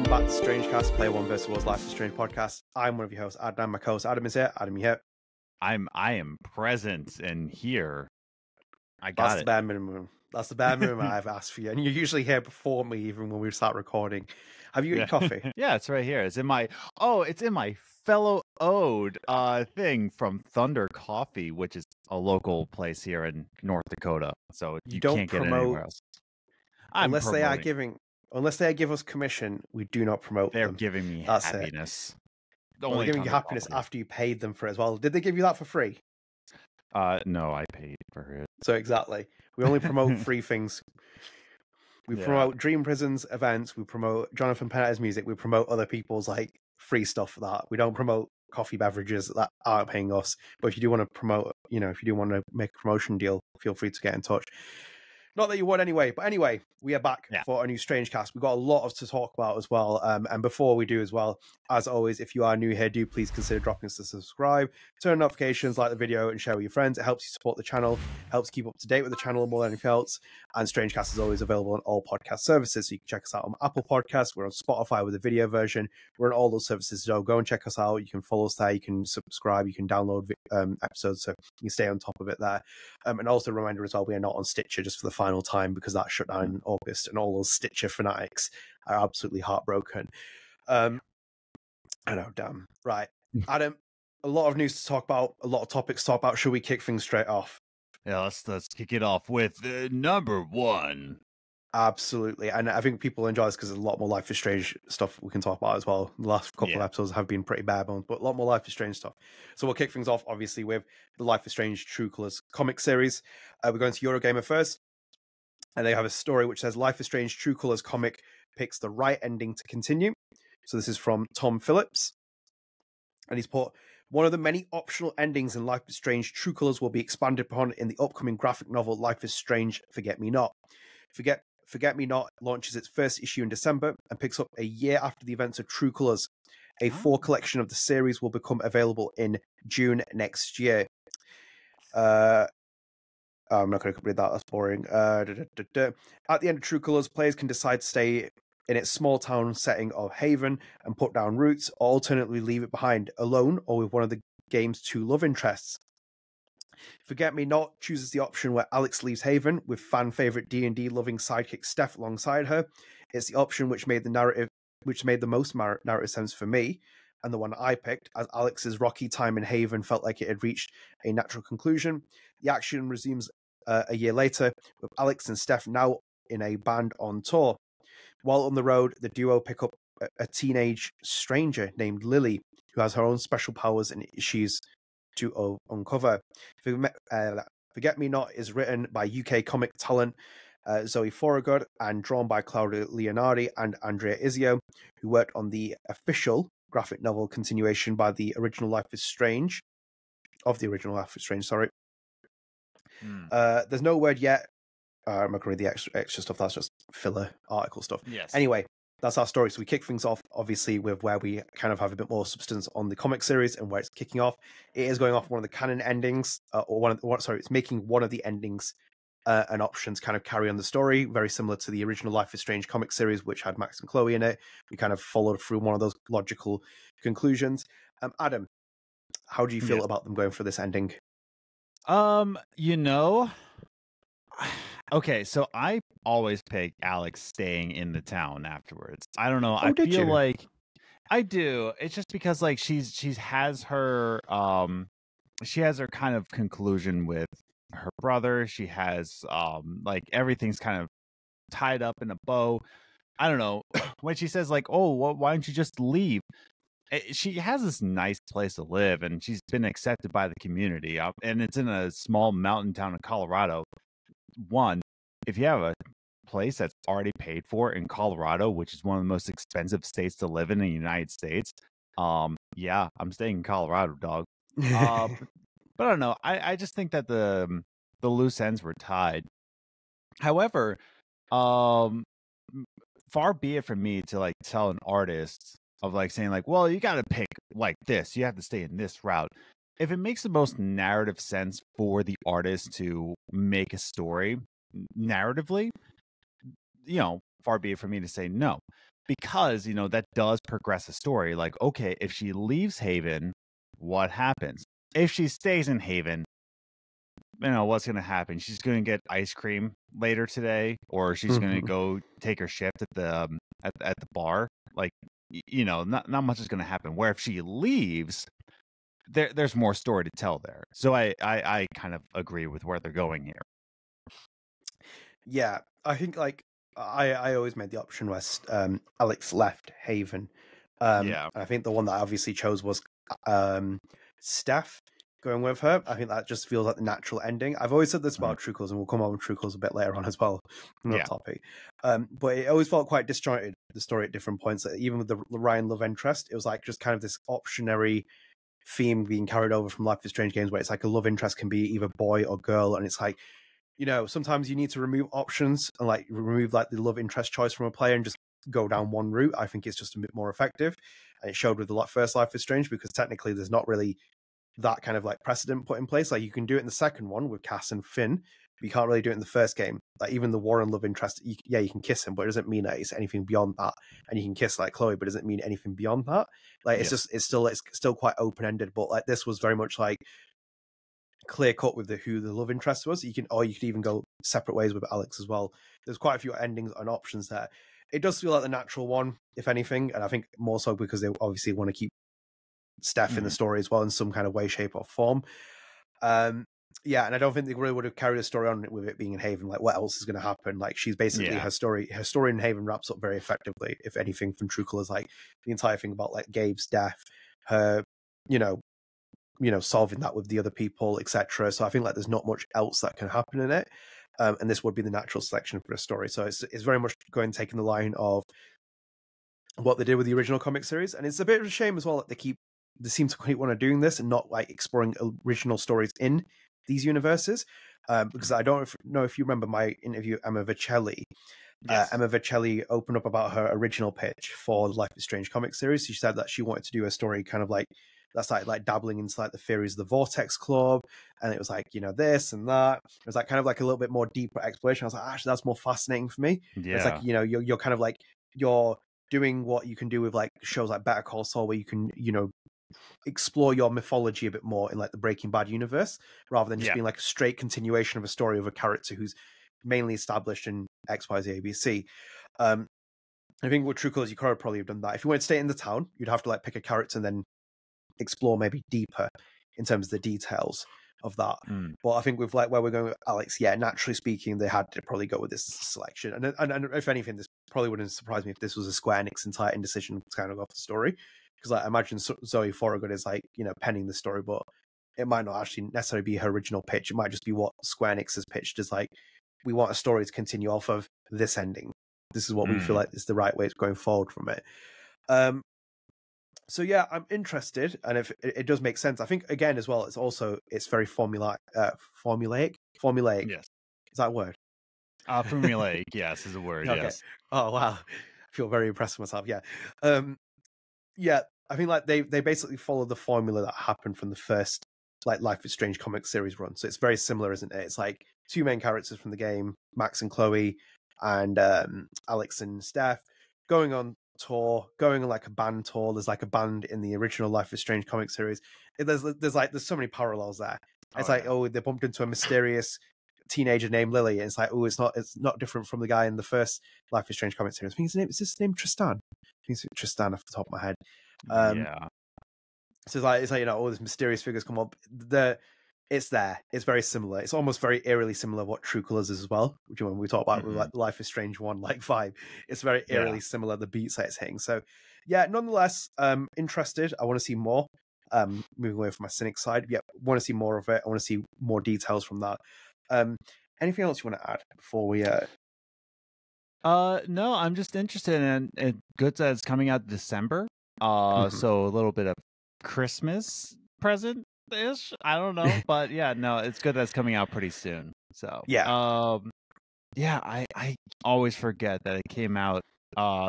welcome back to StrangeCast, Player One vs. World's Life is Strange podcast. I'm one of your hosts, Adnan. My co-host Adam is here. Adam, you here? I am present and here. That's the bare minimum. That's the bare minimum I've asked for you. And you're usually here before me, even when we start recording. Have you eaten coffee? Yeah, it's right here. It's in my fellow ode thing from Thunder Coffee, which is a local place here in North Dakota. So you can't get it anywhere else. Unless they give us commission, we do not promote them. They're giving me happiness. Well, they're giving you happiness after you paid them for it as well. Did they give you that for free? No, I paid for it. So exactly. We only promote free things. We promote Dream Prison's events. We promote Jonathan Penetta's music. We promote other people's free stuff for that. We don't promote coffee beverages that aren't paying us. But if you do want to promote, if you do want to make a promotion deal, feel free to get in touch. Not that you would anyway, but anyway, we are back for a new StrangeCast. We've got a lot to talk about as well. And before we do as well, as always, if you are new here, do please consider dropping us a subscribe, turn on notifications, like the video, and share with your friends. It helps you support the channel, helps keep up to date with the channel more than anything else. And StrangeCast is always available on all podcast services. So you can check us out on Apple Podcasts. We're on Spotify with a video version. We're on all those services. So go and check us out. You can follow us there. You can subscribe. You can download episodes so you can stay on top of it there. And also a reminder as well, we are not on Stitcher just for the final time because that shut down in August and all those Stitcher fanatics are absolutely heartbroken. I know, damn. Right. Adam, a lot of news to talk about, a lot of topics to talk about. Should we kick things straight off? Yeah, let's kick it off with number one. Absolutely. And I think people enjoy this because there's a lot more Life is Strange stuff we can talk about as well. The last couple of episodes have been pretty bare bones, but a lot more Life is Strange stuff. So we'll kick things off, obviously, with the Life is Strange True Colors comic series. We're going to Eurogamer first. And they have a story which says Life is Strange True Colors comic picks the right ending to continue. So this is from Tom Phillips. And he's put, one of the many optional endings in Life is Strange True Colors will be expanded upon in the upcoming graphic novel Life is Strange Forget Me Not. Forget Me Not launches its first issue in December and picks up a year after the events of True Colors. A full collection of the series will become available in June next year. I'm not going to read that. That's boring. At the end of True Colors, players can decide to stay in its small town setting of Haven and put down roots, or alternately leave it behind, alone or with one of the game's two love interests. Forget Me Not chooses the option where Alex leaves Haven with fan favorite D&D loving sidekick Steph alongside her. It's the option which made the most narrative sense for me, and the one I picked, as Alex's rocky time in Haven felt like it had reached a natural conclusion. The action resumes a year later, with Alex and Steph now in a band on tour. While on the road, the duo pick up a teenage stranger named Lily, who has her own special powers and issues to uncover. Forget Me Not is written by UK comic talent Zoe Foragod and drawn by Claudia Leonardi and Andrea Izio, who worked on the official graphic novel continuation by the original Life is Strange. There's no word yet. I'm not going to read the extra stuff. That's just filler article stuff. Yes. Anyway, that's our story. So we kick things off, obviously, with where we kind of have a bit more substance on the comic series and where it's kicking off. It is going off one of the canon endings, it's making one of the endings and options kind of carry on the story, very similar to the original Life is Strange comic series, which had Max and Chloe in it. We kind of followed through one of those logical conclusions. Adam, how do you feel about them going for this ending? Okay, so I always pick Alex staying in the town afterwards. I don't know. I feel like I do. It's just because she has her kind of conclusion with her brother. She has everything's kind of tied up in a bow. I don't know. When she says why don't you just leave? She has this nice place to live, and she's been accepted by the community, and it's in a small mountain town in Colorado. One, if you have a place that's already paid for in Colorado, which is one of the most expensive states to live in the United States, I'm staying in Colorado, dog. But I don't know. I just think that the loose ends were tied. However, far be it from me to tell an artist of saying well, you got to pick this. You have to stay in this route. If it makes the most narrative sense for the artist to make a story narratively, far be it from me to say no. because, you know, that does progress the story. Like, okay, if she leaves Haven, what happens? If she stays in Haven, you know, what's going to happen? She's going to get ice cream later today, or she's going to go take her shift at the at the bar. Like, you know, not much is going to happen. Where if she leaves, there's more story to tell there. So I kind of agree with where they're going here. Yeah, I think like I always made the option where Alex left Haven. Yeah, I think the one that I obviously chose was Steph going with her. I think that just feels like the natural ending. I've always said this about True Colors, and we'll come on with True Colors a bit later on as well. Another topic. But it always felt quite disjointed, the story at different points. Even with the Ryan love interest, it was like just kind of this optionary theme being carried over from Life is Strange games, where it's like a love interest can be either boy or girl, and it's like, you know, sometimes you need to remove options and like remove like the love interest choice from a player and just go down one route. I think it's just a bit more effective, and it showed with the first Life is Strange, because technically there's not really that kind of like precedent put in place. Like you can do it in the second one with Cass and Finn, but you can't really do it in the first game. Like even the Warren love interest, you can kiss him, but it doesn't mean that it's anything beyond that. And you can kiss like Chloe, but it doesn't mean anything beyond that. Like it's still quite open ended. But like this was very much like clear cut with who the love interest was. You could even go separate ways with Alex as well. There's quite a few endings and options there. It does feel like the natural one, if anything, and I think more so because they obviously want to keep Steph in the story as well in some kind of way, shape, or form. Yeah, and I don't think they really would have carried a story on with it being in Haven. Like, what else is going to happen? Like, she's basically her story in Haven wraps up very effectively, if anything, from True Colors. Like the entire thing about like Gabe's death, her, you know, solving that with the other people, etc. So I think like there's not much else that can happen in it, and this would be the natural selection for a story. So it's very much taking the line of what they did with the original comic series, and it's a bit of a shame as well that they seem to keep want to doing this and not like exploring original stories in these universes. Because I don't know if you remember my interview with Emma Vicelli. Emma Vicelli opened up about her original pitch for the Life is Strange comic series. She said that she wanted to do a story kind of like that's like dabbling into like the theories of the Vortex Club, and it was like, you know, this and that. It was like kind of like a little bit more deeper exploration. I was like, actually, that's more fascinating for me. Yeah. It's like, you know, you're kind of like you're doing what you can do with like shows like Better Call Saul, where you can, you know, explore your mythology a bit more in like the Breaking Bad universe, rather than just being like a straight continuation of a story of a character who's mainly established in X, Y, Z, ABC. I think with True Colors, you could probably have done that. If you wanted to stay in the town, you'd have to like pick a character and then explore maybe deeper in terms of the details of that. But I think with like where we're going with Alex, naturally speaking, they had to probably go with this selection. And if anything, this probably wouldn't surprise me if this was a Square Enix entire indecision kind of off the story. Because like, I imagine Zoe Thorogood is like, you know, penning the story, but it might not actually necessarily be her original pitch. It might just be what Square Enix has pitched as like, we want a story to continue off of this ending. This is what we feel like is the right way of going forward from it. So yeah, I'm interested, and if it does make sense, I think again as well, it's very formulaic. Yes, is that a word? Formulaic, yes, is a word. Okay. Yes. Oh wow, I feel very impressed with myself. Yeah, yeah. I think like they basically follow the formula that happened from the first like Life is Strange comic series run. So it's very similar, isn't it? It's like two main characters from the game, Max and Chloe, and Alex and Steph, going on tour, going on like a band tour. There's like a band in the original Life is Strange comic series. There's so many parallels there. It's they bumped into a mysterious teenager named Lily, and it's like, it's not different from the guy in the first Life is Strange comic series. I think is his name Tristan? I think it's Tristan off the top of my head. So it's like you know, all these mysterious figures come up. It's there. It's very similar. It's almost very eerily similar what True Colors is as well, which when we talk about like Life is Strange 1, like 5, it's very eerily similar, the beats that it's hitting. So yeah, nonetheless, interested. I want to see more. Moving away from my cynic side, want to see more of it. I want to see more details from that. Anything else you want to add before we no, I'm just interested in it. Good that it's coming out December. So a little bit of Christmas present ish. I don't know, but yeah, no, it's good that it's coming out pretty soon. So I always forget that it came out.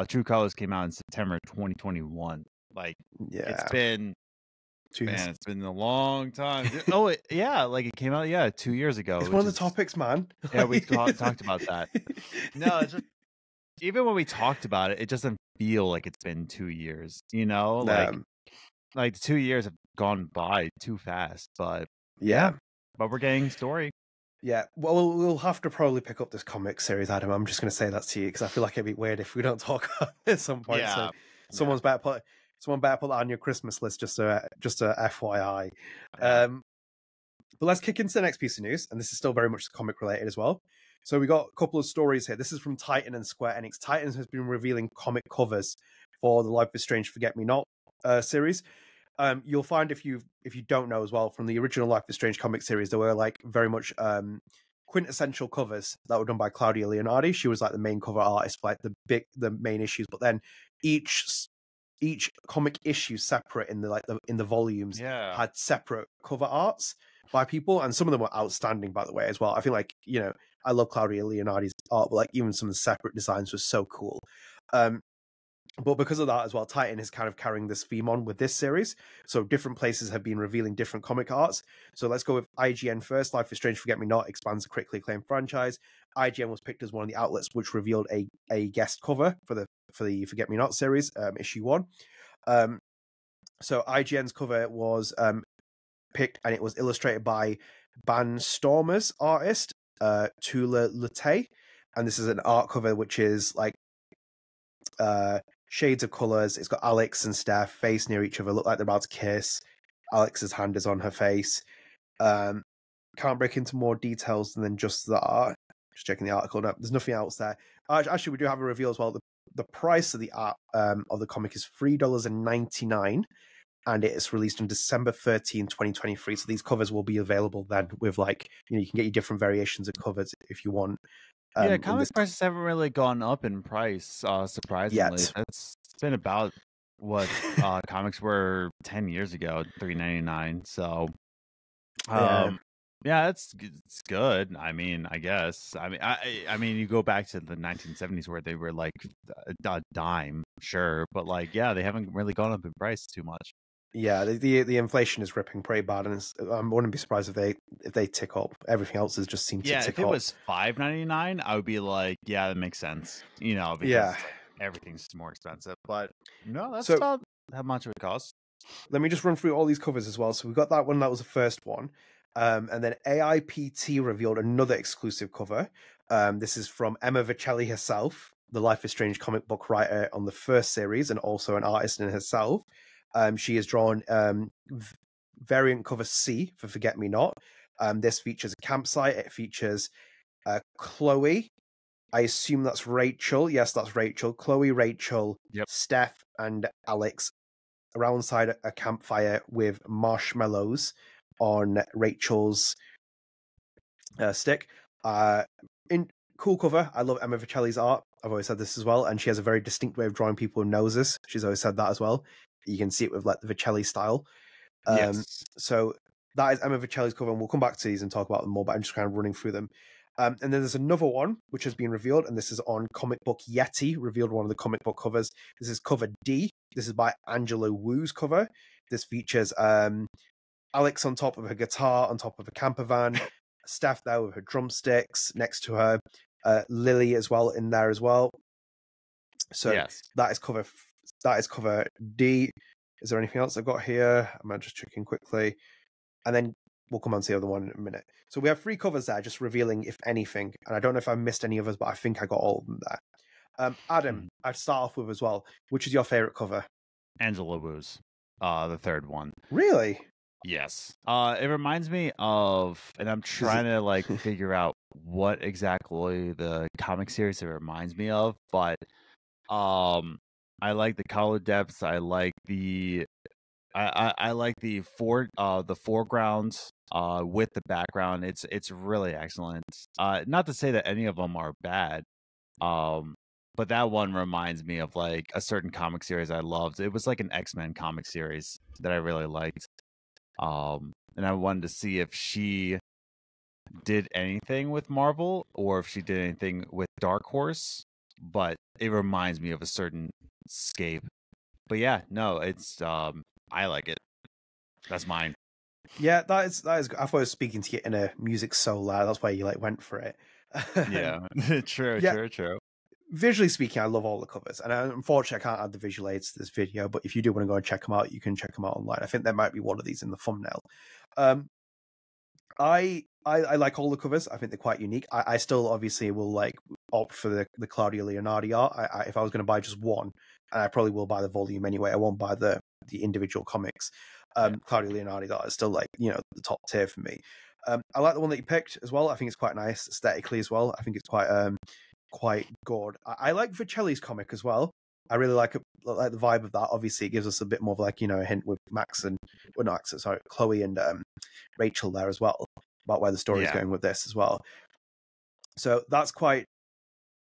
True Colors came out in September 2021. Like, it's been. Man, it's been a long time. Like it came out 2 years ago. It's one of the topics, man. Yeah, we talked about that. No, it's just, even when we talked about it, it doesn't feel like it's been 2 years, you know? Like 2 years have gone by too fast, but yeah, but we're getting story. Yeah, well, we'll have to probably pick up this comic series, Adam. I'm just going to say that to you because I feel like it'd be weird if we don't talk at some point. Yeah, so someone better put that on your Christmas list, just a FYI. Yeah. But let's kick into the next piece of news, and this is still very much comic related as well. So we got a couple of stories here. This is from Titan and Square Enix. Titan has been revealing comic covers for the Life is Strange Forget Me Not series. You'll find if you don't know as well, from the original Life is Strange comic series, there were like very much quintessential covers that were done by Claudia Leonardi. She was like the main cover artist for like the main issues, but then each comic issue separate in the volumes had separate cover arts by people, and some of them were outstanding, by the way, as well. I feel like, you know, I love Claudia Leonardi's art, but like even some of the separate designs were so cool. But because of that as well, Titan is kind of carrying this theme on with this series. So different places have been revealing different comic arts. So let's go with IGN first. Life is Strange Forget Me Not expands a critically acclaimed franchise. IGN was picked as one of the outlets which revealed a guest cover for the Forget Me Not series, issue 1. So IGN's cover was picked, and it was illustrated by Bandstormers artist Tula Lute. And this is an art cover which is like shades of colors. It's got Alex and Steph face near each other, look like they're about to kiss. Alex's hand is on her face. Can't break into more details than just that. Just checking the article. No, there's nothing else there. Actually, we do have a reveal as well. The price of the art of the comic is $3.99, and it is released on December 13, 2023. So these covers will be available then with, like, you know, you can get your different variations of covers if you want. Yeah, comic prices haven't really gone up in price, surprisingly. It's been about what comics were 10 years ago, $3.99. So, yeah, it's good. I mean, I guess. I mean, you go back to the 1970s where they were like a dime, sure, but like, yeah, they haven't really gone up in price too much. Yeah, the inflation is ripping pretty bad, and I wouldn't be surprised if they tick up. Everything else has just seemed to tick up. Yeah, if it was $5.99, I would be like, yeah, that makes sense. You know, because everything's more expensive. But no, that's not how much of it costs. Let me just run through all these covers as well. So we've got that one, that was the first one. And then AIPT revealed another exclusive cover. This is from Emma Vicelli herself, the Life is Strange comic book writer on the first series, and also an artist in herself. She has drawn variant cover C for Forget Me Not. This features a campsite. It features Chloe. I assume that's Rachel. Yes, that's Rachel. Chloe, Rachel, Steph, and Alex around a campfire with marshmallows on Rachel's stick. In cool cover. I love Emma Vicelli's art. I've always said this as well, and she has a very distinct way of drawing people with noses. She's always said that as well. You can see it with like the Vicelli style. So that is Emma Vicelli's cover, and we'll come back to these and talk about them more, but I'm just kind of running through them. And then there's another one which has been revealed, and this is on Comic Book Yeti, revealed one of the comic book covers. This is cover D. This is by Angela Wu's cover. This features Alex on top of her guitar, on top of a camper van, Steph there with her drumsticks next to her, Lily as well in there as well. So that is cover D. Is there anything else I've got here? I'm just checking quickly. And then we'll come on to the other one in a minute. So we have 3 covers there, just revealing if anything. And I don't know if I missed any others, but I think I got all of them there. Adam, I'd start off with as well. Which is your favorite cover? Angela Wu's, the third one. Really? Yes. It reminds me of, and I'm trying to like figure out what exactly the comic series it reminds me of, but I like the color depths. I like the I like the foreground with the background. It's really excellent. Not to say that any of them are bad. But that one reminds me of like a certain comic series I loved. It was like an X-Men comic series that I really liked. And I wanted to see if she did anything with Marvel or if she did anything with Dark Horse, but it reminds me of a certain scape. But yeah, no, it's I like it. That's mine. Yeah, that is. I thought I was speaking to you in a music so loud. That's why you like went for it. Yeah, true. visually speaking, I love all the covers, and unfortunately, I can't add the visual aids to this video. But if you do want to go and check them out, you can check them out online. I think there might be one of these in the thumbnail. I like all the covers. I think they're quite unique. I still obviously will like opt for the Claudia Leonardi art. If I was going to buy just one, and I probably will buy the volume anyway. I won't buy the individual comics. Claudia Leonardi art is still like the top tier for me. I like the one that you picked as well. I think it's quite nice aesthetically as well. I think it's quite good. I like Vicelli's comic as well. I really like the vibe of that. Obviously, it gives us a bit more of like a hint with Chloe and Rachel there as well about where the story is going with this as well. So that's quite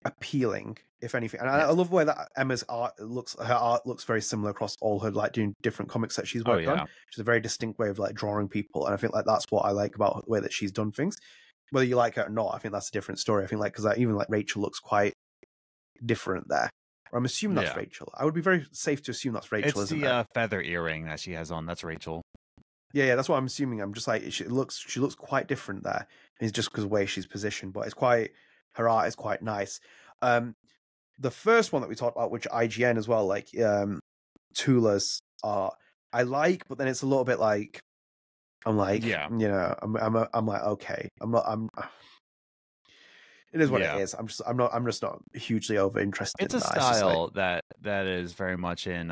appealing, if anything. And I love the way that Emma's art looks. Her art looks very similar across all her like doing different comics that she's worked on. She's a very distinct way of like drawing people, and I think like that's what I like about the way that she's done things. Whether you like it or not, I think that's a different story. I think like because even like Rachel looks quite different there. I'm assuming that's Rachel. I would be very safe to assume that's Rachel. It's the feather earring that she has on. That's Rachel. Yeah, that's what I'm assuming. I'm just like she looks quite different there. It's just because of the way she's positioned, but her art is quite nice. The first one that we talked about, which IGN as well, like Tula's art, I like, but then it's a little bit like I'm like, I'm like, okay, it is what it is. I'm just not hugely over interested. It's a style that is very much in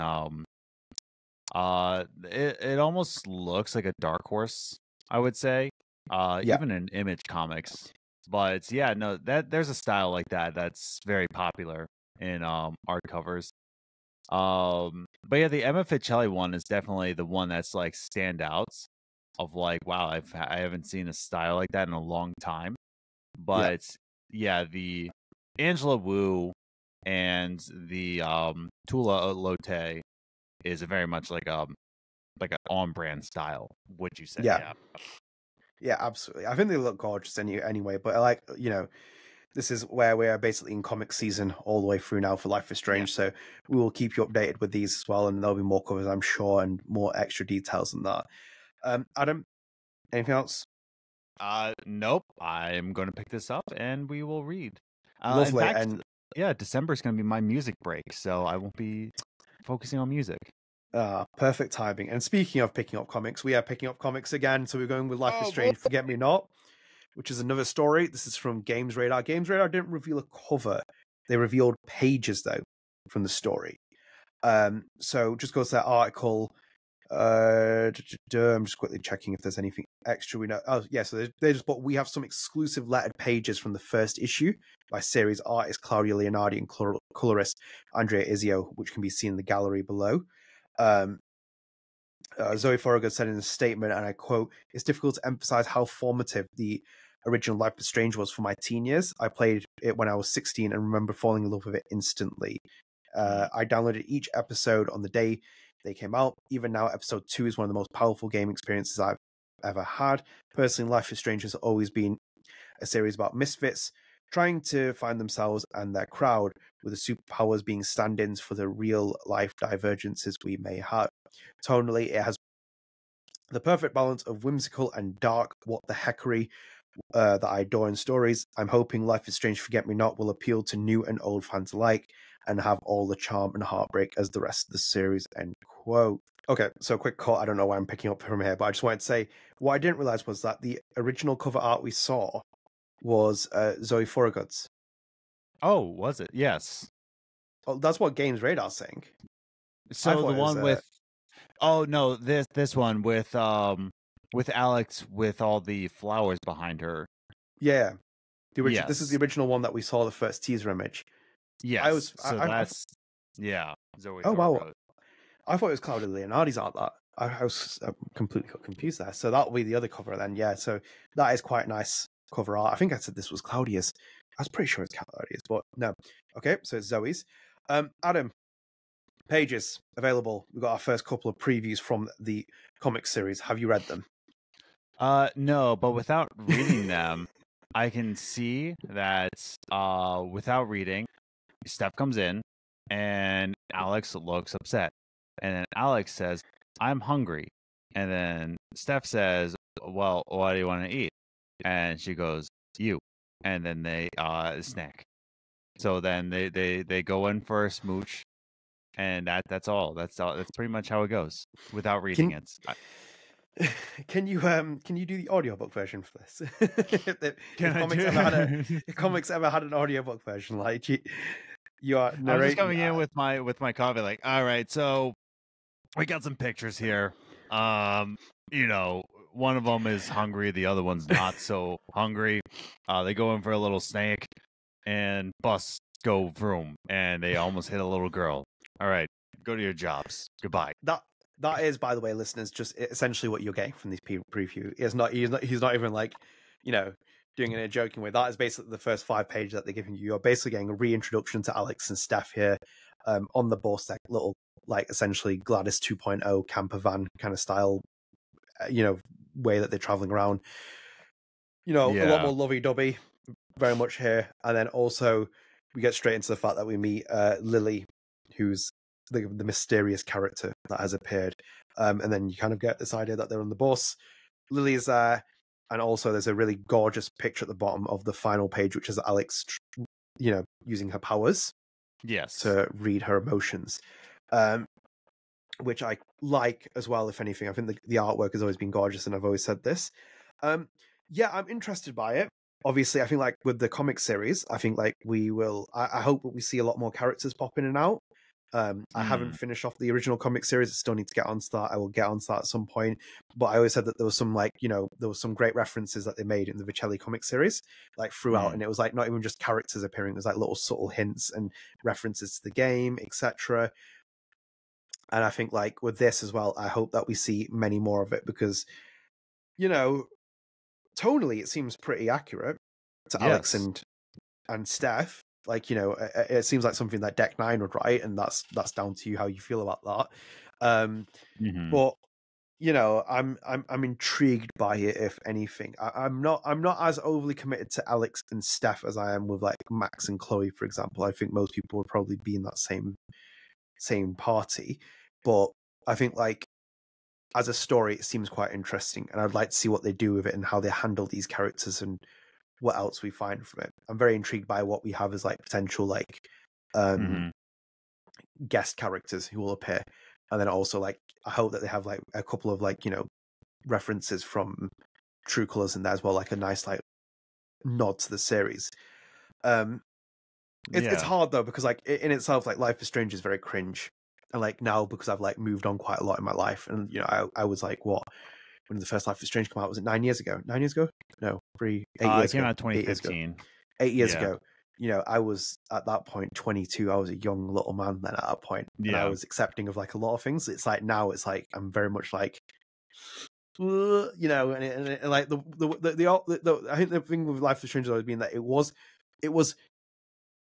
it almost looks like a Dark Horse, I would say. Even in Image Comics. But there's a style like that that's very popular in art covers. But yeah, the Emma Ficelli one is definitely the one that's like standouts of like, wow, I haven't seen a style like that in a long time. But the Angela Wu and the Tula Lotte is a very much like an on-brand style. Would you say? Yeah, absolutely. I think they look gorgeous anyway. But I like this is where we are basically in comic season all the way through now for Life is Strange. So we will keep you updated with these as well, and there'll be more covers, I'm sure, and more extra details than that. Adam, anything else? Nope. I'm going to pick this up and we will read. Lovely. In fact, December is going to be my music break, so I won't be focusing on music. Perfect timing. And speaking of picking up comics, we are picking up comics again. So we're going with Life is Strange, Forget Me Not, which is another story. This is from Games Radar. Games Radar didn't reveal a cover. They revealed pages, though, from the story. So just go to that article. I'm just quickly checking if there's anything extra we know. Oh, yeah, so they just but we have some exclusive lettered pages from the first issue by series artist Claudia Leonardi and colorist Andrea Izio, which can be seen in the gallery below. Zoe Forrester said in a statement, and I quote, "It's difficult to emphasize how formative the original Life is Strange was for my teen years. I played it when I was 16 and remember falling in love with it instantly. I downloaded each episode on the day they came out. Even now, episode 2 is one of the most powerful game experiences I've ever had. Personally, Life is Strange has always been a series about misfits trying to find themselves and their crowd, with the superpowers being stand-ins for the real-life divergences we may have. Tonally, it has the perfect balance of whimsical and dark what the heckery that I adore in stories. I'm hoping Life is Strange Forget Me Not will appeal to new and old fans alike and have all the charm and heartbreak as the rest of the series," end quote. Okay, so quick cut. I don't know why I'm picking up from here, but I just wanted to say what I didn't realize was that the original cover art we saw was Zoe Forrest's. Oh, was it? Yes. Oh, that's what Games Radar's saying. So the one with oh no, this one with Alex with all the flowers behind her. Yeah. The original. Yes. This is the original one that we saw the first teaser image. Yes. Zoe. Oh wow. I thought it was Claudia Leonardi's art. That I was completely confused there. So that will be the other cover then. Yeah. So that is quite nice cover art. I think I said this was Claudia's. I was pretty sure it's Claudia's, but no. Okay, so it's Zoe's. Adam, pages available. We've got our first couple of previews from the comic series. Have you read them? No, but without reading them, I can see that without reading, Steph comes in and Alex looks upset. And then Alex says, "I'm hungry." And then Steph says, "Well, what do you want to eat?" And she goes, "You." And then they snack. So then they go in for a smooch, and that's all. That's pretty much how it goes without reading it. Can you do the audiobook version for this? If comics ever had an audiobook version, like you are narrating. I'm just coming in with my coffee, like, all right, so we got some pictures here. You know, one of them is hungry, the other one's not so hungry. They go in for a little snack, and bus go vroom, and they almost hit a little girl. All right, go to your jobs. Goodbye. That is, by the way, listeners, just essentially what you're getting from this preview. He's not even like, you know, doing it in a joking way. That is basically the first 5 pages that they're giving you. You're basically getting a reintroduction to Alex and Steph here, on the bus, that little, like, essentially Gladys 2.0 camper van kind of style, you know, way that they're traveling around. You know, a lot more lovey-dovey, very much here. And then also we get straight into the fact that we meet Lily, who's the mysterious character that has appeared, and then you kind of get this idea that they're on the bus. Lily is there, and also there's a really gorgeous picture at the bottom of the final page, which is Alex, you know, using her powers, to read her emotions, which I like as well. If anything, I think the artwork has always been gorgeous, and I've always said this. Yeah, I'm interested by it. Obviously, I think like with the comic series, I think like we will. I hope that we see a lot more characters pop in and out. I haven't finished off the original comic series. I still need to get onto that. I will get onto that at some point. But I always said that there was some, like, you know, there was some great references that they made in the Vicelli comic series, like throughout, and it was like not even just characters appearing. It was like little subtle hints and references to the game, etc. And I think like with this as well, I hope that we see many more of it, because, you know, tonally it seems pretty accurate to Alex and Steph. Like, you know, it seems like something that Deck 9 would write, and that's down to you how you feel about that. But, you know, I'm intrigued by it. If anything, I'm not as overly committed to Alex and Steph as I am with like Max and Chloe, for example. I think most people would probably be in that same party, but I think like as a story, it seems quite interesting, and I'd like to see what they do with it and how they handle these characters and what else we find from it. I'm very intrigued by what we have as like potential like guest characters who will appear, and then also like I hope that they have like a couple of like, you know, references from True Colors in there as well, like a nice like nod to the series. It's hard though, because like in itself, like Life is Strange is very cringe, and like now because I've like moved on quite a lot in my life, and you know I was like, what, when did the first Life is Strange come out? Was it 9 years ago? 9 years ago? No, 8 years ago. It came out 2015. 8 years ago. You know, I was at that point 22. I was a young little man then at that point. And I was accepting of like a lot of things. It's like now it's like I'm very much like, you know, and like the I think the thing with Life is Strange has always been that it was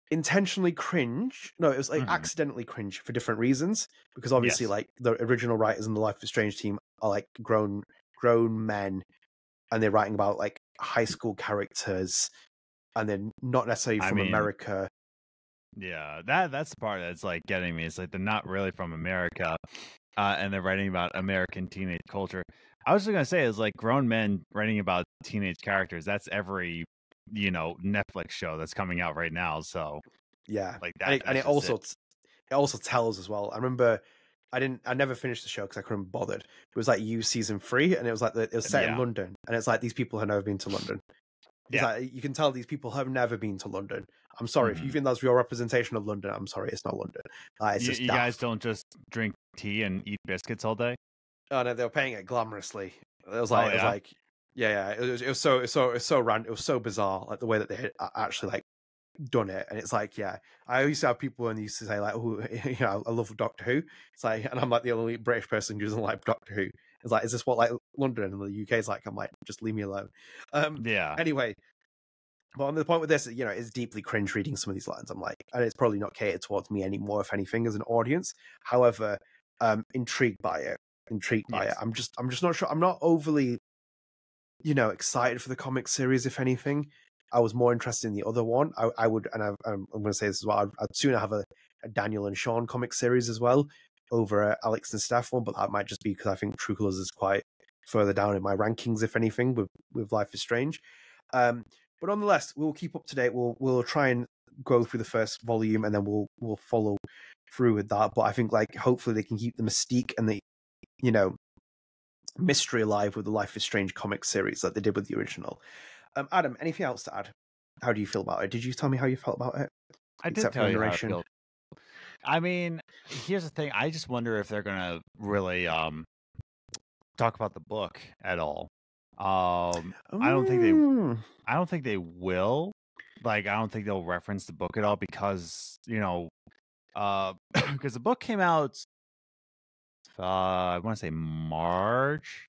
intentionally cringe. No, it was like accidentally cringe for different reasons, because obviously like the original writers in the Life is Strange team are like grown men, and they're writing about like high school characters, and then not necessarily from America. Yeah, that's the part that's like getting me. It's like they're not really from America, and they're writing about American teenage culture. I was just gonna say, is like grown men writing about teenage characters. That's every, you know, Netflix show that's coming out right now. So yeah, like that, and it also tells as well. I remember I never finished the show because I couldn't be bothered. It was like season 3, and it was like it was set in London, and it's like these people have never been to London. It's like you can tell these people have never been to London. I'm sorry if you think that's your representation of London. I'm sorry, it's not London. It's just you guys don't just drink tea and eat biscuits all day. Oh no, they were paying it glamorously. It was like it was so random. It was so bizarre, like the way that they had actually like done it. And it's like, I used to have people and used to say like, oh, you know, I love Doctor Who. It's like, and I'm like the only British person who doesn't like Doctor Who. It's like, is this what like London and the UK is like? I'm like, just leave me alone. Anyway, but on the point with this, you know, it's deeply cringe reading some of these lines. I'm like, and it's probably not catered towards me anymore, if anything, as an audience. However, intrigued by it. I'm just not sure. I'm not overly, you know, excited for the comic series. If anything, I was more interested in the other one. I would, and I'm going to say this as well. I'd sooner have a Daniel and Sean comic series as well over Alex and Steph one, but that might just be because I think True Colors is quite further down in my rankings, if anything, with Life is Strange. But nonetheless, we'll keep up to date. We'll try and go through the first volume and then we'll follow through with that. But I think like hopefully they can keep the mystique and the, you know, mystery alive with the Life is Strange comic series like they did with the original. Adam, anything else to add? How do you feel about it? Did you tell me how you felt about it? I did tell you how I feel. I mean, here's the thing. I just wonder if they're gonna really talk about the book at all. I don't think they will. Like, I don't think they'll reference the book at all because, you know, because the book came out, I want to say March.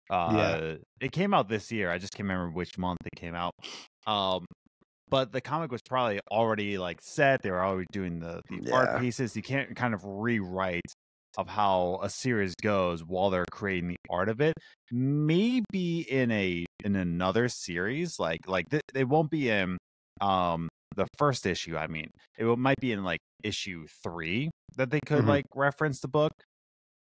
It came out this year. I just can't remember which month it came out. But the comic was probably already like set. They were already doing the art pieces. You can't kind of rewrite of how a series goes while they're creating the art of it. Maybe in another series, like they won't be in the first issue. I mean, might be in like issue 3 that they could like reference the book.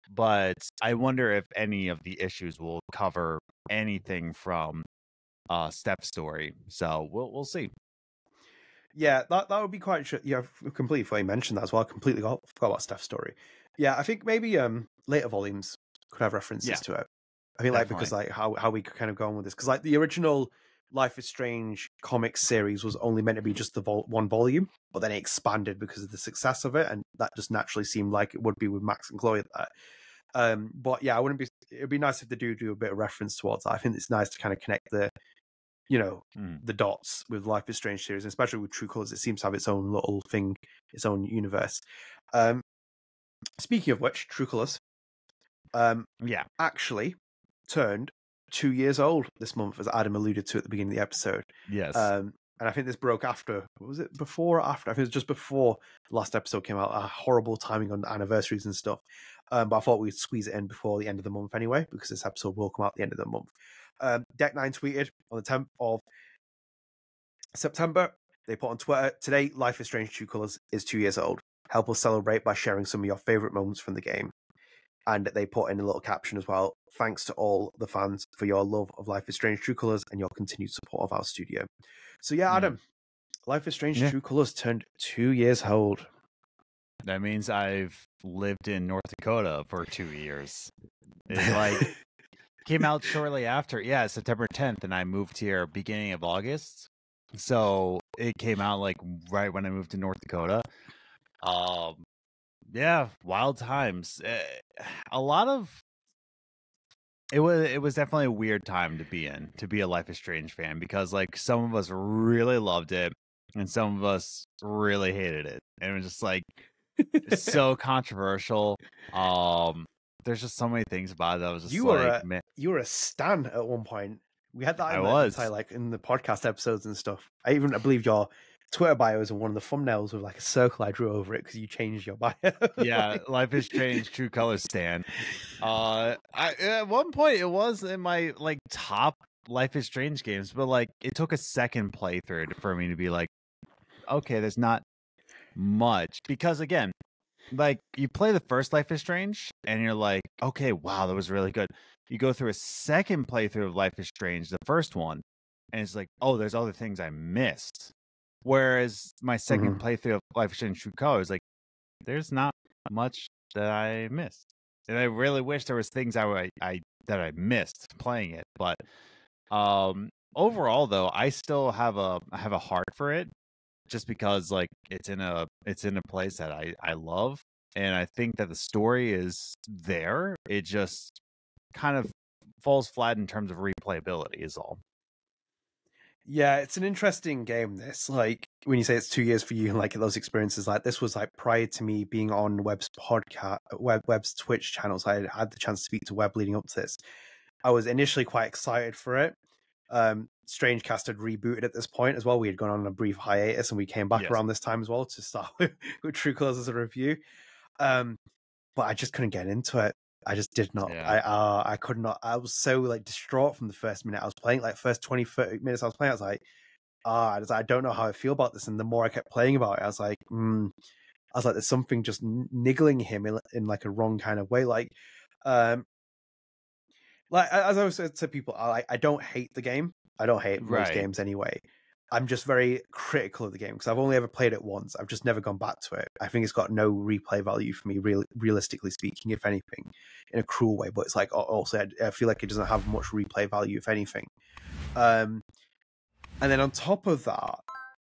But I wonder if any of the issues will cover anything from Steph's story. So we'll see. Yeah, that would be quite. Yeah, I've completely forgot you mentioned that as well. I completely forgot about Steph's story. Yeah, I think maybe later volumes could have references to it. I think like because like how we could kind of go on with this, because like the original Life is Strange comic series was only meant to be just the one volume, but then it expanded because of the success of it, and that just naturally seemed like it would be with Max and Chloe there. But yeah, it'd be nice if they do a bit of reference towards that. I think it's nice to kind of connect the, you know, the dots with Life is Strange series, especially with True Colors. It seems to have its own little thing, its own universe. Speaking of which, True Colors, actually turned 2 years old this month, as Adam alluded to at the beginning of the episode. Yes. And I think this broke after, was it before or after? I think it was just before the last episode came out. Horrible timing on anniversaries and stuff. But I thought we'd squeeze it in before the end of the month anyway, because this episode will come out at the end of the month. Deck9 tweeted on the 10th of September. They put on Twitter, today, Life is Strange True Colors is 2 years old. Help us celebrate by sharing some of your favorite moments from the game. And they put in a little caption as well. Thanks to all the fans for your love of Life is Strange True Colors and your continued support of our studio. So yeah, Adam, Life is Strange True Colors turned 2 years old. That means I've lived in North Dakota for 2 years. It like came out shortly after. Yeah, September 10th, and I moved here beginning of August. So it came out like right when I moved to North Dakota. Yeah, wild times. A lot of it was definitely a weird time to be in, to be a Life is Strange fan, because like some of us really loved it and some of us really hated it. And it was just like so controversial. There's just so many things about it that was just you were a stan at one point. We had that like in the podcast episodes and stuff. I believe your Twitter bio is one of the thumbnails with like a circle I drew over it because you changed your bio. Yeah, Life is Strange True Colors stan. At one point it was in my like top Life is Strange games, but like it took a second playthrough for me to be like, okay, there's not much, because again, like you play the first Life is Strange and you're like, okay, wow, that was really good. You go through a second playthrough of Life is Strange, the first one, and it's like, oh, there's other things I missed. Whereas my second playthrough of Life is Strange True Colors, like, there's not much that I missed, and I really wish there was things that I missed playing it. But overall, though, I still have a heart for it, just because like it's in a place that I love, and I think that the story is there. It just kind of falls flat in terms of replayability is all. Yeah, it's an interesting game, this. Like, when you say it's 2 years for you, like, those experiences, like, this was, like, prior to me being on Webb's podcast, Webb's Twitch channels. I had the chance to speak to Webb leading up to this. I was initially quite excited for it. StrangeCast had rebooted at this point as well. We had gone on a brief hiatus, and we came back around this time as well to start with True Colors as a review. But I just couldn't get into it. I just did not. Yeah. I could not. I was so like distraught from the first minute I was playing. Like first 20, 30 minutes I was playing, I was like, I don't know how I feel about this. And the more I kept playing about it, I was like, there's something just niggling him in like a wrong kind of way. Like as I said to people, I don't hate the game. I don't hate most games anyway. I'm just very critical of the game because I've only ever played it once. I've just never gone back to it. I think it's got no replay value for me, realistically speaking, if anything, in a cruel way. But it's like also I feel like it doesn't have much replay value, if anything. And then on top of that,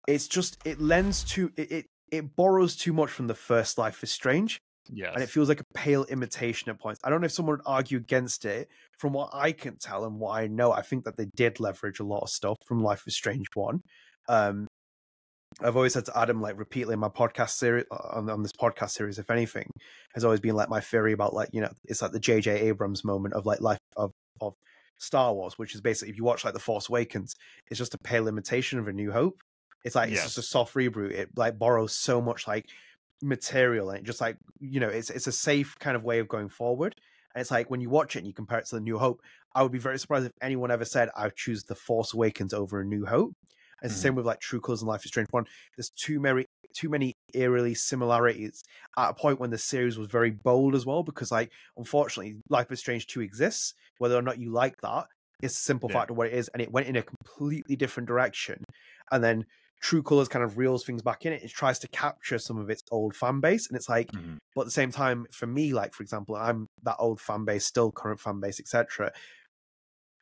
it's just it borrows too much from the first Life is Strange. Yes. And it feels like a pale imitation at points. I don't know if someone would argue against it. From what I can tell and what I know, I think that they did leverage a lot of stuff from Life is Strange 1. I've always said to Adam, like, repeatedly in my podcast series, on this podcast series, if anything, has always been, like, my theory about, like, you know, it's like the J.J. Abrams moment of, like, life of Star Wars, which is basically, if you watch, like, The Force Awakens, it's just a pale imitation of A New Hope. It's like, it's just a soft reboot. It, like, borrows so much, like, material, and it just, like, you know, it's a safe kind of way of going forward. And it's like, when you watch it and you compare it to The New Hope, I would be very surprised if anyone ever said I would choose The Force Awakens over A New Hope. And it's the same with, like, True Colors and Life is Strange 1. There's too many eerily similarities at a point when the series was very bold as well, because, like, unfortunately, Life is Strange 2 exists. Whether or not you like that, it's a simple fact of what it is, and it went in a completely different direction. And then True Colors kind of reels things back in it. It tries to capture some of its old fan base, and it's like, but at the same time, for me, like, for example, I'm that old fan base, still current fan base, etc.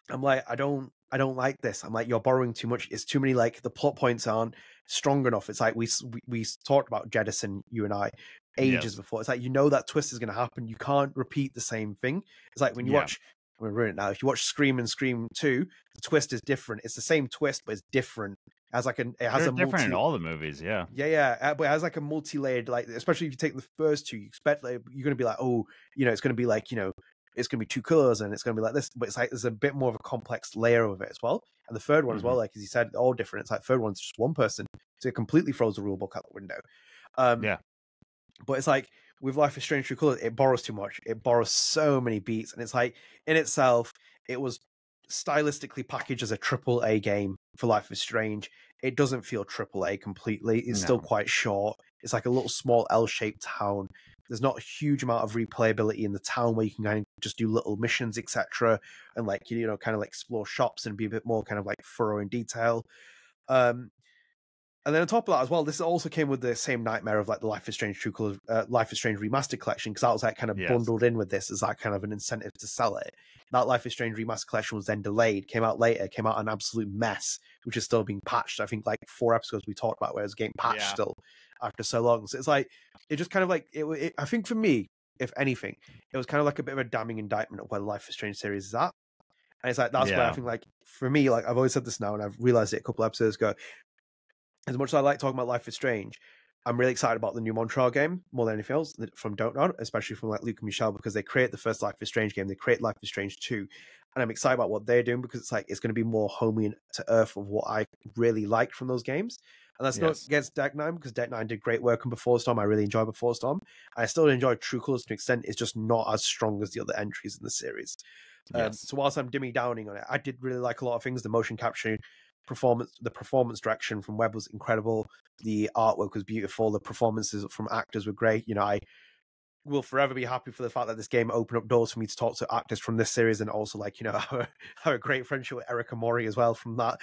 I'm like, I don't like this. I'm like, you're borrowing too much. It's too many, like, the plot points aren't strong enough. It's like we talked about Jettison, you and I, ages before. It's like, you know that twist is going to happen. You can't repeat the same thing. It's like when you watch, I'm going to ruin it now. If you watch Scream and Scream 2, the twist is different. It's the same twist, but it's different. It has like different in all the movies, but it has like a multi-layered, like, especially if you take the first two, you expect, like, you're going to be like, oh, you know, it's going to be like, you know, it's going to be two colors and it's going to be like this, but it's like there's a bit more of a complex layer of it as well. And the third one as well, like, as you said, all different. It's like third one's just one person, so it completely throws the rule book out the window. But it's like with Life is Strange True Colors, it borrows too much. It borrows so many beats, and it's like, in itself, it was stylistically packaged as a AAA game for Life is Strange. It doesn't feel AAA completely. It's still quite short. It's like a little small L-shaped town. There's not a huge amount of replayability in the town where you can kind of just do little missions, etc., and, like, you know, kind of like explore shops and be a bit more kind of like thorough in detail. And then on top of that as well, this also came with the same nightmare of, like, the Life is Strange True Colors, Life is Strange Remastered Collection, because that was, like, kind of bundled in with this as, like, kind of an incentive to sell it. That Life is Strange Remastered Collection was then delayed, came out later, came out an absolute mess, which is still being patched. I think, like, 4 episodes we talked about where it's getting patched still after so long. So it's like, it just kind of like, it I think for me, if anything, it was kind of like a bit of a damning indictment of where the Life is Strange series is at. And it's like, that's where I think, like, for me, like, I've always said this now, and I've realized it a couple episodes ago, as much as I like talking about Life is Strange, I'm really excited about the new Montreal game more than anything else from Don't Nod, especially from, like, Luke and Michel, because they create the first Life is Strange game, they create Life is Strange 2, and I'm excited about what they're doing, because it's like, it's going to be more homey to earth of what I really liked from those games. And that's not against Deck 9, because Deck 9 did great work on Before Storm. I really enjoyed Before Storm. I still enjoy True Colors to an extent. It's just not as strong as the other entries in the series. So whilst I'm dimming downing on it, I did really like a lot of things. The motion capture, the performance direction from Webb was incredible. The artwork was beautiful. The performances from actors were great. You know, I will forever be happy for the fact that this game opened up doors for me to talk to actors from this series, and also, like, you know, have a great friendship with Erica Mori as well from that.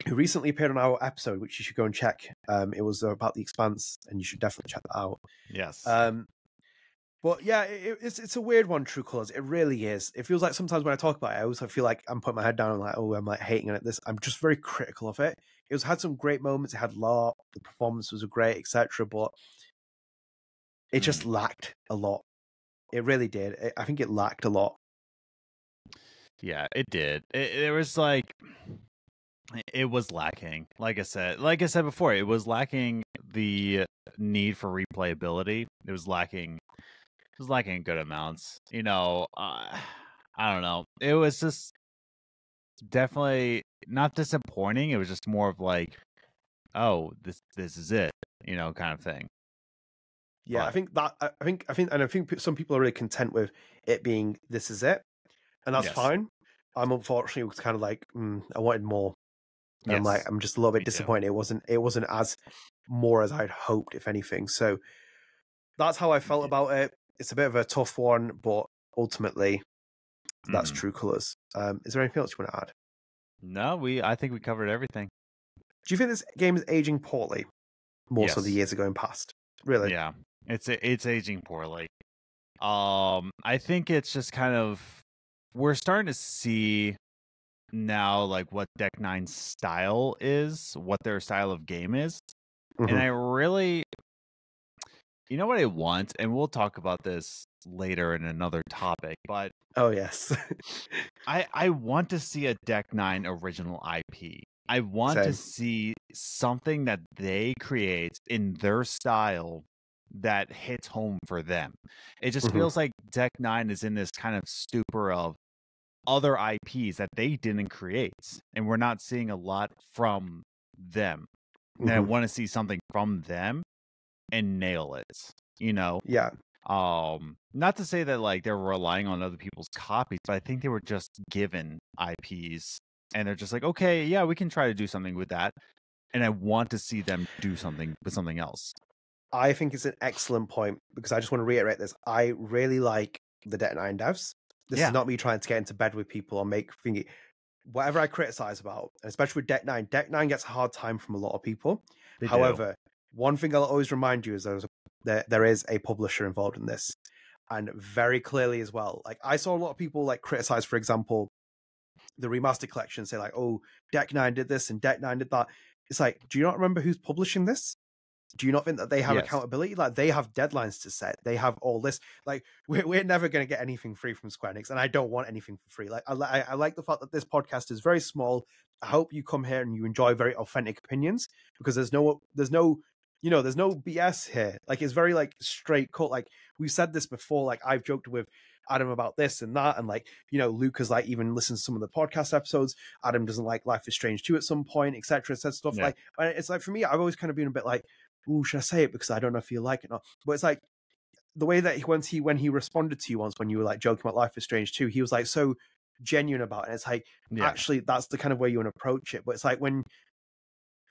Who recently appeared on our episode, which you should go and check. It was about the Expanse, and you should definitely check that out. But yeah, it's a weird one, True Colors. It really is. It feels like sometimes when I talk about it, I also feel like I'm putting my head down and, like, oh, I'm, like, hating on it. I'm just very critical of it. It had some great moments. It had a lot. The performance was great, etc. But it just lacked a lot. It really did. I think it lacked a lot. Yeah, it did. It was like, it was lacking. Like I said before, it was lacking the need for replayability. It was lacking good amounts. You know, I don't know. It was just definitely not disappointing. It was just more of like, oh, this is it, you know, kind of thing. Yeah, but I think some people are really content with it being this is it, and that's fine. I'm unfortunately kind of like, I wanted more. I'm just a little bit disappointed. It wasn't as more as I'd hoped, if anything. So that's how I felt about it. It's a bit of a tough one, but ultimately, that's True Colors. Is there anything else you want to add? No, I think we covered everything. Do you think this game is aging poorly? More so the Yes. years are going past. Really? Yeah. It's aging poorly. I think it's just kind of we're starting to see now like what Deck Nine's style is, what their style of game is. And I really, you know what I want, and we'll talk about this later in another topic, but oh yes. I want to see a Deck Nine original IP. I want to see something that they create in their style that hits home for them. It just feels like Deck Nine is in this kind of stupor of other IPs that they didn't create, and we're not seeing a lot from them. And I want to see something from them and nail it, you know? Yeah. Not to say that like they're relying on other people's copies, but I think they were just given IPs and they're just like, okay, yeah, we can try to do something with that. And I want to see them do something with something else. I think it's an excellent point because I just want to reiterate this. I really like the Deck 9 devs. This is not me trying to get into bed with people or make thingy. Whatever I criticize about, especially with Deck 9 gets a hard time from a lot of people. However, one thing I'll always remind you is there is a publisher involved in this. And very clearly as well. Like I saw a lot of people like criticize, for example, the remaster collection, say like, oh, Deck 9 did this and Deck 9 did that. It's like, do you not remember who's publishing this? Do you not think that they have accountability? Like they have deadlines to set. They have all this. Like we're never going to get anything free from Square Enix, and I don't want anything for free. Like I like the fact that this podcast is very small. I hope you come here and you enjoy very authentic opinions because there's no BS here. Like it's very like straight cut. Like we've said this before. Like I've joked with Adam about this and that, and like Luke has like even listened to some of the podcast episodes. Adam doesn't like Life is Strange 2 at some point, etc. Said stuff like, and it's like for me, I've always kind of been a bit like, ooh, should I say it because I don't know if you like it or not. But it's like the way that when he responded to you once when you were like joking about Life is Strange 2, he was like so genuine about it. And it's like actually that's the kind of way you want to approach it. But it's like when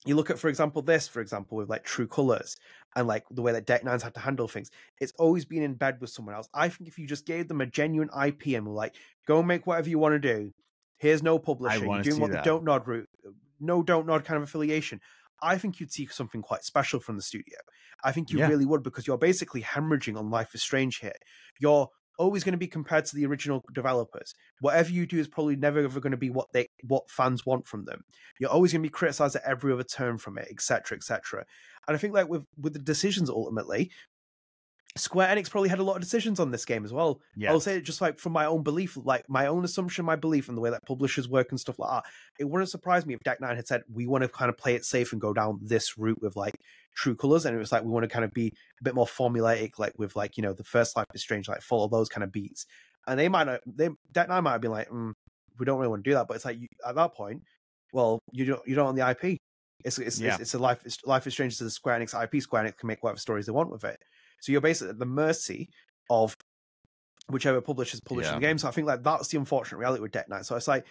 you look at, for example, with like True Colors and like the way that Deck Nines had to handle things, it's always been in bed with someone else. I think if you just gave them a genuine IP and were like, go and make whatever you want to do, here's no publishing, you're doing what the Don't Nod route, no Don't Nod kind of affiliation, I think you'd see something quite special from the studio. I think you really would, because you're basically hemorrhaging on Life is Strange here. You're always going to be compared to the original developers. Whatever you do is probably never ever going to be what fans want from them. You're always going to be criticized at every other turn from it, etc., etc. And I think like with the decisions ultimately, Square Enix probably had a lot of decisions on this game as well. Yes. I'll say it just like from my own belief, like my own assumption, my belief in the way that publishers work and stuff like that. It wouldn't surprise me if Deck 9 had said, we want to kind of play it safe and go down this route with like True Colors. And it was like, we want to kind of be a bit more formulaic, like with like, the first Life is Strange, like follow those kind of beats. And Deck 9 might have been like, we don't really want to do that. But it's like, at that point, well, you don't own the IP. It's a Life is Strange to the Square Enix IP. Square Enix can make whatever stories they want with it. So you're basically at the mercy of whichever publisher's publishing the game. So I think like that's the unfortunate reality with Deck 9. So it's like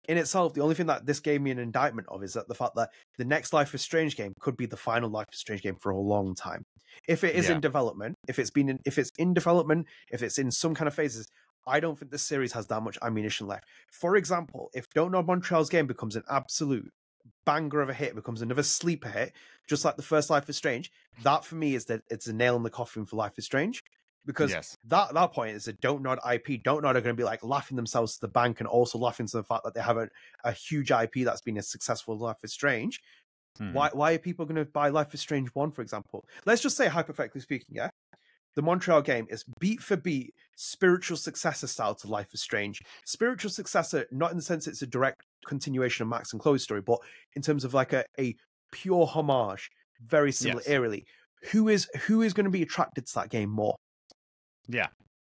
in itself, the only thing that this gave me an indictment of is that the fact that the next Life is Strange game could be the final Life is Strange game for a long time. If it is in development, if it's in development, if it's in some kind of phases, I don't think this series has that much ammunition left. For example, if Don't Nod Montreal's game becomes an absolute banger of a hit, becomes another sleeper hit, just like the first Life is Strange, that for me is that it's a nail in the coffin for Life is Strange, because that point is a Don't Nod IP. Don't Nod are going to be like laughing themselves to the bank and also laughing to the fact that they have a huge IP that's been as successful as Life is Strange. Why are people going to buy Life is Strange 1, for example? Let's just say, hypothetically speaking, the Montreal game is beat for beat spiritual successor style to Life is Strange. Spiritual successor, not in the sense it's a direct continuation of Max and Chloe's story, but in terms of like a pure homage, very similar eerily. Who is going to be attracted to that game more? Yeah,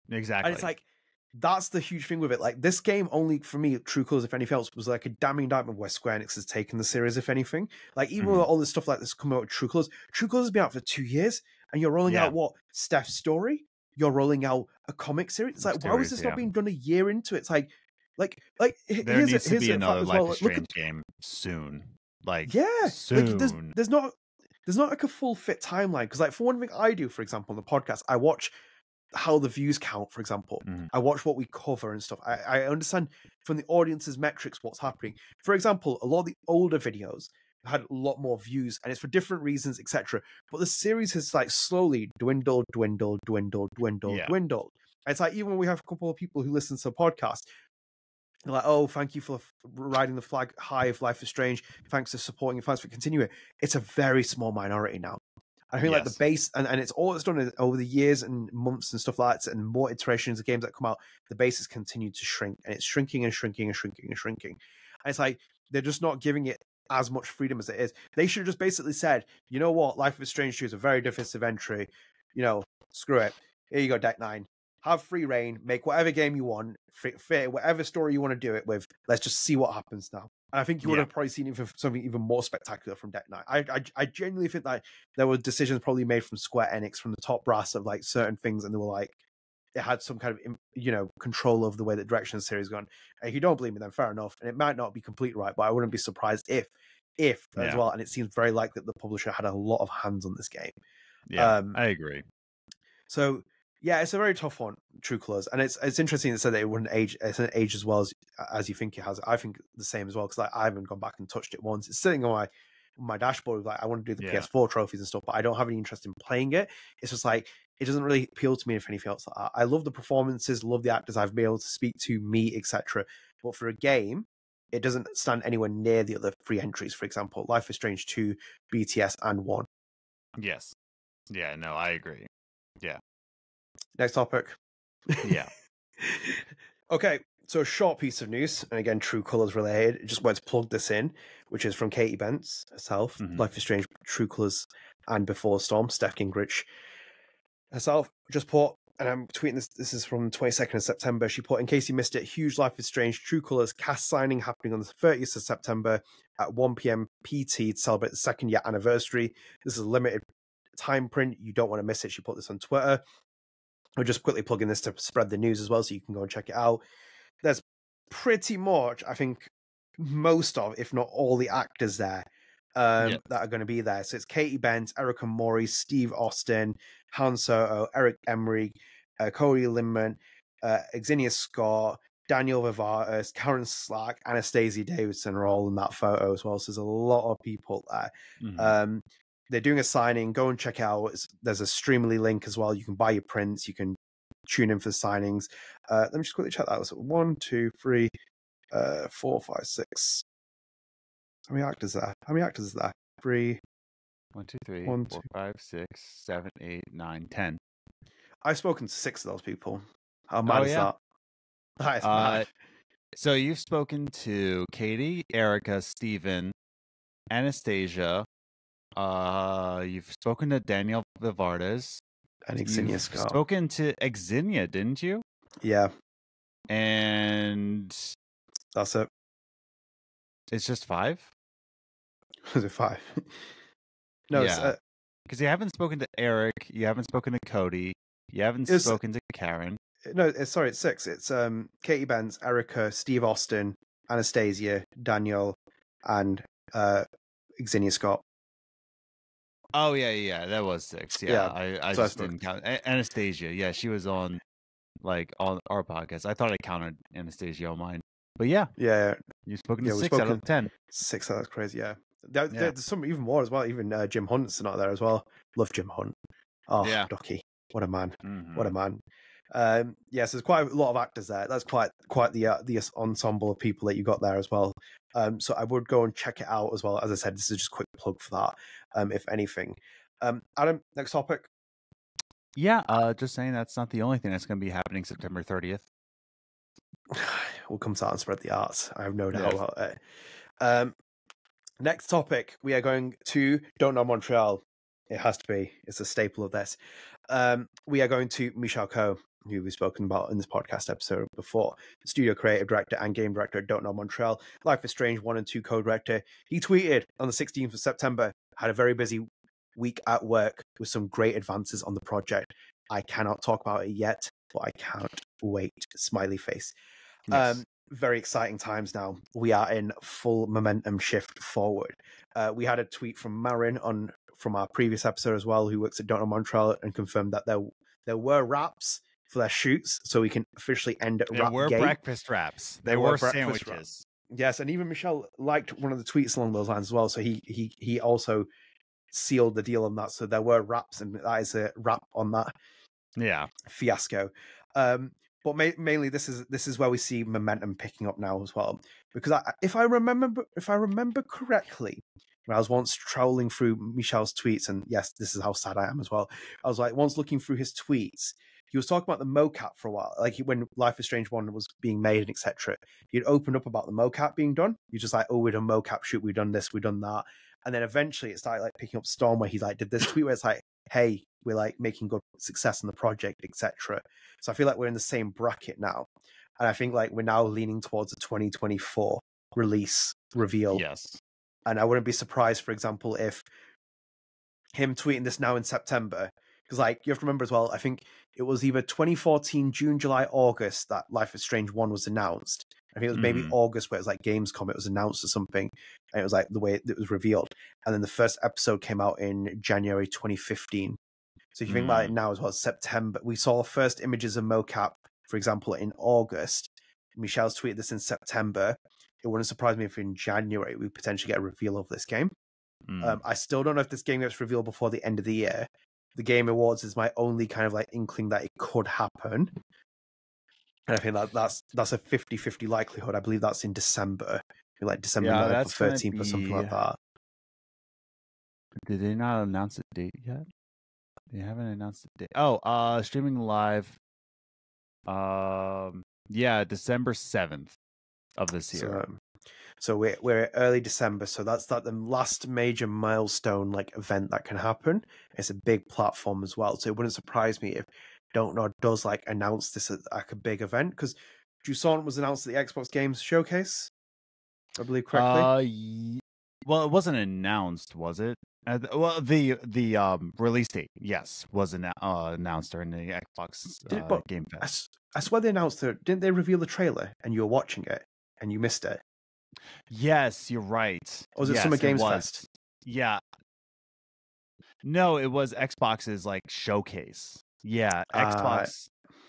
exactly. And it's like, that's the huge thing with it. Like this game only, for me, True Colors, if anything else, was like a damning indictment where Square Enix has taken the series, if anything. Like even with all this stuff like this coming out with True Colors has been out for 2 years, and you're rolling out what? Steph's story? You're rolling out a comic series? It's like, why was this not being done a year into it? It's like there needs to be another Life is Strange game soon. Soon. Like there's not like a full fit timeline, because like for one thing I do, for example, on the podcast, I watch how the views count, for example. I watch what we cover and stuff. I understand from the audience's metrics what's happening. For example, a lot of the older videos had a lot more views, and it's for different reasons, etc. But the series has like slowly dwindled. It's like even when we have a couple of people who listen to the podcast, they're like, "Oh, thank you for riding the flag high of Life is Strange. Thanks for supporting it. Thanks for continuing." It's a very small minority now. I think like the base, and it's all it's done over the years and months and stuff like that, and more iterations of games that come out, the base has continued to shrink, and it's shrinking and shrinking and shrinking and shrinking. And it's like they're just not giving it as much freedom as it is. They should have just basically said, you know what, Life is Strange 2 is a very divisive entry. You know, screw it. Here you go, Deck 9. Have free reign, make whatever game you want, fit whatever story you want to do it with. Let's just see what happens now. And I think you would have probably seen even something even more spectacular from Deck 9. I genuinely think that there were decisions probably made from Square Enix, from the top brass of like certain things, and they were like, it had some kind of, you know, control over the way the direction of the series is going. And if you don't believe me, then fair enough. And it might not be completely right, but I wouldn't be surprised if as well. And it seems very likely that the publisher had a lot of hands on this game. Yeah, I agree. So yeah, it's a very tough one, True Colors, and it's interesting to say that it wouldn't age. It's an age as well as you think it has. I think the same as well, because like I haven't gone back and touched it once. It's sitting on my dashboard. Like I want to do the PS4 trophies and stuff, but I don't have any interest in playing it. It's just like it doesn't really appeal to me if anything else. I love the performances, love the actors I've been able to speak to, meet, etc. But for a game, it doesn't stand anywhere near the other 3 entries. For example, Life is Strange 2, BTS, and 1. Yes. Yeah. No, I agree. Yeah. Next topic. Yeah. Okay, so a short piece of news, and again, True Colors related. Just wanted to plug this in, which is from Katy Bentz herself, Life is Strange, True Colors, and Before the Storm. Steph Gingrich herself just put, and I'm tweeting this. This is from 22nd of September. She put, in case you missed it, huge Life is Strange True Colors cast signing happening on the 30th of September at 1 p.m. PT to celebrate the 2nd year anniversary. This is a limited time print. You don't want to miss it. She put this on Twitter. I'll just quickly plug in this to spread the news as well, so you can go and check it out. There's pretty much, I think, most of, if not all, the actors there that are going to be there. So it's Katy Bentz, Erica Mori, Steve Austin, Han Soto, Eric Emery, Cody Linman, Xenia Scott, Daniel Vivatis, Karen Slack, Anastasia Davidson are all in that photo as well. So there's a lot of people there. They're doing a signing. Go and check it out. There's a Streamly link as well. You can buy your prints. You can tune in for the signings. Let me just quickly check that out. So 1, 2, 3, 4, 5, 6. How many actors are there? How many actors are there? 3. 1, 2, 3, 4, 5, 6, 7, 8, 9, 10. I've spoken to 6 of those people. How mad is that? That is mad. So you've spoken to Katie, Erica, Steven, Anastasia. You've spoken to Daniel Vivardes and Xenia Scott. Spoken to Xenia, didn't you? Yeah. And that's it. It's just 5? Was it 5? No, yeah. Because you haven't spoken to Eric, you haven't spoken to Cody, you haven't spoken to Karen. No, sorry, it's 6. It's Katy Bentz, Erica, Steve Austin, Anastasia, Daniel, and Xenia Scott. Oh yeah, that was 6. Yeah. I just didn't count Anastasia. Yeah, she was on our podcast. I thought I counted Anastasia on mine, but yeah, you've spoken to 6 out of 10. 6, that's crazy. Yeah, there's some even more as well. Even Jim Hunt's not there as well. Love Jim Hunt. Oh, yeah. Ducky, what a man! What a man. Yes, there's quite a lot of actors there. That's quite the ensemble of people that you got there as well. So I would go and check it out as well. As I said, this is just a quick plug for that. If anything, Adam, next topic. Yeah, just saying that's not the only thing that's going to be happening September 30th. We'll come to that and spread the arts. I have no doubt about it. Next topic, we are going to Don't Nod Montreal. It has to be. It's a staple of this. We are going to Michel Koch, who we've spoken about in this podcast episode before. Studio creative director and game director at Don't Nod Montreal. Life is Strange 1 and 2 co-director. He tweeted on the 16th of September, had a very busy week at work with some great advances on the project. I cannot talk about it yet, but I can't wait. Smiley face. Yes. Very exciting times now. We are in full momentum shift forward. We had a tweet from Marin from our previous episode as well, who works at Don't Nod Montreal, and confirmed that there were wraps for their shoots, so we can officially end at There wrap were gate. breakfast wraps. They were sandwiches. Wraps. Yes, and even Michel liked one of the tweets along those lines as well. So he also sealed the deal on that. So there were wraps, and that is a wrap on that. Yeah, fiasco. But mainly this is where we see momentum picking up now as well. Because if I remember correctly, when I was once trolling through Michel's tweets, and yes, this is how sad I am as well. I was like once looking through his tweets. He was talking about the mocap for a while, like when Life is Strange 1 was being made and etc. He'd opened up about the mocap being done. You're just like, oh, we've done mocap shoot, we've done this, we've done that. And then eventually it started like picking up storm where he's like, did this tweet where it's like, hey, we're like making good success in the project, etc. So I feel like we're in the same bracket now. And I think like we're now leaning towards a 2024 release reveal. Yes. And I wouldn't be surprised, for example, if him tweeting this now in September, because like you have to remember as well, I think it was either 2014, June, July, August that Life is Strange 1 was announced. I think it was maybe August where it was like Gamescom, it was announced or something. And it was like the way it was revealed. And then the first episode came out in January 2015. So if you think about it now as well, September, we saw first images of mocap, for example, in August. Michel's tweeted this in September. It wouldn't surprise me if in January we potentially get a reveal of this game. I still don't know if this game gets revealed before the end of the year. The Game Awards is my only kind of like inkling that it could happen. And I think that's a 50-50 likelihood. I believe that's in December. Like December 9th or 13th or something like that. Did they not announce a date yet? They haven't announced a date. Oh, streaming live. Yeah, December 7th of this year. So we're early December, so that's like the last major milestone like event that can happen. It's a big platform as well, so it wouldn't surprise me if Don't Nod does like announce this as like a big event, because Jusant was announced at the Xbox Games Showcase, I believe correctly. Well, it wasn't announced, was it? Well, the release date, yes, was announced during the Xbox Game Fest. I swear they announced it. Didn't they reveal the trailer and you were watching it and you missed it? Yes, you're right. Or was it Summer Games Fest? Yeah. No, it was Xbox's like showcase. Yeah, Xbox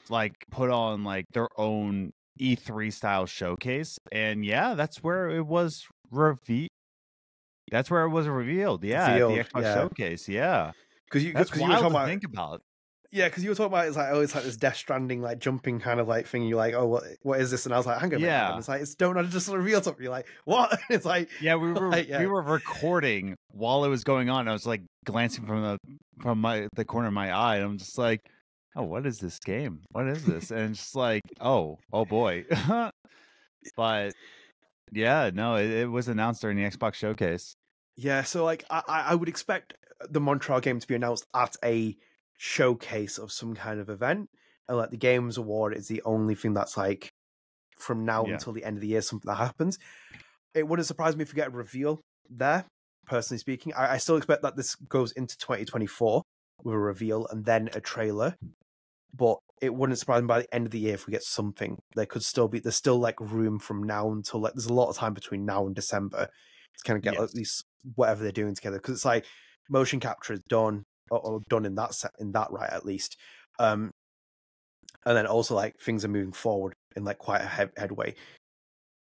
like put on like their own E3 style showcase, and yeah, that's where it was revealed. That's where it was revealed. Yeah, at the Xbox showcase. Yeah, because that's wild to think about. Yeah, because you were talking about it's like this Death Stranding like jumping kind of like thing. You're like, oh, what is this? And I was like, hang on a minute. And it's like it's Don't Nod just revealed something. You're like, what? It's like we were recording while it was going on. I was like glancing from the corner of my eye, and I'm just like, oh, what is this game? What is this? And it's just like, oh boy. But yeah, no, it was announced during the Xbox showcase. Yeah, so like I would expect the Montreal game to be announced at a showcase of some kind of event, and like the Games Award is the only thing that's like from now until the end of the year something that happens. It wouldn't surprise me if we get a reveal there, personally speaking. I still expect that this goes into 2024 with a reveal and then a trailer, but it wouldn't surprise me by the end of the year if we get something. There's still like room from now until like there's a lot of time between now and December to kind of get at least whatever they're doing together, because it's like motion capture is done or done in that right at least, and then also like things are moving forward in like quite a headway.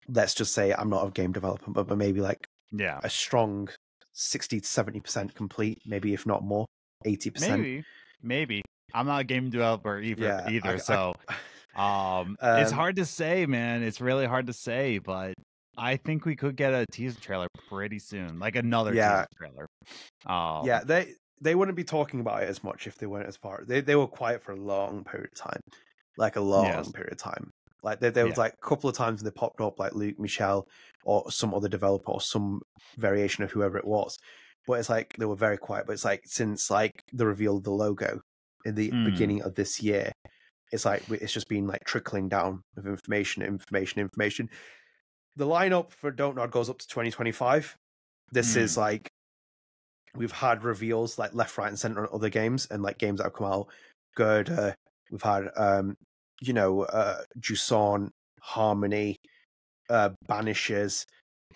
Let's just say I'm not a game developer, but maybe like a strong 60 to 70% complete, maybe if not more, 80%. Maybe I'm not a game developer either, so it's hard to say, man. It's really hard to say, but I think we could get a teaser trailer pretty soon, like another teaser trailer. They wouldn't be talking about it as much if they weren't as far. They were quiet for a long period of time, like a long period of time. Like there was like a couple of times when they popped up, like Luke, Michel, or some other developer, or some variation of whoever it was. But it's like they were very quiet. But it's like since like the reveal of the logo in the beginning of this year, it's like it's just been like trickling down of information. The lineup for Don't Nod goes up to 2025. This is like we've had reveals like left, right, and center on other games, and like games that have come out. Gerda, we've had Jusant, Harmony, Banishers.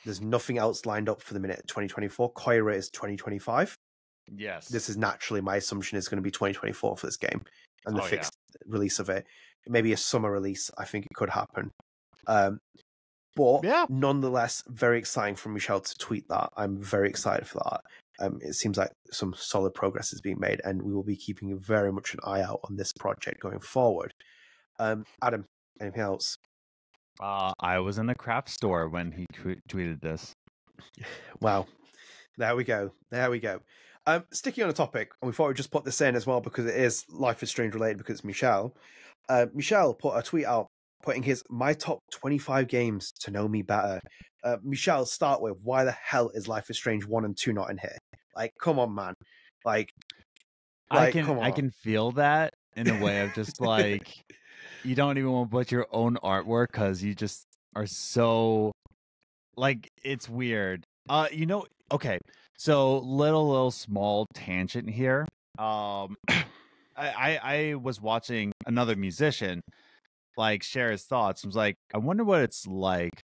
There's nothing else lined up for the minute. 2024. Koira is 2025. Yes. This is naturally my assumption is going to be 2024 for this game. and the fixed release of it. Maybe a summer release, I think it could happen. But nonetheless, very exciting for Michel to tweet that. I'm very excited for that. It seems like some solid progress is being made, and we will be keeping very much an eye out on this project going forward. Adam, anything else? I was in a craft store when he tweeted this. Wow. There we go. Sticking on a topic, and we thought we'd just put this in as well because it is Life is Strange related because it's Michel. Michel put a tweet out putting his my top 25 games to know me better. Michel, start with why the hell is Life is Strange 1 and 2 not in here? Like, come on, man. Like I can feel that in a way of just like you don't even want to put your own artwork because you just are so like it's weird. Okay. So little small tangent here. I was watching another musician like share his thoughts. I was like, I wonder what it's like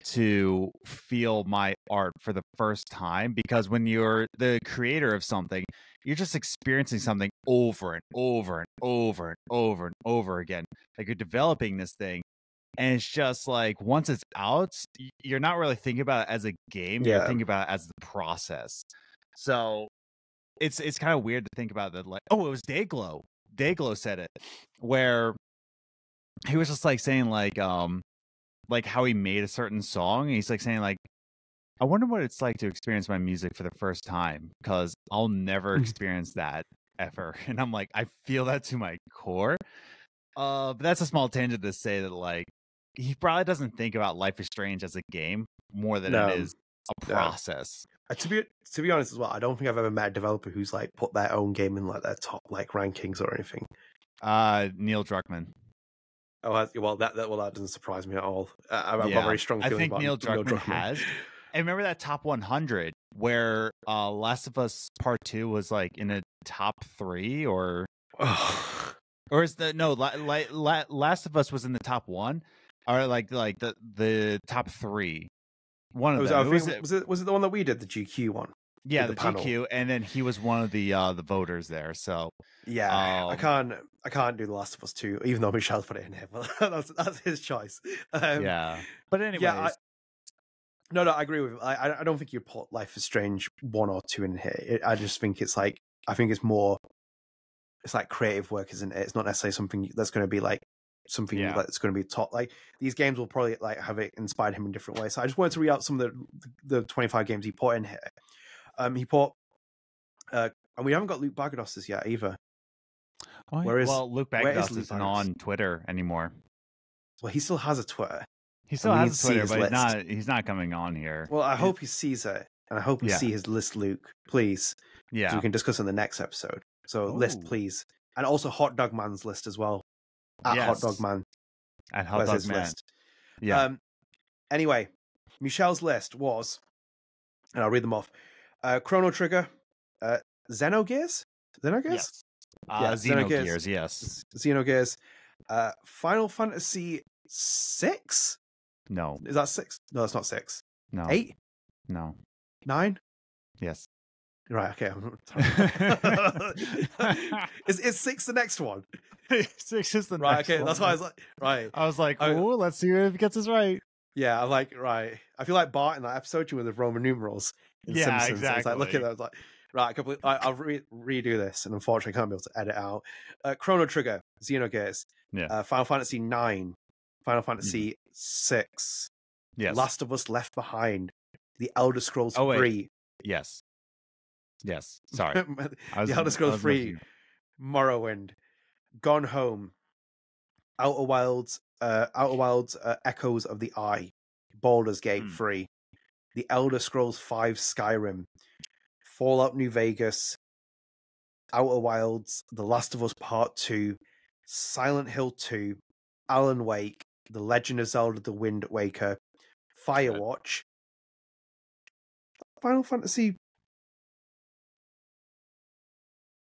to feel my art for the first time, because when you're the creator of something, you're just experiencing something over and over and over and over and over again. Like you're developing this thing, and it's just like once it's out, you're not really thinking about it as a game. You're thinking about it as the process. So it's kind of weird to think about that. Like, oh, it was Dayglow. Dayglow said it, where he was just like saying like how he made a certain song. And he's like saying like, I wonder what it's like to experience my music for the first time, because I'll never experience that ever. And I'm like, I feel that to my core. But that's a small tangent to say that like he probably doesn't think about Life is Strange as a game more than it is a process. To be honest as well, I don't think I've ever met a developer who's like put their own game in like their top like rankings or anything. Neil Druckmann. Oh well, that doesn't surprise me at all. I've got very strong feelings about Neil Druckmann has. And remember that top 100 where Last of Us Part 2 was like in a top 3 or is the Last of Us was in the top 1 or like the top 3. One of them. Was it the one that we did, the GQ one? Yeah, the GQ, and then he was one of the voters there. So yeah, I can't do The Last of Us 2, even though Michelle put it in here. But that's his choice. Yeah, but anyways, no, I agree with you. I don't think you put Life is Strange 1 or 2 in here. I just think it's like it's like creative work, isn't it? It's not necessarily something that's going to be like something that's going to be top. Like these games will probably like have it inspired him in different ways. So I just wanted to read out some of the 25 games he put in here. He put, and we haven't got Luke Bagados's yet either. Luke Bagados isn't on Twitter anymore. Well, he still has a Twitter. He still has a Twitter, but he's not coming on here. Well, I hope he sees it, and I hope we see his list, Luke, please. Yeah, so we can discuss in the next episode. So list, please, and also Hot Dog Man's list as well. Hot Dog Man. At Hot Dog Man. List. Yeah. Anyway, Michel's list was, and I'll read them off. Chrono Trigger, Xenogears? Yes. Xenogears, yes. Xenogears. Final Fantasy 6? No. Is that 6? No, that's not 6. No. 8? No. 9? Yes. Right, okay. Is 6 the next one? 6 is the next one. Right, okay, that's why I was like, right. I was like, oh, let's see if he gets this right. Yeah, I'm like, right. I feel like Bart in that episode with the Roman numerals in Simpsons. Exactly. I was like, look at that. I was like, right, I'll redo this, and unfortunately, I can't be able to edit out. Chrono Trigger, Xenogears, Final Fantasy 9, Final Fantasy 6, Last of Us Left Behind, The Elder Scrolls 3. Yes. Sorry. The Elder Scrolls 3, Morrowind, Gone Home, Outer Wilds, Echoes of the Eye, Baldur's Gate 3, The Elder Scrolls 5 Skyrim, Fallout New Vegas, Outer Wilds, The Last of Us Part 2, Silent Hill 2, Alan Wake, The Legend of Zelda The Wind Waker, Firewatch, Final Fantasy...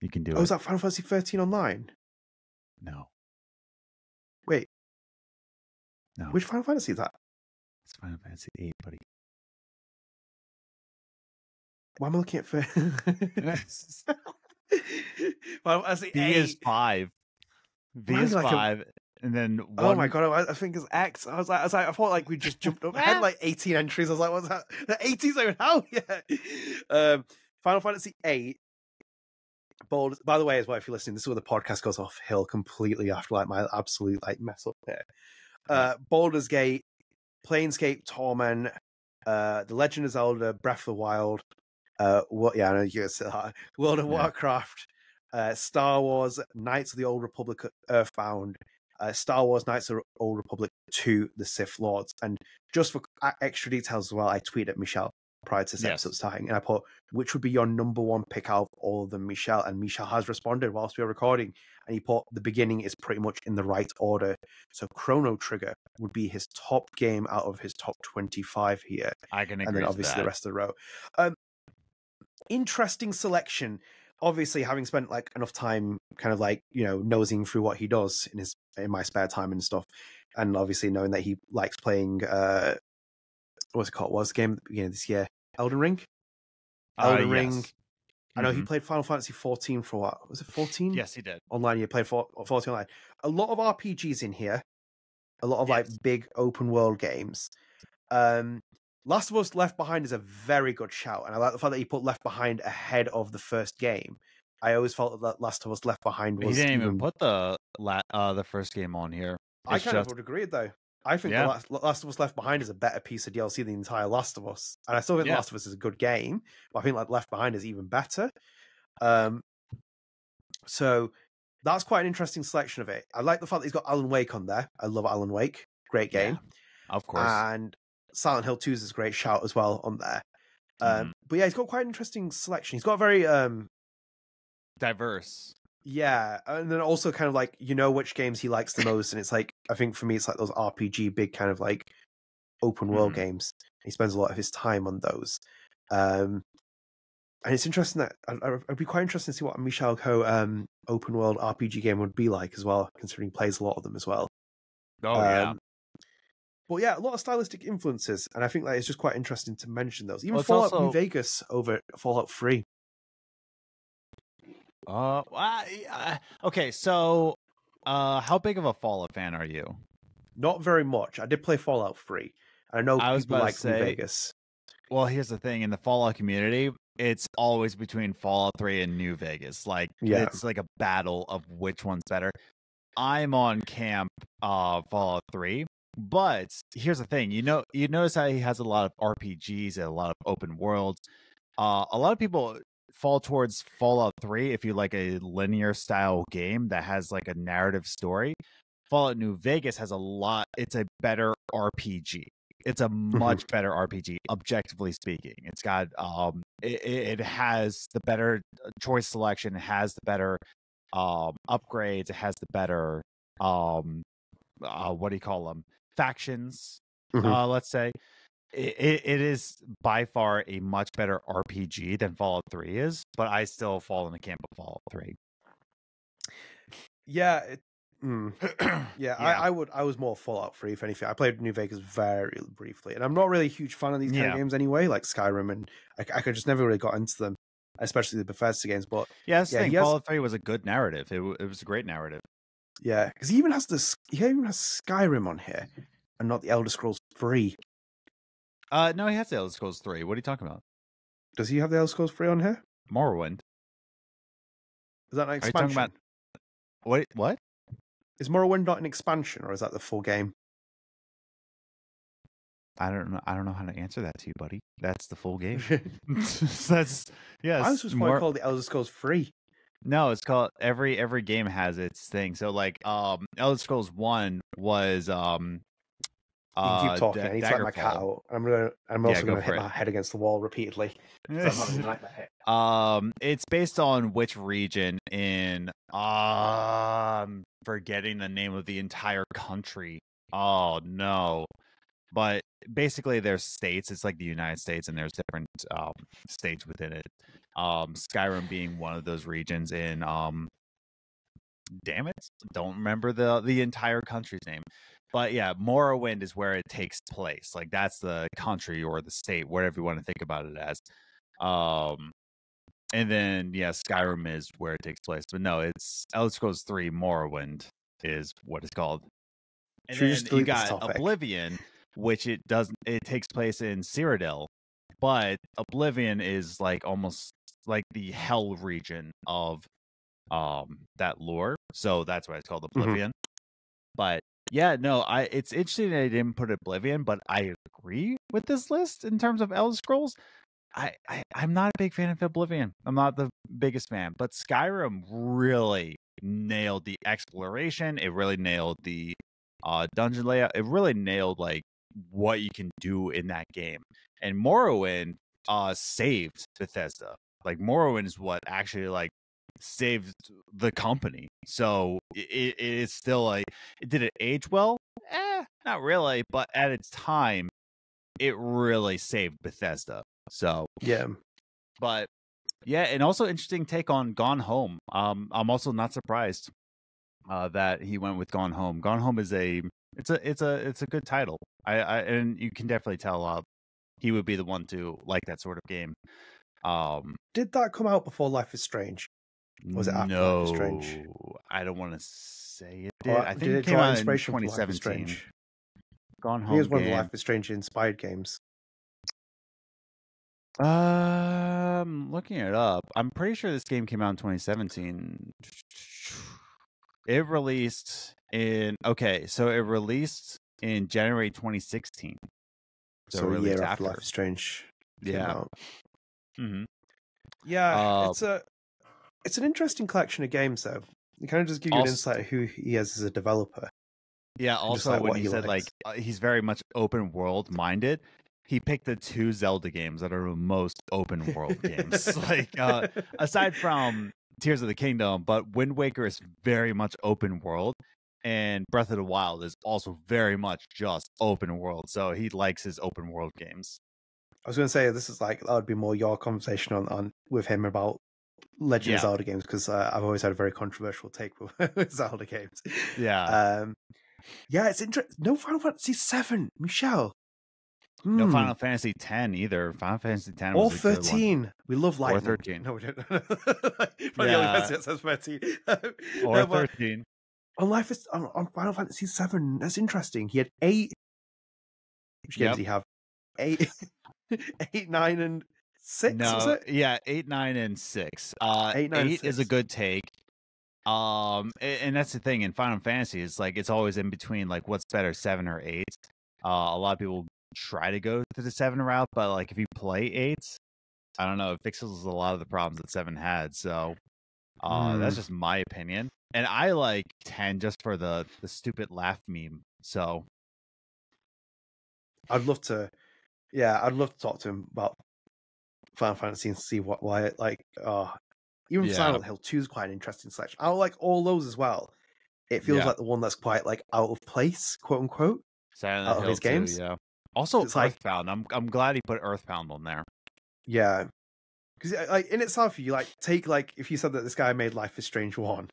You can do it. Oh, is that Final Fantasy 13 Online? No. Wait. No. Which Final Fantasy is that? It's Final Fantasy 8, buddy. Why am I looking at Final Fantasy 8? He is 5. VS5, and then one... Oh my god, I think it's X. I thought like we just jumped up. I had like 18 entries. I was like, what's that? The 80s even how? Yeah. Final Fantasy 8. Bold. By the way, as well, if you're listening, this is where the podcast goes off hill completely after like my absolute like mess up here. Baldur's Gate, Planescape Torment, The Legend of Zelda, Breath of the Wild. What? Yeah, I know you said that. World of Warcraft, Star Wars, Knights of the Old Republic, Earthbound, Star Wars, Knights of the Old Republic 2, The Sith Lords. And just for extra details as well, I tweeted at Michel prior to this episode starting, and I put, which would be your number one pick out of all of them, Michel? And Michel has responded whilst we were recording, and he put the beginning is pretty much in the right order. So Chrono Trigger would be his top game out of his top 25 here. I can agree. And then obviously the rest of the row. Interesting selection. Obviously, having spent like enough time kind of like, you know, nosing through what he does in my spare time and stuff, and obviously knowing that he likes playing what's it called? What was the game at the beginning of this year? Elden Ring? Elden Ring. Yes. I know he played Final Fantasy 14 for what? Was it 14? Yes, he did. Online, he played 14 online. A lot of RPGs in here. A lot of like big open world games. Last of Us Left Behind is a very good shout, and I like the fact that he put Left Behind ahead of the first game. I always felt that Last of Us Left Behind was... He didn't even put the first game on here. I kind of would agree, though. I think the Last of Us Left Behind is a better piece of DLC than the entire Last of Us. And I still think Last of Us is a good game, but I think like Left Behind is even better. So that's quite an interesting selection of it. I like the fact that he's got Alan Wake on there. I love Alan Wake. Great game. Yeah, of course. And Silent Hill 2 is a great shout as well on there. But yeah, he's got quite an interesting selection. He's got a very... diverse. Yeah, and then also kind of like, you know, which games he likes the most, and it's like, I think for me it's like those RPG big kind of like open world games. He spends a lot of his time on those, and it's interesting that I'd be quite interested to see what a Michel Koch open world RPG game would be like as well, considering he plays a lot of them as well. But yeah, a lot of stylistic influences, and I think that it's just quite interesting to mention those. Even Fallout New Vegas over Fallout 3. Okay, so how big of a Fallout fan are you? Not very much. I did play Fallout 3. I know people like New Vegas. Well, here's the thing. In the Fallout community, it's always between Fallout 3 and New Vegas. Like, it's like a battle of which one's better. I'm on camp Fallout 3, but here's the thing. You notice how he has a lot of RPGs and a lot of open worlds. A lot of people fall towards Fallout 3 if you like a linear style game that has like a narrative story. Fallout New Vegas has it's a better RPG. It's a much better RPG, objectively speaking. It's got it has the better choice selection, it has the better upgrades, it has the better what do you call them? Factions, let's say. It is by far a much better RPG than Fallout 3 is, but I still fall in the camp of Fallout 3. Yeah, I was more Fallout 3 if anything. I played New Vegas very briefly, and I'm not really a huge fan of these kind of games anyway, like Skyrim, and I could just never really got into them, especially the Bethesda games. But that's the thing. Fallout 3 was a good narrative. It was a great narrative. Yeah, because he even has Skyrim on here, and not the Elder Scrolls 3. No, he has the Elder Scrolls 3. What are you talking about? Does he have the Elder Scrolls 3 on here? Morrowind. Is that an expansion? Are you talking about... What? Is Morrowind not an expansion, or is that the full game? I don't know how to answer that to you, buddy. That's the full game. I was just called the Elder Scrolls 3. No, it's called every game has its thing. So like Elder Scrolls 1 was you can keep talking. I need to let my cat out. I'm also going to hit my head against the wall repeatedly. It's based on which region in forgetting the name of the entire country. Oh no. But basically there's states. It's like the United States, and there's different states within it. Skyrim being one of those regions in damn it, don't remember the entire country's name. But yeah, Morrowind is where it takes place. Like that's the country or the state, whatever you want to think about it as. And then Skyrim is where it takes place. But no, it's Elder Scrolls 3 Morrowind is what it's called. And Should we then just delete you this got topic? Oblivion, which it takes place in Cyrodiil, but Oblivion is like almost like the hell region of that lore. So that's why it's called Oblivion. But yeah, no, it's interesting that I didn't put Oblivion, but I agree with this list in terms of Elder Scrolls. I'm not a big fan of Oblivion. I'm not the biggest fan, but Skyrim really nailed the exploration. It really nailed the dungeon layout. It really nailed like what you can do in that game. And Morrowind saved Bethesda. Like Morrowind is what actually like saved the company. So it is still like, did it age well? Not really, but at its time, it really saved Bethesda. So yeah, but yeah, and also interesting take on Gone Home. I'm also not surprised that he went with Gone Home. Gone Home is it's a good title. I and you can definitely tell he would be the one to like that sort of game. Did that come out before Life is Strange? Or was it after Life is Strange? I don't want to say it did. I think did it came draw out inspiration in from Life is 2017. Strange? Gone Home. He was one of the game. Life is Strange inspired games. Looking it up, I'm pretty sure this game came out in 2017. It released in January 2016. So a year after Life is Strange came out. Yeah, it's an interesting collection of games, though. It kind of just gives you an insight of who he is as a developer. Yeah, also like when he said likes. Like he's very much open world minded, he picked the 2 Zelda games that are the most open world games. Like aside from Tears of the Kingdom, but Wind Waker is very much open world, and Breath of the Wild is also very much just open world. So he likes his open world games. I was going to say this is like that would be more your conversation on with him about Legend of Zelda games, because I've always had a very controversial take with Zelda games. Yeah. Yeah, it's interesting. No Final Fantasy VII, Michel. No Final Fantasy X either. Final Fantasy X or was a 13. Good one. We love Lightning. Or 13. No, we don't. Probably the only person that says 13. Or 13. On Final Fantasy VII, that's interesting. He had 8. Which games did he have? 8, 9, and 6. No, was it? Yeah, 8, 9, and 6. 8 is a good take. And that's the thing in Final Fantasy. It's like it's always in between. Like, what's better, 7 or 8? A lot of people try to go to the 7 route, but like if you play 8, I don't know, it fixes a lot of the problems that 7 had. So that's just my opinion. And I like 10 just for the stupid laugh meme. So I'd love to talk to him about Final Fantasy and see why it like even Silent Hill 2 is quite an interesting selection. I like all those as well. It feels like the one that's quite like out of place, quote unquote, Silent out Hill of his games. Yeah. Also, it's Earthbound. I'm glad he put Earthbound on there. Yeah, because like in itself, you like take like if you said that this guy made Life is Strange 1,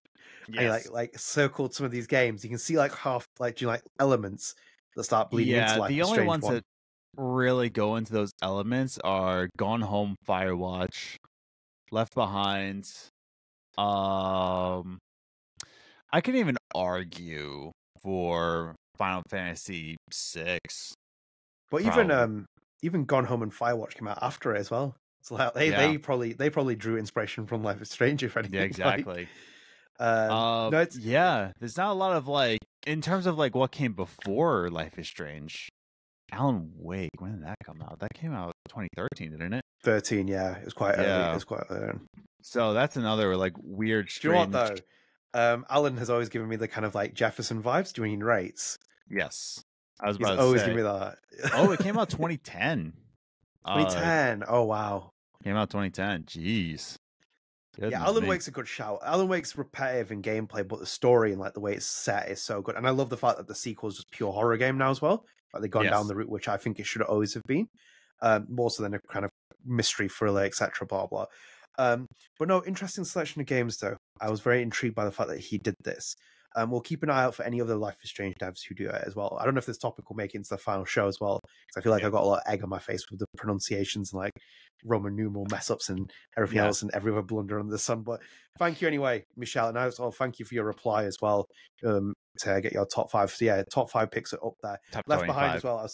and you like circled some of these games, you can see like half like elements that start bleeding into Life is Strange 1. The only ones that really go into those elements are Gone Home, Firewatch, Left Behind. I can even argue for Final Fantasy VI. But even Gone Home and Firewatch came out after it as well. So like, they probably drew inspiration from Life is Strange, if anything. Yeah, exactly. There's not a lot of like in terms of like what came before Life is Strange. Alan Wake, when did that come out? That came out 2013, didn't it? 13, yeah. It was quite early. It was quite early. So that's another like weird, strange... Do you know what though? Alan has always given me the kind of like Jefferson vibes doing rates. Yes. I was He's about to always say. give me that. Oh, it came out 2010. 2010. Oh wow. Came out 2010. Jeez. Yeah, Alan Wake's a good shout. Alan Wake's repetitive in gameplay, but the story and like the way it's set is so good. And I love the fact that the sequel is just pure horror game now as well. Like they've gone down the route which I think it should always have been. More so than a kind of mystery thriller, etc. Blah blah. But no, interesting selection of games though. I was very intrigued by the fact that he did this. We'll keep an eye out for any other Life is Strange devs who do it as well. I don't know if this topic will make it into the final show as well, because I feel like I've got a lot of egg on my face with the pronunciations and like Roman numeral mess ups and everything else and every other blunder under the sun. But thank you anyway, Michel, and also thank you for your reply as well. to get your top 5. So yeah, top 5 picks are up there. Top Left 25. Behind as well.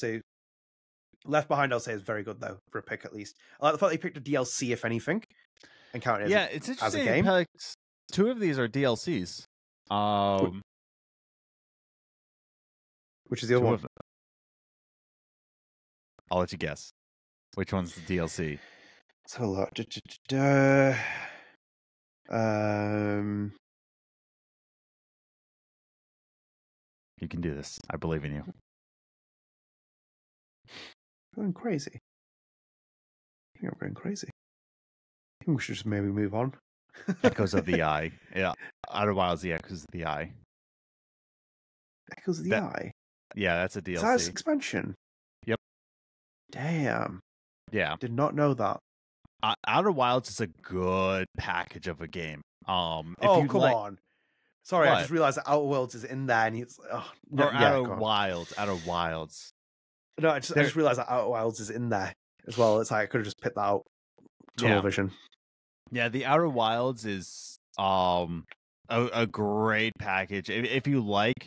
Left Behind, I'll say, is very good though for a pick at least. I like the fact they picked a DLC, if anything, and counted it it's interesting. as a game. Picks, 2 of these are DLCs. Which is the other one? I'll let you guess. Which one's the DLC? Let's have a look. You can do this. I believe in you. Going crazy. I think I'm going crazy. I think we should just maybe move on. Echoes of the Eye. Yeah. Outer Wilds, the Echoes of the Eye. Echoes of the Eye? Yeah, that's a DLC. That's expansion? Yep. Damn. Yeah. Did not know that. Outer Wilds is a good package of a game. Come on. Sorry, what? I just realized that Outer Worlds is in there, and it's Outer Wilds. No, I just realized that Outer Wilds is in there as well. It's like I could have just picked that out. Tunnel vision. Yeah, the Outer Wilds is a great package. If you like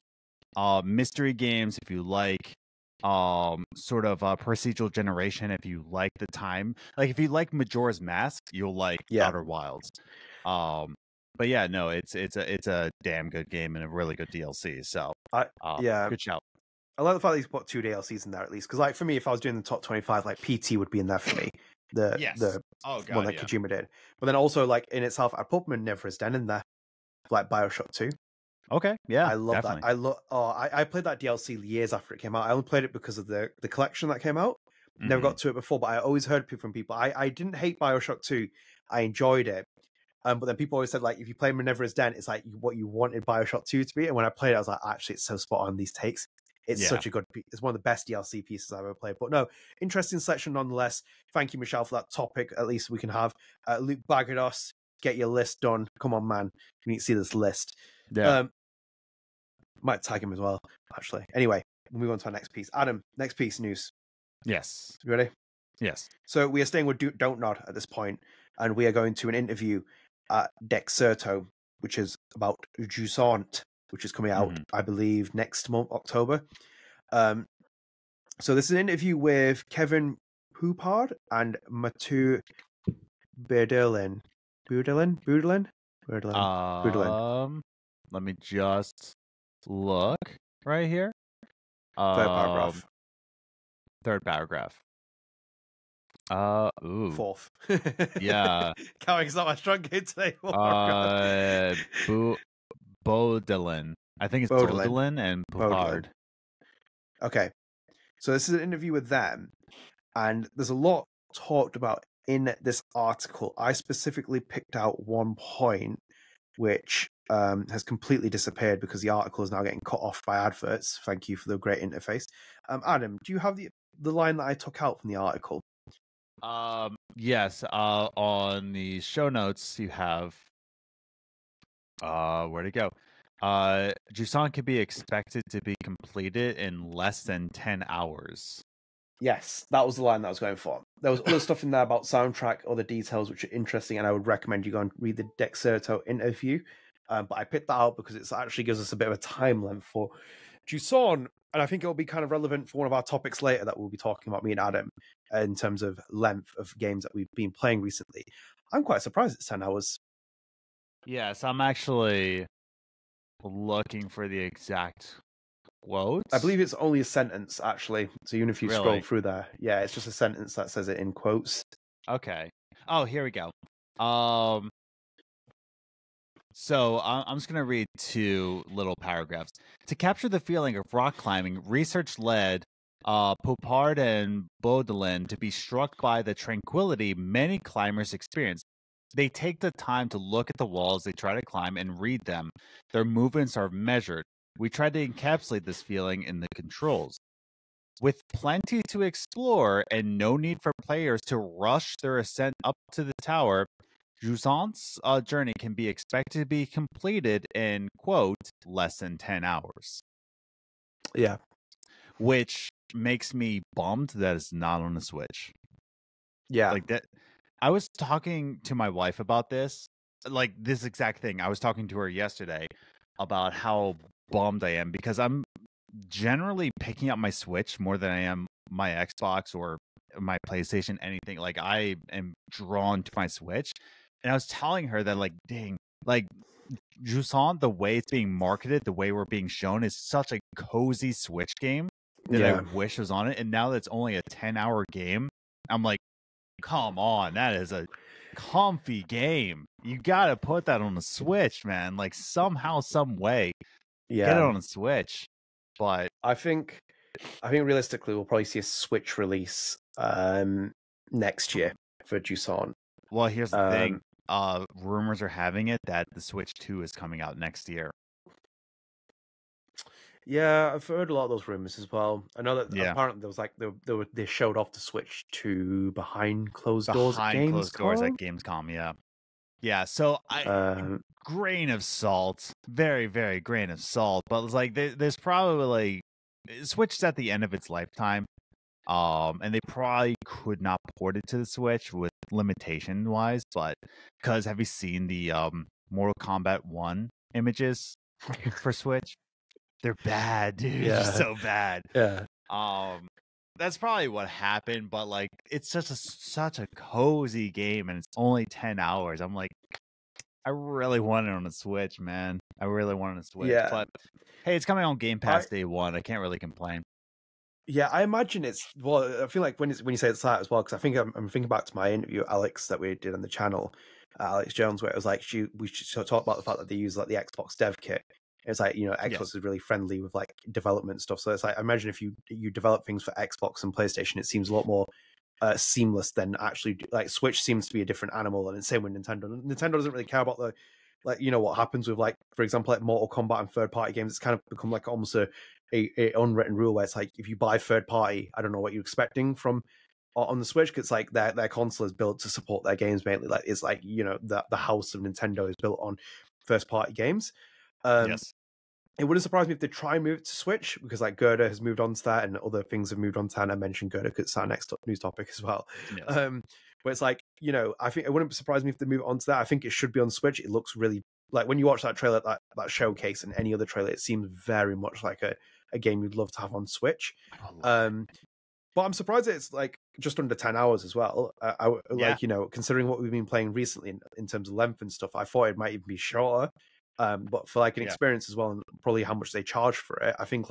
mystery games, if you like sort of procedural generation, if you like the time, like if you like Majora's Mask, you'll like Outer Wilds. But yeah, no, it's a damn good game and a really good DLC. So good shout. I like the fact that he's put 2 DLCs in there at least, because like for me, if I was doing the top 25, like PT would be in there for me. The one that Kojima did, but then also like in itself, I put Never's Den in there, like BioShock 2. Okay, yeah, I love that. I played that DLC years after it came out. I only played it because of the collection that came out. Never got to it before, but I always heard from people. I didn't hate BioShock 2. I enjoyed it. But then people always said, like, if you play Never's Den, it's like what you wanted BioShock 2 to be. And when I played it, I was like, actually, it's so spot on, these takes. It's such a good piece. It's one of the best DLC pieces I've ever played. But no, interesting selection nonetheless. Thank you, Michel, for that topic. At least we can have Luke Bagados, get your list done. Come on, man. You need to see this list. Yeah. Might tag him as well, actually. Anyway, we'll move on to our next piece. Adam, next piece, news. Yes. You ready? Yes. So we are staying with Don't Nod at this point, and we are going to an interview at Dexerto, which is about Jusant, which is coming out, I believe, next month, October. So this is an interview with Kevin Poupard and Mathieu Boudelin. Boudelin. Let me just look right here. Third paragraph. Fourth. Yeah. Counting's not my strong game today. Boudelin. I think it's Boudelin and Poupard. Okay. So this is an interview with them, and there's a lot talked about in this article. I specifically picked out one point which has completely disappeared because the article is now getting cut off by adverts. Thank you for the great interface. Adam, do you have the line that I took out from the article? Yes. On the show notes, you have where'd it go? Jusant can be expected to be completed in less than 10 hours. Yes, that was the line that I was going for. There was other stuff in there about soundtrack, other details which are interesting, and I would recommend you go and read the Dexerto interview. But I picked that out because it actually gives us a bit of a time length for Jusant, and I think it will be kind of relevant for one of our topics later that we'll be talking about, me and Adam, in terms of length of games that we've been playing recently. I'm quite surprised it's 10 hours. Yes, I'm actually looking for the exact quote. I believe it's only a sentence, actually. So even if you scroll through there, yeah, it's just a sentence that says it in quotes. Okay. Oh, here we go. So I'm just going to read 2 little paragraphs. To capture the feeling of rock climbing, research led Poupard and Boudelin to be struck by the tranquility many climbers experience. They take the time to look at the walls they try to climb and read them. Their movements are measured. We tried to encapsulate this feeling in the controls. With plenty to explore and no need for players to rush their ascent up to the tower, Jusant's journey can be expected to be completed in, quote, less than 10 hours. Yeah. Which makes me bummed that it's not on the Switch. Yeah. Like that. I was talking to my wife about this, like this exact thing. I was talking to her yesterday about how bummed I am because I'm generally picking up my Switch more than I am my Xbox or my PlayStation, anything. Like I am drawn to my Switch. And I was telling her that like, dang, like Jusant, the way it's being marketed, the way we're being shown is such a cozy Switch game that I wish was on it. And now that it's only a 10-hour game, I'm like, come on, that is a comfy game. You gotta put that on the Switch, man. Like somehow, some way, get it on the Switch. But I think realistically we'll probably see a Switch release next year for Jusant. Well, here's the thing. Rumors are having it that the Switch 2 is coming out next year. Yeah, I've heard a lot of those rumors as well. I know that apparently there was like they showed off the Switch 2 behind closed doors at Gamescom. Yeah. So grain of salt, very very grain of salt. But it's like there's probably like Switch's at the end of its lifetime. And they probably could not port it to the Switch with limitation wise, but because have you seen the Mortal Kombat 1 images for Switch? They're bad, dude. Yeah. So bad. Yeah. That's probably what happened, but like it's just such a cozy game and it's only 10 hours. I'm like, I really want it on the Switch, man. I really want it on the Switch. Yeah. But hey, it's coming on Game Pass day one. I can't really complain. Yeah, I imagine it's I feel like when you say it's that as well, because I think I'm thinking back to my interview with Alex that we did on the channel, Alex Jones, where it was like we should talk about the fact that they use like the Xbox Dev Kit. It's like, you know, Xbox is really friendly with like development stuff. So it's like, I imagine if you develop things for Xbox and PlayStation, it seems a lot more seamless than actually like Switch seems to be a different animal. And the same with Nintendo. Nintendo doesn't really care about the, like, you know, what happens with like, for example, like Mortal Kombat and third party games. It's kind of become like almost a unwritten rule where it's like, if you buy third party, I don't know what you're expecting from on the Switch, because like their console is built to support their games mainly. Like it's like, you know, the house of Nintendo is built on first party games. Yes. It wouldn't surprise me if they try and move it to Switch, because like Gerda has moved on to that and other things have moved on to that. And I mentioned Gerda because it's our next news topic as well. Yes. But it's like, you know, I think it wouldn't surprise me if they move on to that. I think it should be on Switch. It looks really like when you watch that trailer, that showcase and any other trailer, it seems very much like a game you'd love to have on Switch. But I'm surprised that it's like just under 10 hours as well. Like, you know, considering what we've been playing recently in terms of length and stuff, I thought it might even be shorter. But for like an experience as well, and probably how much they charge for it, I think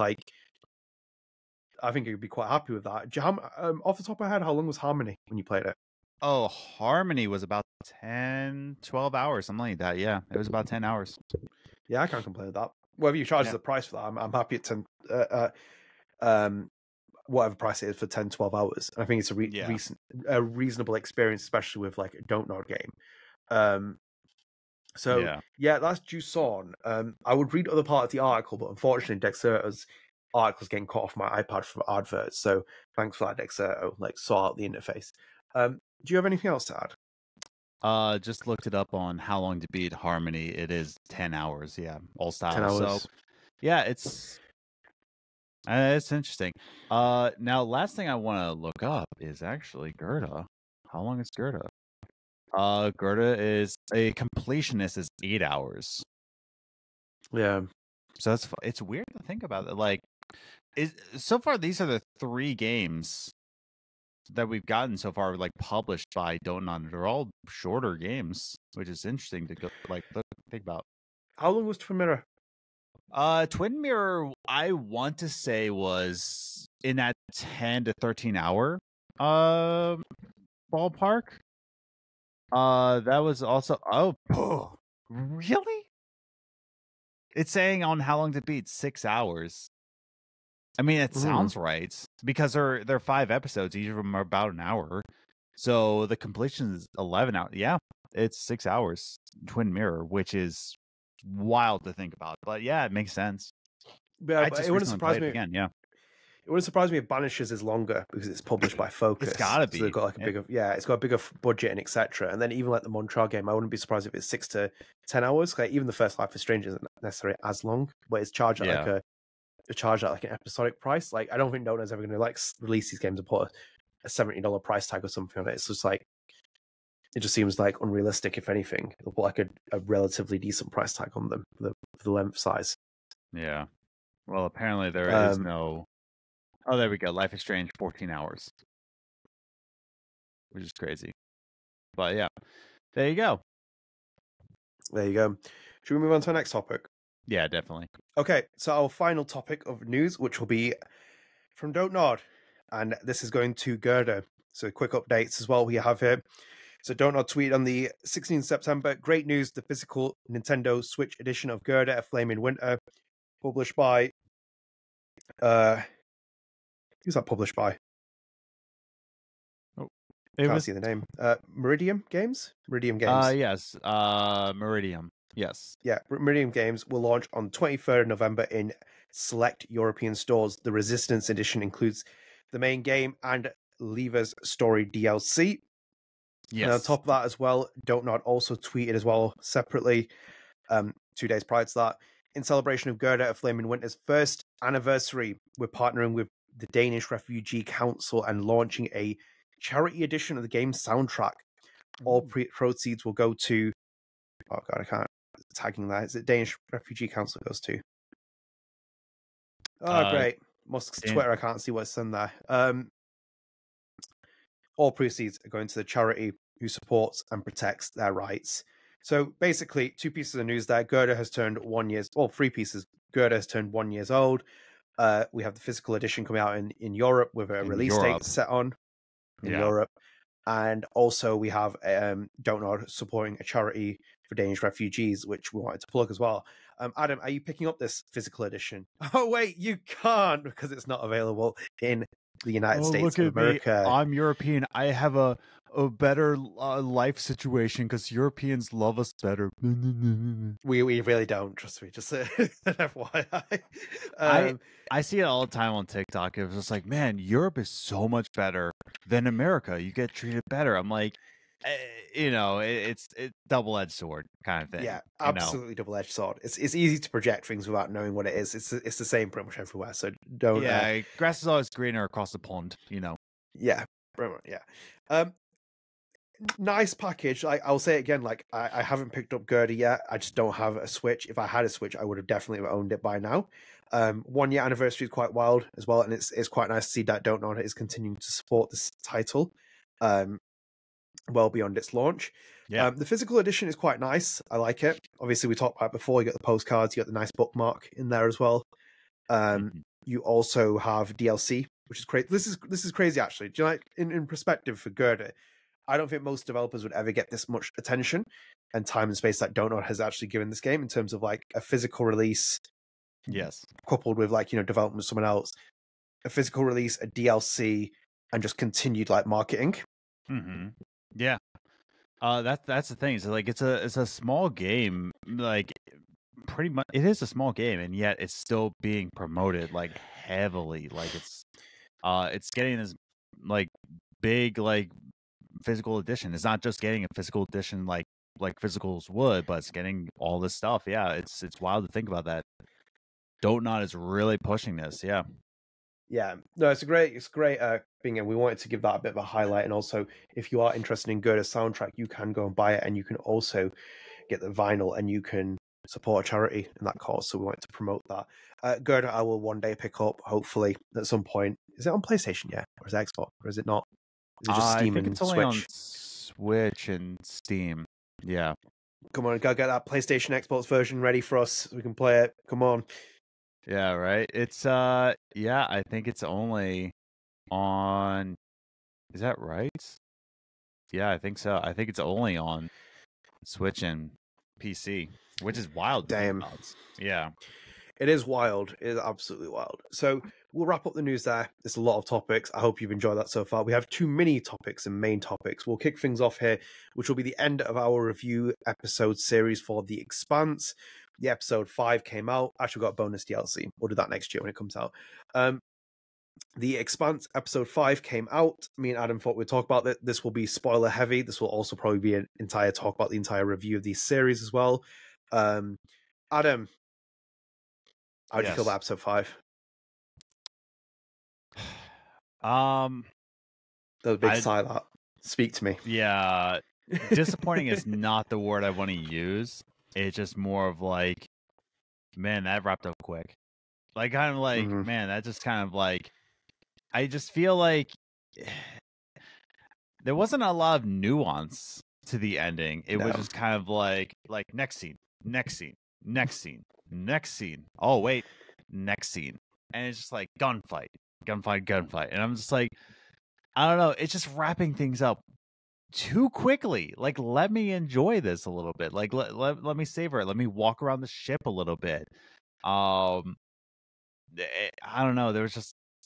you'd be quite happy with that. Off the top of my head, how long was Harmony when you played it? Oh, Harmony was about 10, 12 hours, something like that. Yeah, it was about 10 hours. Yeah, I can't complain with that. Whatever you charge the price for that, I'm happy at 10. Whatever price it is for 10, 12 hours. And I think it's a reasonable experience, especially with like a Don't Nod game. So that's Jusant. I would read other part of the article, but unfortunately Dexerto's article's getting cut off my iPad for adverts. So thanks for that, Dexerto. Like, sort out the interface. Do you have anything else to add? Just looked it up on how long to beat Harmony. It is 10 hours. Yeah, all styles. 10 hours. So yeah, it's interesting. Now last thing I want to look up is actually Gerda. How long is Gerda? Gerda is a completionist is 8 hours. Yeah. So it's weird to think about it. Like, so far these are the 3 games that we've gotten so far, like published by Don't Nod. They're all shorter games, which is interesting to go think about. How long was Twin Mirror? Twin Mirror, I want to say was in that 10 to 13 hour ballpark. That was also really? It's saying on how long to beat 6 hours. I mean, it sounds right because they're 5 episodes. Each of them are about an hour. So the completion is 11 hours. Yeah, it's 6 hours. Twin Mirror, which is wild to think about. But yeah, it makes sense. Yeah, it wouldn't surprise me again. Yeah. It wouldn't surprise me if Banishes is longer because it's published by Focus. It's gotta be. So they've got like a bigger, it's got a bigger budget and etc. And then even like the Montreal game, I wouldn't be surprised if it's 6 to 10 hours. Like even the first Life is Strange isn't necessarily as long, but it's charged at like an episodic price. Like I don't think Nona's ever going to like release these games and put a $70 price tag or something on it. It's just like it just seems like unrealistic. If anything, they'll put like a relatively decent price tag on them for the length size. Yeah. Well, apparently there is no. Oh, there we go. Life is Strange, 14 hours, which is crazy. But yeah, there you go. There you go. Should we move on to our next topic? Yeah, definitely. Okay, so our final topic of news, which will be from Don't Nod, and this is going to Gerda. So quick updates as well we have here. So Don't Nod tweeted on the 16th September, great news, the physical Nintendo Switch edition of Gerda, A Flame in Winter, published by who's that published by? Oh, can't see the name. Meridian Games? Meridian Games. Yes. Meridian. Yes. Yeah, Meridian Games will launch on 23rd of November in select European stores. The Resistance edition includes the main game and Lever's Story DLC. Yes. And on top of that as well, Don't Nod also tweeted as well separately 2 days prior to that. In celebration of Gerda, A Flame in Winter's first anniversary, we're partnering with the Danish Refugee Council and launching a charity edition of the game's soundtrack. All proceeds will go to... Oh god, I can't... Tagging that. Is it Danish Refugee Council goes to? Oh, great. Musk's Twitter, I can't see what's in there. All proceeds are going to the charity who supports and protects their rights. So basically, 2 pieces of news there. Gerda has turned 1 year... Well, 3 pieces. Gerda has turned 1 year old. We have the physical edition coming out in Europe with a release date set on in Europe. And also we have Don't Nod supporting a charity for Danish refugees, which we wanted to plug as well. Adam, are you picking up this physical edition? Oh, wait, you can't because it's not available in the United States of America. Me. I'm European. I have a better life situation because Europeans love us better. We really don't, trust me. Just an FYI. I see it all the time on TikTok. It was just like, man, Europe is so much better than America. You get treated better. I'm like, it's double-edged sword kind of thing. Yeah, absolutely double-edged sword. It's easy to project things without knowing what it is. It's the same pretty much everywhere. So don't. Yeah, grass is always greener across the pond. Yeah, pretty much. Yeah. Nice package. I'll say it again. Like I haven't picked up Gerda yet. I just don't have a Switch. If I had a Switch, I would have definitely owned it by now. 1 year anniversary is quite wild as well, and it's quite nice to see that Don't Nod is continuing to support this title. Well beyond its launch. Yeah. The physical edition is quite nice. I like it. Obviously, we talked about it before. You got the postcards, you got the nice bookmark in there as well. You also have DLC, which is crazy. This is crazy, actually. Do you like in perspective for Gerda? I don't think most developers would ever get this much attention and time and space that Don't Nod has actually given this game in terms of like a physical release. Yes. Coupled with like, development with someone else, a physical release, a DLC, and just continued like marketing. Mm-hmm. Yeah. That's the thing. So like it's a small game, like pretty much it is a small game, and yet it's still being promoted like heavily. Like it's getting this like big like physical edition. It's not just getting a physical edition like physicals would, but it's getting all this stuff. Yeah, it's wild to think about that. Don't Nod is really pushing this. Yeah. Yeah, no, it's great thing, and we wanted to give that a bit of a highlight. And also, if you are interested in Gerda's soundtrack, you can go and buy it, and you can also get the vinyl, and you can support a charity in that cause. So we wanted to promote that. Gerda, I will one day pick up, hopefully at some point. Is it on PlayStation yet, or is it Xbox, or is it not? Is it just Steam I think and it's only Switch? on Switch and Steam. Yeah. Come on, go get that PlayStation Xbox version ready for us so we can play it. Come on. Yeah, right. It's I think it's only on. Is that right? Yeah, I think so. I think it's only on Switch and PC, which is wild. Damn. Yeah. It is wild. It is absolutely wild. So we'll wrap up the news there. There's a lot of topics. I hope you've enjoyed that so far. We have 2 mini topics and main topics. We'll kick things off here, which will be the end of our review episode series for The Expanse. The episode 5 came out. Actually, we've got a bonus DLC. We'll do that next year when it comes out. The Expanse episode 5 came out. Me and Adam thought we'd talk about it. This will be spoiler heavy. This will also probably be an entire talk about the entire review of these series as well. Adam, how do you feel about episode 5? Those big sigh that. Speak to me. Yeah. Disappointing is not the word I want to use. It's just more of like man, that wrapped up quick. Like, kind of like, man, that just kind of like, I just feel like there wasn't a lot of nuance to the ending. It was just kind of like next scene, next scene, next scene, next scene. Oh wait, next scene, and it's just like gunfight, gunfight, gunfight, and I'm just like, I don't know. It's just wrapping things up too quickly. Like, let me enjoy this a little bit. Like, let me savor it. Let me walk around the ship a little bit. I don't know.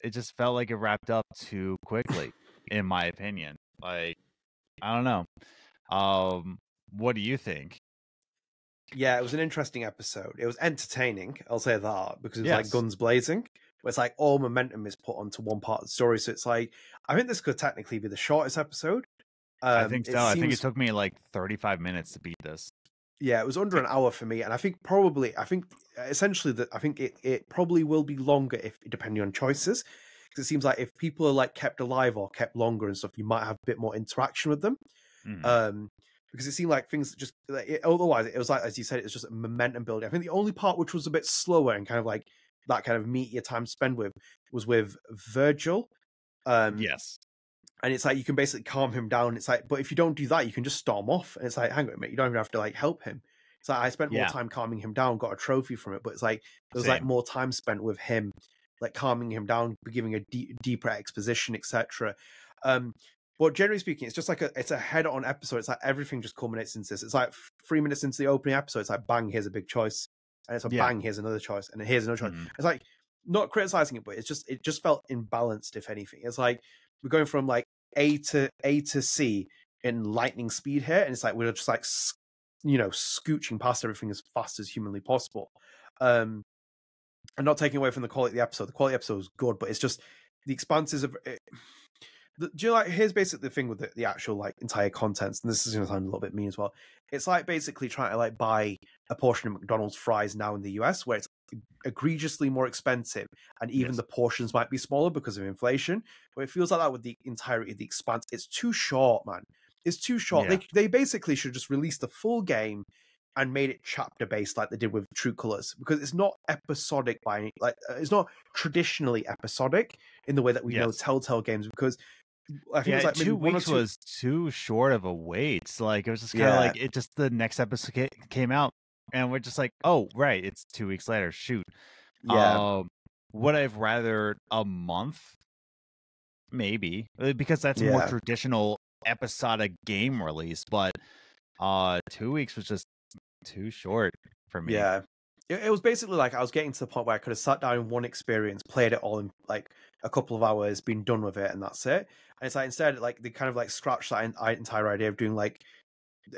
It just felt like it wrapped up too quickly, in my opinion. Like, I don't know. What do you think? Yeah, it was an interesting episode. It was entertaining, I'll say that, because it was like guns blazing. Where it's like all momentum is put onto one part of the story. So it's like, I think this could technically be the shortest episode. I think so. I think it took me like 35 minutes to beat this. Yeah, it was under an hour for me, and I think essentially that I think it probably will be longer if depending on choices, because it seems like if people are like kept alive or kept longer and stuff, you might have a bit more interaction with them. Because it seemed like things just otherwise it was like, as you said, it was just a momentum building. I think the only part which was a bit slower and kind of like that kind of meatier time spent with was with Virgil. Yes. And it's like you can basically calm him down. It's like, but if you don't do that, you can just storm off. And it's like, hang on a minute, you don't even have to like help him. It's like I spent more time calming him down, got a trophy from it, but it's like there was like more time spent with him, like calming him down, giving a deeper exposition, etc. But generally speaking, it's just like it's a head-on episode. It's like everything just culminates into this. It's like 3 minutes into the opening episode, it's like bang, here's a big choice, and it's a bang, here's another choice, and here's another choice. It's like not criticizing it, but it just felt imbalanced. If anything, it's like we're going from like A to C in lightning speed here, and it's like we're just like scooching past everything as fast as humanly possible. And not taking away from the quality of the episode. The quality of the episode was good, but it's just the expanses of it. Do you like? Here's basically the thing with the actual like entire contents, and this is going to sound a little bit mean as well. It's like basically trying to like buy a portion of McDonald's fries now in the US, where it's egregiously more expensive, and even the portions might be smaller because of inflation. But it feels like that with the entirety of the Expanse. It's too short, man. It's too short. Yeah. They basically should just release the full game and made it chapter based like they did with True Colors, because it's not episodic by any, like it's not traditionally episodic in the way that we know Telltale games, because I think it was like 2 weeks was too short of a wait. Like it was just kind of like it just the next episode came out and we're just like, oh right, it's 2 weeks later. Shoot. Would I've rather a month? Maybe, because that's a more traditional episodic game release, but 2 weeks was just too short for me. Yeah. It was basically like I was getting to the point where I could have sat down in one experience, played it all in like a couple of hours, been done with it, and that's it. And it's like instead, like they kind of like scratched that entire idea of doing like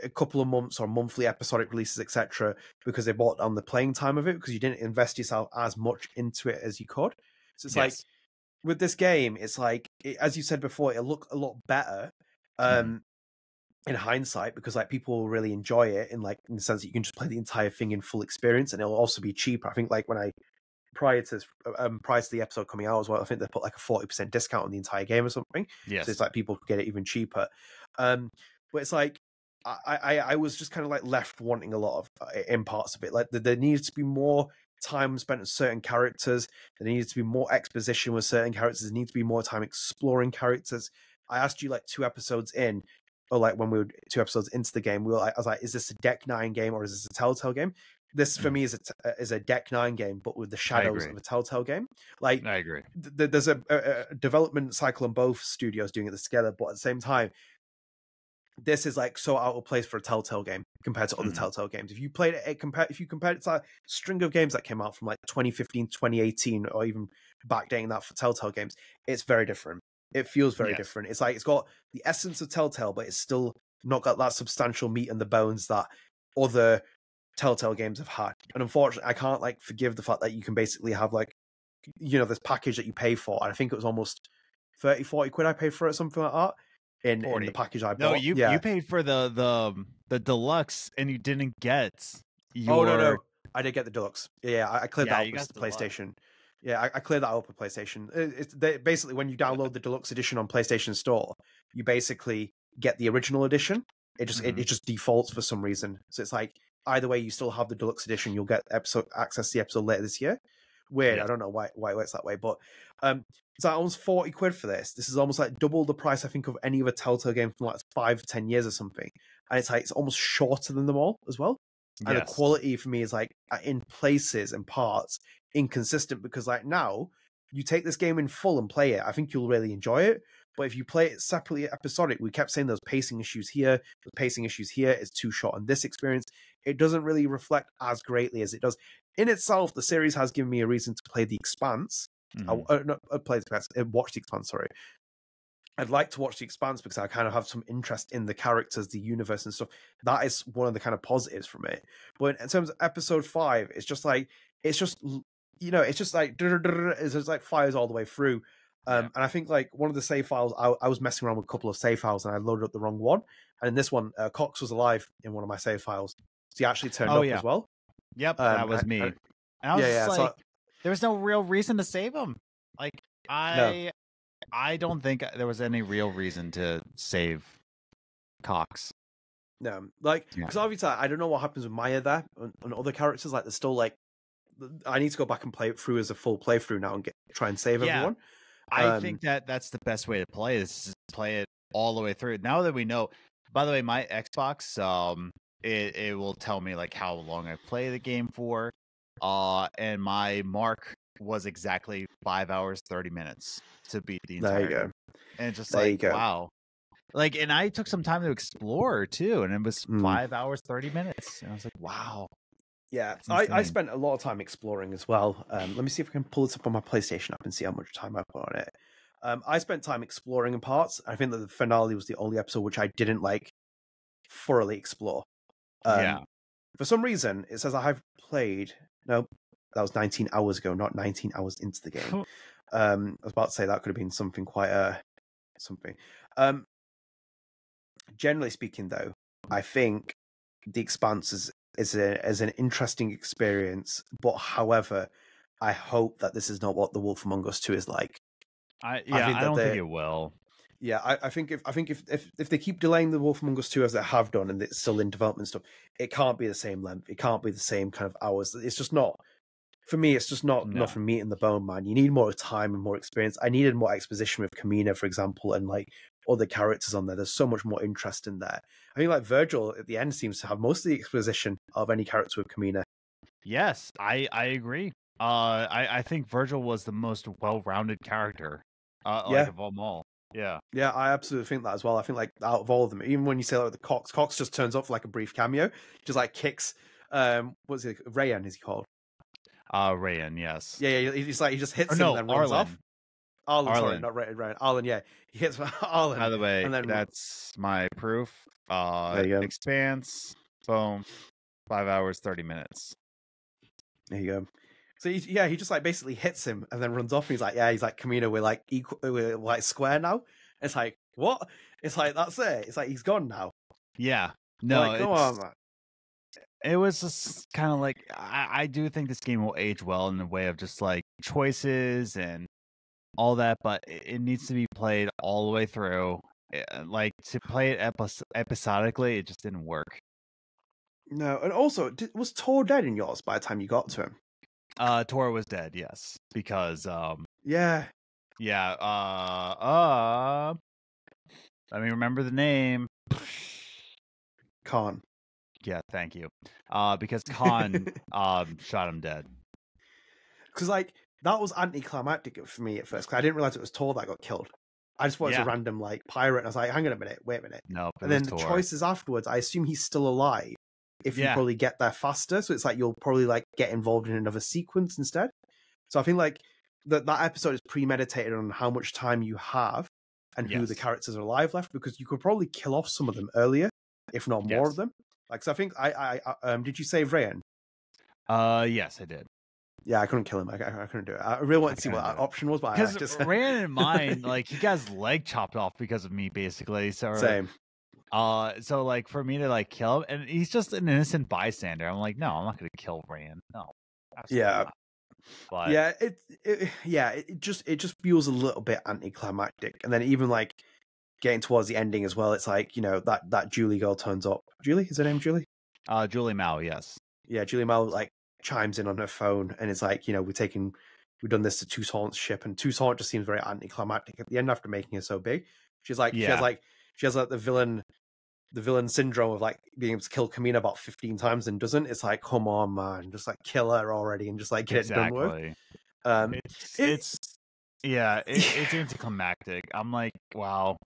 a couple of months or monthly episodic releases, etc., because they bought on the playing time of it, because you didn't invest yourself as much into it as you could. So it's like with this game, it's like as you said before, it'll look a lot better. In hindsight, because like people will really enjoy it in the sense that you can just play the entire thing in full experience, and it'll also be cheaper. I think like when I prior to the episode coming out as well, I think they put like a 40% discount on the entire game or something. So it's like people could get it even cheaper. But it's like I was just kind of like left wanting a lot of in parts of it. Like there needs to be more time spent on certain characters. There needs to be more exposition with certain characters. There needs to be more time exploring characters. I asked you like 2 episodes in, or like when we were 2 episodes into the game, I was like, is this a Deck 9 game or is this a Telltale game? This for me is a Deck 9 game, but with the shadows of a Telltale game. Like I agree. There's a development cycle on both studios doing it together, but at the same time, this is like so out of place for a Telltale game compared to other Telltale games. If you played it, if you compared it to a string of games that came out from like 2015, 2018, or even backdating that for Telltale games, it's very different. It feels very different. It's like it's got the essence of Telltale, but it's still not got that substantial meat and the bones that other Telltale games have had. And unfortunately, I can't like forgive the fact that you can basically have like, this package that you pay for. And I think it was almost 30, 40 quid I paid for it, something like that. In the package I bought. No, you paid for the deluxe and you didn't get your... Oh, no. I did get the deluxe. Yeah, I cleared that up with PlayStation. Yeah, I cleared that up with PlayStation. Basically, when you download the deluxe edition on PlayStation Store, you basically get the original edition. It just defaults for some reason. So it's like either way, you still have the deluxe edition. You'll get access to the episode later this year. Weird. Yeah. I don't know why it works that way, but it's like almost 40 quid for this. This is almost like double the price, I think, of any other Telltale game from like 5 to 10 years or something. And it's like it's almost shorter than them all as well. And the quality for me is like in places and parts inconsistent, because like now you take this game in full and play it, I think you'll really enjoy it. But if you play it separately, episodic, we kept saying there's pacing issues here, the pacing issues here, is too short on this experience. It doesn't really reflect as greatly as it does. In itself, the series has given me a reason to play The Expanse. Watch The Expanse, sorry. I'd like to watch The Expanse because I kind of have some interest in the characters, the universe and stuff. That is one of the kind of positives from it. But in terms of episode 5, it's just like it's just like fires all the way through. And I think like one of the save files, I was messing around with a couple of save files and I loaded up the wrong one. And in this one, Cox was alive in one of my save files. So he actually turned up as well. Yep, that was me. And I was just like, there was no real reason to save him. Like, I don't think there was any real reason to save Cox. No, like, because obviously I don't know what happens with Maya there and other characters. Like, there's still like, I need to go back and play it through as a full playthrough now and try and save everyone. I think that's the best way to play this, is play it all the way through. Now that we know, by the way, my Xbox, it will tell me like how long I play the game for. And my mark was exactly 5 hours, 30 minutes to beat the entire game. There you go. And it's just like, wow. Like, and I took some time to explore too, and it was 5 hours, 30 minutes. And I was like, wow. Yeah, I spent a lot of time exploring as well. Let me see if I can pull this up on my PlayStation app and see how much time I put on it. I spent time exploring in parts. I think that the finale was the only episode which I didn't like thoroughly explore. For some reason, it says I have played. No, that was 19 hours ago, not 19 hours into the game. I was about to say that could have been something quite something. Generally speaking, though, I think The Expanse is an interesting experience. But however, I hope that this is not what The Wolf Among Us 2 is like. I don't think it will. Yeah, I think if they keep delaying The Wolf Among Us 2 as they have done, and it's still in development stuff, it can't be the same length. It can't be the same kind of hours. It's just not. For me, it's just not from meat in the bone, man. You need more time and more experience. I needed more exposition with Kamina, for example, and like other characters on there. There's so much more interest in there. I mean, like Virgil at the end seems to have most of the exposition of any character with Kamina. Yes, I agree. I think Virgil was the most well-rounded character like of them all. Yeah, I absolutely think that as well. I think like out of all of them, even when you say like the Cox just turns up for like a brief cameo, just like kicks. What's it? Rayan is he called? Rayan, yes. Yeah. He's like he just hits him and then runs off. Arlen, sorry, not Rayan. Arlen, yeah, he hits Arlen. By the way, and then that's my proof. There you go. Expanse, boom, 5 hours, 30 minutes. There you go. So he just like basically hits him and then runs off. And he's like, Kamina, we're like equal, we're like square now. It's like, what? It's like, that's it. It's like he's gone now. Yeah, no, like, come on, man. It was just kind of like, I do think this game will age well in the way of just like choices and all that, but it needs to be played all the way through. Like, to play it episodically, it just didn't work. No, and also, was Tor dead in yours by the time you got to him? Tor was dead, yes, because let me remember the name. Khan. Yeah, thank you. Because Khan shot him dead. Because like that was anticlimactic for me at first, because I didn't realize it was Tor that got killed. I just wanted a random like pirate, and I was like, hang on a minute, wait a minute. No, and then the choices afterwards, I assume he's still alive. If you probably get there faster, so it's like you'll probably like get involved in another sequence instead. So I think like that episode is premeditated on how much time you have and who the characters are alive left, because you could probably kill off some of them earlier, if not more of them. Like, so I think I did you save Rayan? Yes, I did. Yeah, I couldn't kill him. I couldn't do it. I really wanted to see what that option was, but because Rayan in mine, like he got his leg chopped off because of me, basically. So same. So like for me to like kill him, and he's just an innocent bystander. I'm like, no, I'm not going to kill Rayan. No. Yeah. But it just feels a little bit anticlimactic, and then even like getting towards the ending as well, it's like, you know, that Julie girl turns up. Julie, is her name Julie? Julie Mao, yes. Yeah, Julie Mao like chimes in on her phone and it's like, we've done this to Toussaint's ship, and Toussaint just seems very anticlimactic at the end after making her so big. She's like, she has like the villain syndrome of like being able to kill Kamina about 15 times and doesn't. It's like, come on, man, just like kill her already and just like get it done with. It's anticlimactic. I'm like, wow.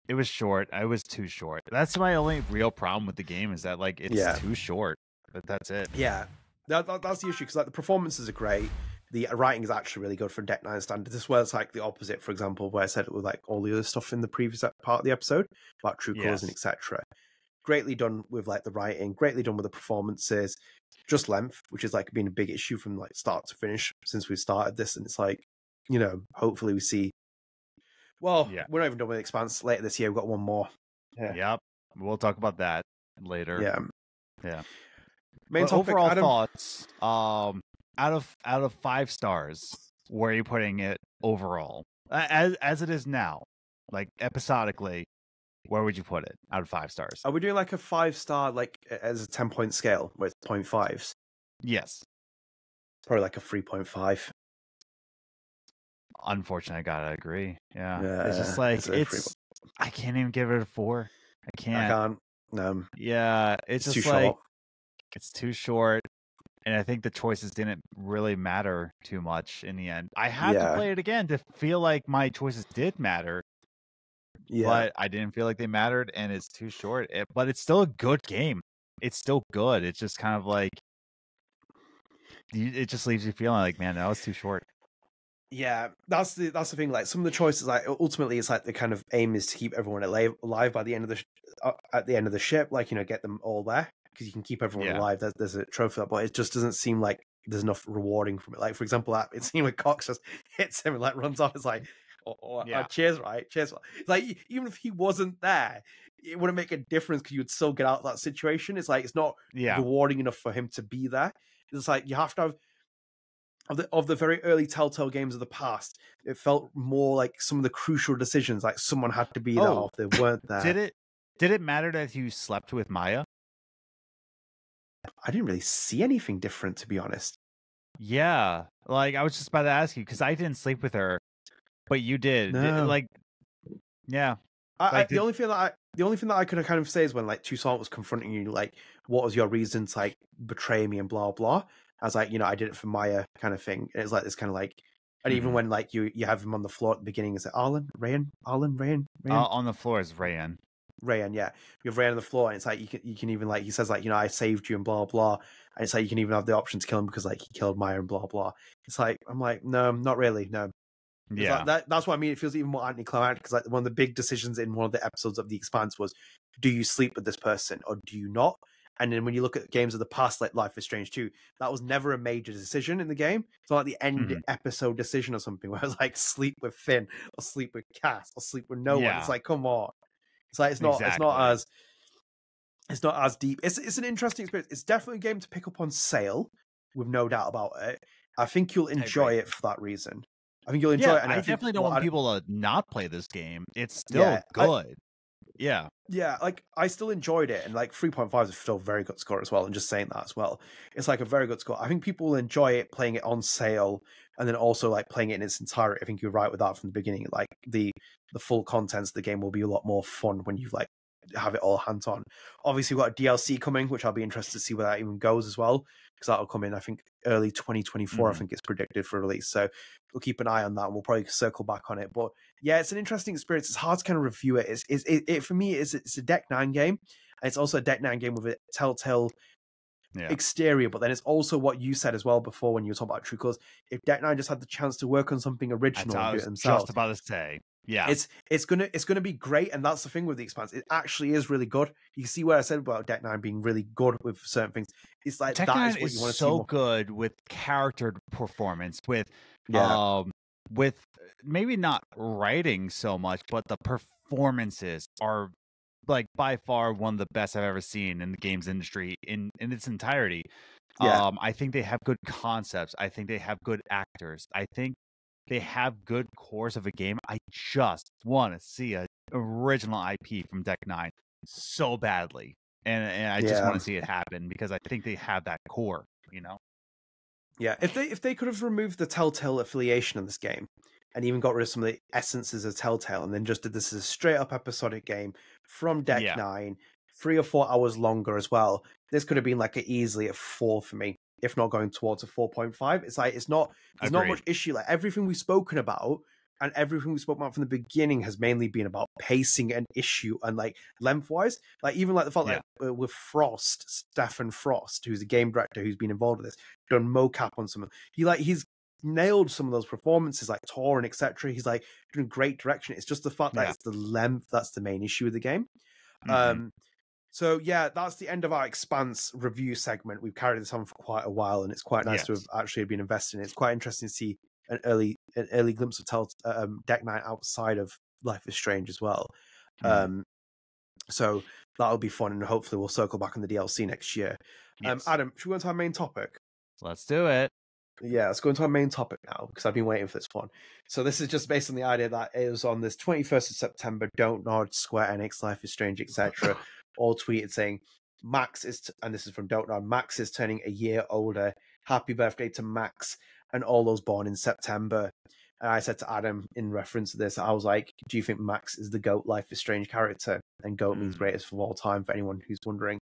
It was short. I was too short. That's my only real problem with the game, is that like it's too short. But that's it. Yeah, that's the issue, because like the performances are great. The writing is actually really good for Deck 9 standards. This was like the opposite, for example, where I said it with like all the other stuff in the previous part of the episode about True Colors and etc. Greatly done with like the writing, greatly done with the performances. Just length, which is like been a big issue from like start to finish since we started this, and it's like, hopefully we see. Well, we're not even done with Expanse. Later this year, we've got one more. Yep, we'll talk about that later. Yeah. Main topic, overall Adam? Thoughts. Out of 5 stars, where are you putting it overall? As it is now, like episodically, where would you put it out of 5 stars? Are we doing like a 5-star, like as a 10-point scale where it's 0.5s? Yes. Probably like a 3.5. Unfortunately, I gotta agree. Yeah. It's just like I can't even give it a 4. I can't. Yeah, it's just too like short. It's too short. And I think the choices didn't really matter too much in the end. I had to play it again to feel like my choices did matter. But I didn't feel like they mattered, and it's too short. But it's still a good game. It's still good. It's just kind of like, it just leaves you feeling like, man, that was too short. Yeah, that's the thing. Like some of the choices, like ultimately, it's like the kind of aim is to keep everyone alive by the end of the ship. Like, get them all there, because you can keep everyone alive. There's a trophy for that, but it just doesn't seem like there's enough rewarding from it. Like, for example, it seemed like Cox just hits him and like runs off. It's like, cheers, right? Cheers. Like, even if he wasn't there, it wouldn't make a difference, because you would still get out of that situation. It's like, it's not rewarding enough for him to be there. It's like you have to have. Of the very early Telltale games of the past, it felt more like some of the crucial decisions, like someone had to be there if they weren't there. Did it matter that you slept with Maya? I didn't really see anything different, to be honest. Yeah, like I was just about to ask you, because I didn't sleep with her, but you did. No. The only thing that I could kind of say is when like Toussaint was confronting you, like, what was your reason to like betray me and blah blah. I was like, I did it for Maya, kind of thing. It's like this kind of like, and even when like you have him on the floor at the beginning, is it Rayan? On the floor is Rayan. Rayan, yeah. You have Rayan on the floor, and it's like you can even like, he says like, I saved you and blah blah, and it's like you can even have the option to kill him because like he killed Maya and blah blah. It's like, I'm like, no, not really, no. Yeah, like that's what I mean. It feels even more anticlimactic, because like one of the big decisions in one of the episodes of The Expanse was, do you sleep with this person or do you not? And then when you look at games of the past, like Life is Strange 2, that was never a major decision in the game. It's not like the end episode decision or something where it was like, sleep with Finn or sleep with Cass or sleep with no one. It's like, come on. It's like, it's not as deep. It's an interesting experience. It's definitely a game to pick up on sale, with no doubt about it. I think you'll enjoy it for that reason. I think you'll enjoy it. And I definitely don't want people to not play this game. It's still good. Yeah, like I still enjoyed it, and like 3.5 is still a very good score as well. And just saying that as well, it's like a very good score. I think people will enjoy it playing it on sale, and then also like playing it in its entirety. I think you're right with that from the beginning. Like the full contents of the game will be a lot more fun when you like have it all hands on. Obviously, we've got a DLC coming, which I'll be interested to see where that even goes as well, because that'll come in, I think, early 2024. I think it's predicted for release, so we'll keep an eye on that, and we'll probably circle back on it. But yeah, it's an interesting experience. It's hard to kind of review it. It for me, it's a Deck 9 game, and it's also a Deck 9 game with a Telltale exterior. But then it's also what you said as well before when you were talking about True Colors. If Deck 9 just had the chance to work on something original and do it themselves, just about to say. Yeah, it's gonna be great, and that's the thing with The Expanse. It actually is really good. You can see what I said about Deck 9 being really good with certain things. It's like Deck 9 is what you so good with character performance, with maybe not writing so much, but the performances are like by far one of the best I've ever seen in the games industry in its entirety. I think they have good concepts. I think they have good actors. I think they have good cores of a game. I just want to see an original IP from Deck 9 so badly. and I just want to see it happen because I think they have that core, you know. Yeah, if they could have removed the Telltale affiliation of this game and even got rid of some of the essences of Telltale and then just did this as a straight up episodic game from Deck 9, 3 or 4 hours longer as well, this could have been like easily a 4 for me, if not going towards a 4.5. It's like there's not much issue. Like everything we've spoken about and everything we spoke about from the beginning has mainly been about pacing and issue and like lengthwise. Like even like the fact like with Stefan Frost, who's a game director who's been involved with this, done mocap on some of he's nailed some of those performances like Tor and etc. He's like doing great direction. It's just the fact that it's the length that's the main issue with the game. So yeah, that's the end of our Expanse review segment. We've carried this on for quite a while, and it's quite nice to have actually been invested in it. It's quite interesting to see an early glimpse of Deck 9 outside of Life is Strange as well. So that'll be fun, and hopefully we'll circle back on the DLC next year. Adam, should we go into our main topic? Let's do it. Yeah, let's go into our main topic now, because I've been waiting for this one. So this is just based on the idea that it was on this 21st of September, Don't Nod, Square Enix, Life is Strange, etc. all tweeted saying, Max is, and this is from Don't Nod, Max is turning a year older. Happy birthday to Max and all those born in September. And I said to Adam, in reference to this, I was like, do you think Max is the GOAT Life is Strange character? And GOAT means greatest of all time, for anyone who's wondering.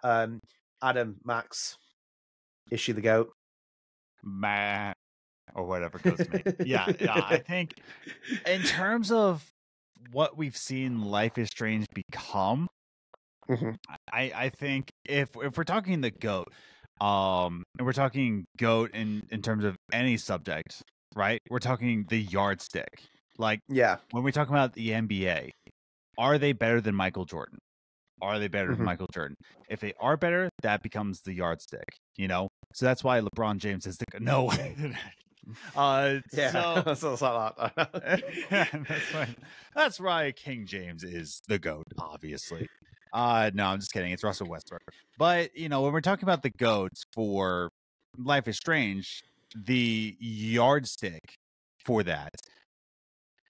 Adam, Max, is she the GOAT? Or whatever goes to me. Yeah, I think in terms of what we've seen Life is Strange become, I think if we're talking the GOAT, and we're talking GOAT in terms of any subject, right? We're talking the yardstick. Like, when we talk about the NBA, are they better than Michael Jordan? Are they better than Michael Jordan? If they are better, that becomes the yardstick, you know? So that's why LeBron James is the no. That's why King James is the GOAT, obviously. No, I'm just kidding. It's Russell Westbrook. But, you know, when we're talking about the GOATs for Life is Strange, the yardstick for that,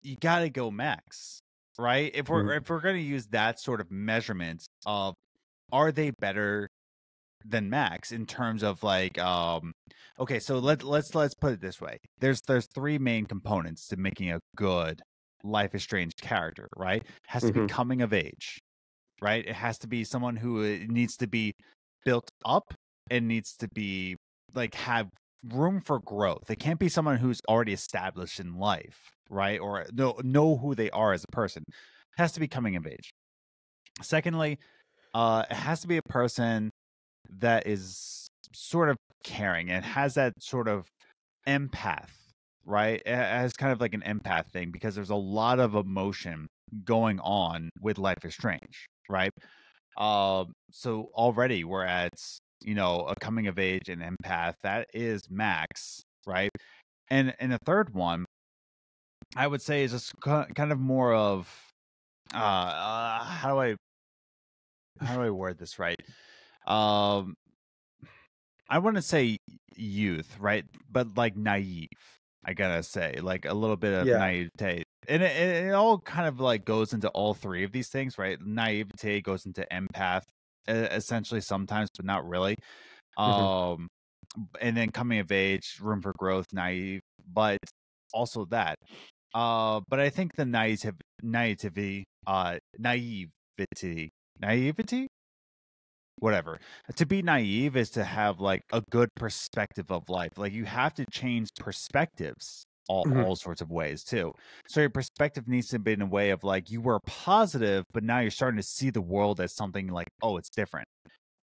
you got to go Max, right? If we're going to use that sort of measurement of, are they better than Max in terms of like, okay, so let's put it this way. There's 3 main components to making a good Life is Strange character, right? It has to be coming of age, right? It has to be someone who needs to be built up and needs to be like have room for growth. It can't be someone who's already established in life, right? Or know who they are as a person. It has to be coming of age. Secondly, it has to be a person that is sort of caring and has that sort of empath, right? It has kind of like an empath thing because there's a lot of emotion going on with Life is Strange, right? So already we're at, you know, a coming of age and empath. That is Max, right? And the third one, I would say, is just kind of more of how do I word this right? I want to say youth, right? But like naive, I gotta say, like a little bit of naivete. And it all kind of like goes into all 3 of these things, right? Naivete goes into empath, essentially sometimes, but not really. And then coming of age, room for growth, naive, but also that. But I think the naivety, whatever. To be naive is to have like a good perspective of life. Like you have to change perspectives all sorts of ways too. So your perspective needs to be in a way of like you were positive, but now you're starting to see the world as something like, oh, it's different.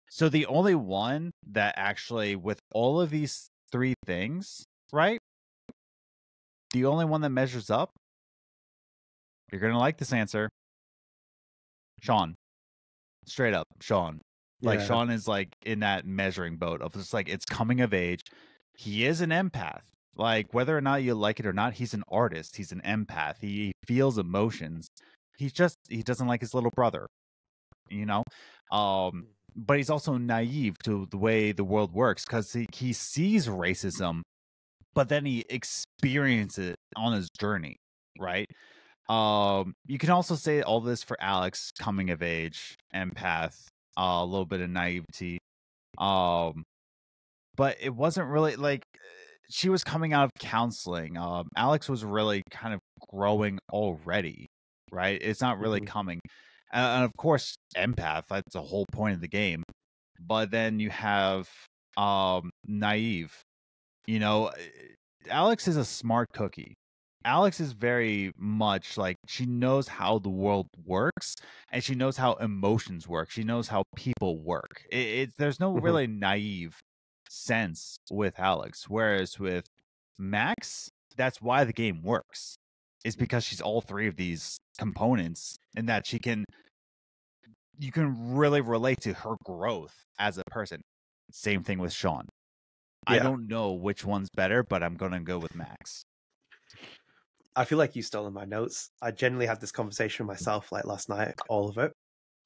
So the only one that actually, with all of these 3 things, right? The only one that measures up, you're going to like this answer, Sean. Straight up, Sean. Like Sean is like in that measuring boat of just like it's coming of age. He is an empath. Like whether or not you like it or not, he's an artist. He's an empath. He feels emotions. He doesn't like his little brother, you know. But he's also naive to the way the world works because he sees racism, but then he experiences it on his journey, right? You can also say all this for Alex, coming of age, empath, a little bit of naivety. But it wasn't really like she was coming out of counseling. Alex was really kind of growing already, right? It's not really coming. And of course, empath, that's the whole point of the game. But then you have naive. You know, Alex is a smart cookie. Alex is very much like she knows how the world works and she knows how emotions work. She knows how people work. There's no really naive sense with Alex. Whereas with Max, that's why the game works. It's because she's all three of these components and that you can really relate to her growth as a person. Same thing with Sean. Yeah. I don't know which one's better, but I'm going to go with Max. I feel like you stolen my notes. I generally had this conversation with myself like last night, all of it,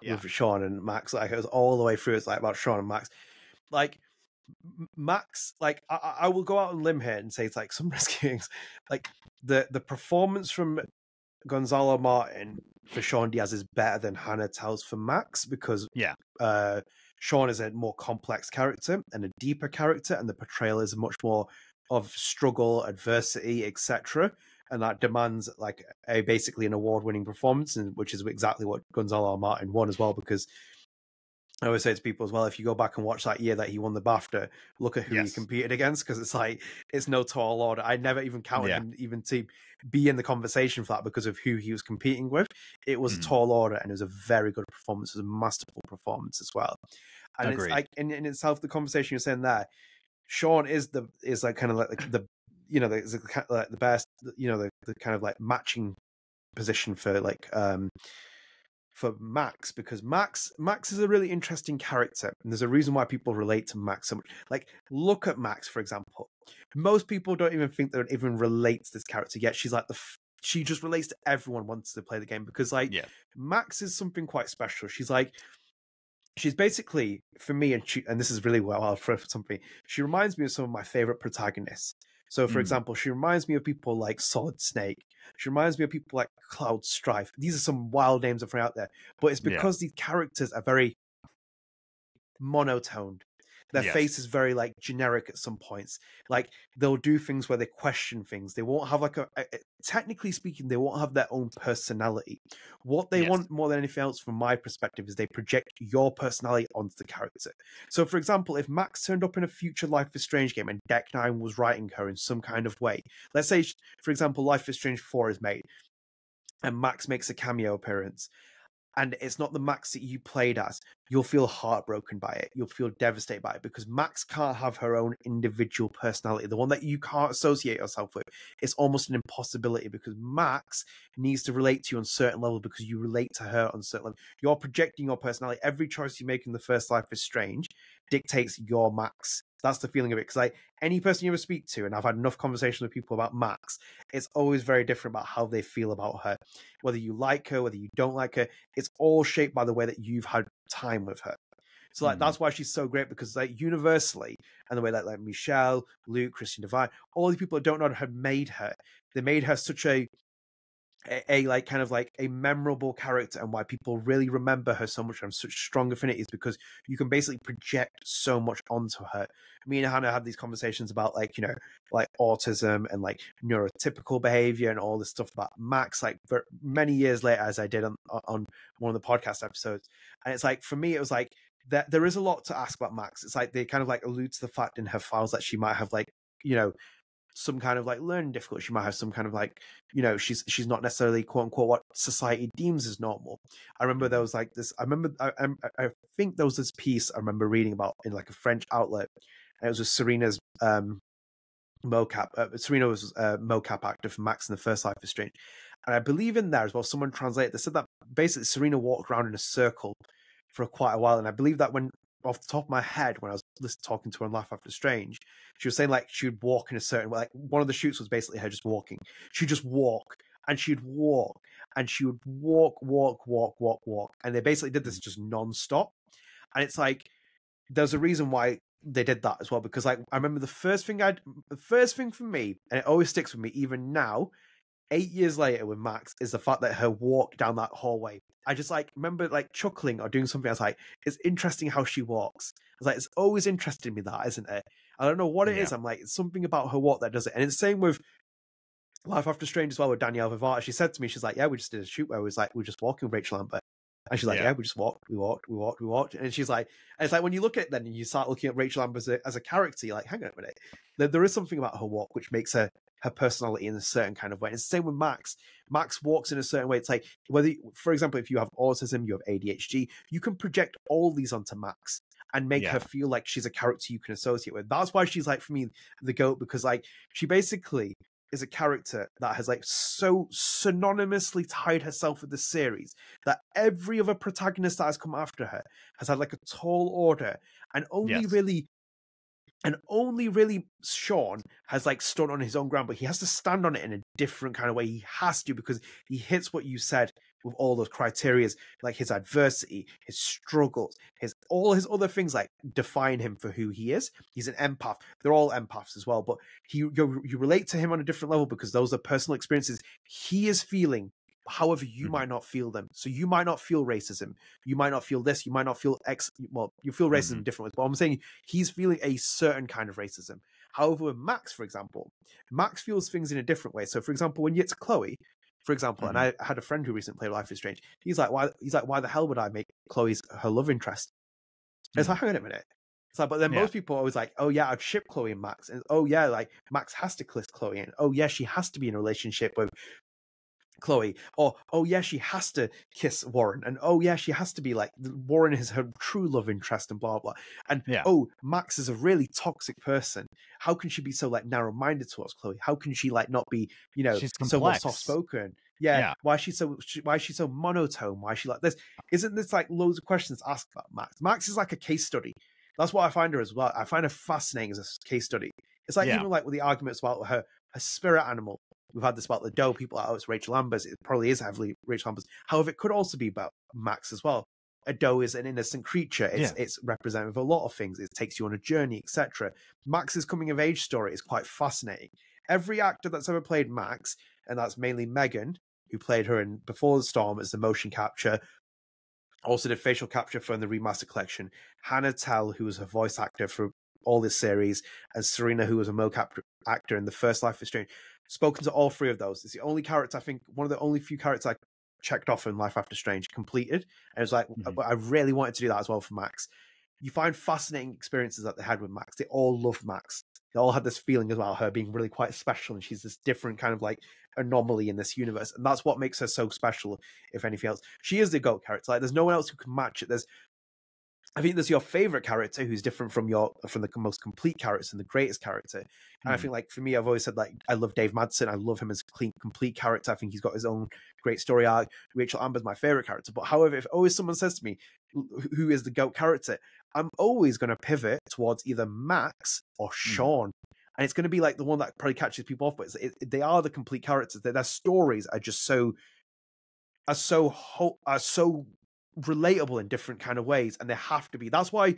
with Sean and Max. Like it was all the way through. It's like about Sean and Max. Like Max, like I will go out on a limb here and say it's like some rescuings. Like the performance from Gonzalo Martin for Sean Diaz is better than Hannah Tell's for Max because Sean is a more complex character and a deeper character, and the portrayal is much more of struggle, adversity, etc. And that demands like basically an award-winning performance, and which is exactly what Gonzalo Martin won as well. Because I always say to people as well, if you go back and watch that year that he won the BAFTA, look at who he competed against, because it's like it's no tall order. I never even counted him even to be in the conversation for that because of who he was competing with. It was a tall order, and it was a very good performance. It was a masterful performance as well. And Agreed. It's like in itself, the conversation you're saying there, Sean is like kind of like the you know the best, you know, the kind of like matching position for like for Max, because Max is a really interesting character, and there's a reason why people relate to Max so much. Like, look at Max, for example. Most people don't even think they would even relate to this character yet. She's like she just relates to everyone wants to play the game, because like Max is something quite special. She's basically, for me, and this is really well for something, she reminds me of some of my favorite protagonists. So, for example, she reminds me of people like Solid Snake. She reminds me of people like Cloud Strife. These are some wild names that are out there. But it's because these characters are very monotoned. Their face is very like generic at some points. Like they'll do things where they question things. They won't have like technically speaking, they won't have their own personality. What they want more than anything else, from my perspective, is they project your personality onto the character. So, for example, if Max turned up in a future Life is Strange game and Deck 9 was writing her in some kind of way, let's say, for example, Life is Strange 4 is made and Max makes a cameo appearance, and it's not the Max that you played as, you'll feel heartbroken by it. You'll feel devastated by it, because Max can't have her own individual personality, the one that you can't associate yourself with. It's almost an impossibility, because Max needs to relate to you on certain level, because you relate to her on certain level. You're projecting your personality. Every choice you make in the first Life is Strange dictates your Max. That's the feeling of it. Because like any person you ever speak to, and I've had enough conversations with people about Max, it's always very different about how they feel about her. Whether you like her, whether you don't like her, it's all shaped by the way that you've had time with her. So like that's why she's so great, because like universally, and the way that like Michelle, Luke, Christian Devine, all these people that don't know had made her. They made her such a like kind of like a memorable character, and why people really remember her so much and have such strong affinities, because you can basically project so much onto her. Me and Hannah had these conversations about like, you know, like autism and like neurotypical behavior and all this stuff about Max, like for many years later, as I did on one of the podcast episodes. And it's like, for me, it was like that there is a lot to ask about Max. It's like they kind of like allude to the fact in her files that she might have like, you know, some kind of like learning difficulty. She might have some kind of like, you know, she's not necessarily quote unquote what society deems as normal. I remember there was like this. I think there was this piece I remember reading about in like a French outlet, and it was with Serena's mocap. Serena was mocap actor for Max in the first Life is Strange, and I believe in there as well, someone translated. They said that basically Serena walked around in a circle for quite a while, and I believe that when, off the top of my head, when I was talking to her on Life After Strange, she was saying like she would walk in a certain way. Like one of the shoots was basically her just walking. She'd just walk, and she'd walk, and she would walk, and they basically did this just non-stop. And it's like there's a reason why they did that as well, because like I remember the first thing for me, and it always sticks with me even now, 8 years later with Max is the fact that her walk down that hallway. I just like remember like chuckling or doing something. I was like, it's interesting how she walks. I was like, it's always interested me that, isn't it? I don't know what it is. I'm like, it's something about her walk that does it. And it's the same with Life After Strange as well with Danielle Vivart. She said to me, she's like, yeah, we just did a shoot where we was like, we're just walking with Rachel Lambert. And she's like, yeah, we just walked. And she's like, and it's like, when you look at it, then you start looking at Rachel Lambert as a character, you're like, hang on a minute. There is something about her walk which makes her personality in a certain kind of way. And it's the same with Max. Max walks in a certain way. It's like, whether, for example, if you have autism, you have ADHD, you can project all these onto Max and make her feel like she's a character you can associate with. That's why she's like, for me, the GOAT, because like, she basically is a character that has like so synonymously tied herself with the series that every other protagonist that has come after her has had like a tall order, and only really Sean has like stood on his own ground, but he has to stand on it in a different kind of way. He has to, because he hits what you said with all those criterias, like his adversity, his struggles, all his other things like define him for who he is. He's an empath. They're all empaths as well, but you relate to him on a different level because those are personal experiences he is feeling. However, you might not feel them. So you might not feel racism. You might not feel this. You might not feel you feel racism in different ways. But I'm saying he's feeling a certain kind of racism. However, with Max, for example, Max feels things in a different way. So, for example, when you get to Chloe, for example, and I had a friend who recently played Life is Strange. He's like, why the hell would I make Chloe's her love interest? And it's like, hang on a minute. It's like, but then most people are always like, oh yeah, I'd ship Chloe and Max. And oh yeah, like Max has to kiss Chloe. And oh yeah, she has to be in a relationship with Chloe, or oh yeah, she has to kiss Warren, and oh yeah, she has to be like Warren is her true love interest, and blah blah. And oh, Max is a really toxic person. How can she be so like narrow-minded towards Chloe? How can she like not be, you know, so more soft-spoken? Why is she so monotone? Why is she like this? Isn't this like loads of questions asked about Max? Max is like a case study. That's what I find her as well. I find her fascinating as a case study. It's like even like with the arguments about her spirit animal. We've had this about the doe. People are, oh, it's Rachel Lambert. It probably is heavily Rachel Lambert. However, it could also be about Max as well. A doe is an innocent creature. It's representative of a lot of things. It takes you on a journey, etc. Max's coming of age story is quite fascinating. Every actor that's ever played Max, and that's mainly Megan, who played her in Before the Storm as the motion capture, also did facial capture for the remaster collection. Hannah Tell, who was a voice actor for all this series, and Serena, who was a mocap actor in the first Life is Strange. Spoken to all three of those. It's the only character, I think, one of the only few characters I checked off in Life After Strange completed. And it was like, I really wanted to do that as well for Max. You find fascinating experiences that they had with Max. They all loved Max. They all had this feeling about her being really quite special, and she's this different kind of like anomaly in this universe. And that's what makes her so special, if anything else. She is the GOAT character. Like, there's no one else who can match it. I think there's your favorite character who's different from the most complete character and the greatest character. And I think, like, for me, I've always said, like, I love Dave Madsen. I love him as a complete character. I think he's got his own great story arc. Rachel Amber's my favorite character. But however, if always someone says to me, who is the GOAT character, I'm always going to pivot towards either Max or Sean. And it's going to be like the one that probably catches people off, but they are the complete characters. Their stories are just so relatable in different kind of ways, and they have to be. That's why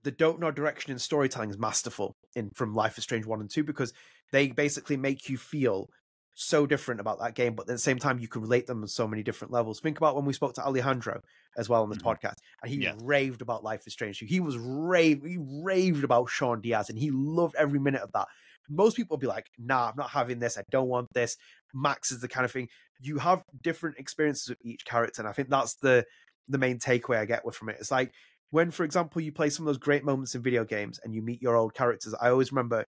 the Don't Nod direction in storytelling is masterful from Life is Strange 1 and 2, because they basically make you feel so different about that game, but at the same time you can relate them on so many different levels. Think about when we spoke to Alejandro as well on this podcast, and he raved about Life is Strange. He raved about Sean Diaz, and he loved every minute of that. Most people will be like, nah, I'm not having this. I don't want this. Max is the kind of thing. You have different experiences with each character, and I think that's the main takeaway I get from it. It's like when, for example, you play some of those great moments in video games and you meet your old characters. I always remember,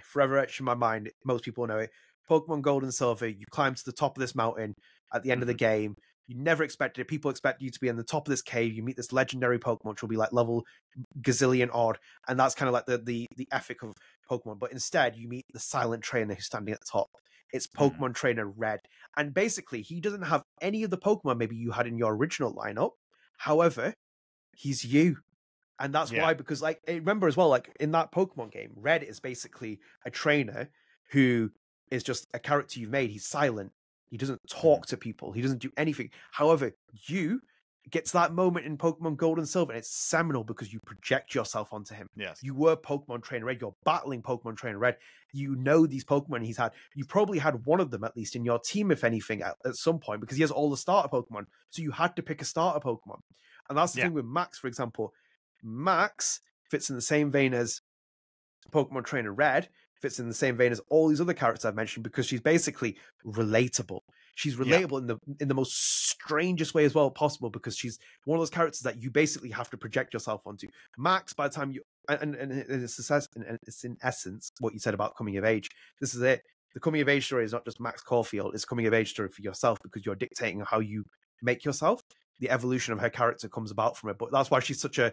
forever etched in my mind, most people know it, Pokemon Gold and Silver, you climb to the top of this mountain at the end of the game. You never expected it. People expect you to be in the top of this cave. You meet this legendary Pokemon, which will be like level gazillion odd. And that's kind of like the ethic of Pokemon. But instead, you meet the silent trainer who's standing at the top. It's Pokemon Trainer Red. And basically, he doesn't have any of the Pokemon maybe you had in your original lineup. However, he's you. And that's why, because like, remember as well, like in that Pokemon game, Red is basically a trainer who is just a character you've made. He's silent. He doesn't talk to people. He doesn't do anything. However, you gets that moment in Pokemon Gold and Silver, and it's seminal because you project yourself onto him. Yes. You were Pokemon Trainer Red, you're battling Pokemon Trainer Red. You know these Pokemon he's had. You probably had one of them at least in your team, if anything, at some point, because he has all the starter Pokemon. So you had to pick a starter Pokemon. And that's the thing with Max, for example. Max fits in the same vein as Pokemon Trainer Red, fits in the same vein as all these other characters I've mentioned, because she's basically relatable. She's relatable in the most strangest way as well possible, because she's one of those characters that you basically have to project yourself onto. Max, by the time you and it's in essence what you said about coming of age. This is it. The coming of age story is not just Max Caulfield; it's coming of age story for yourself, because you're dictating how you make yourself. The evolution of her character comes about from it, but that's why she's such a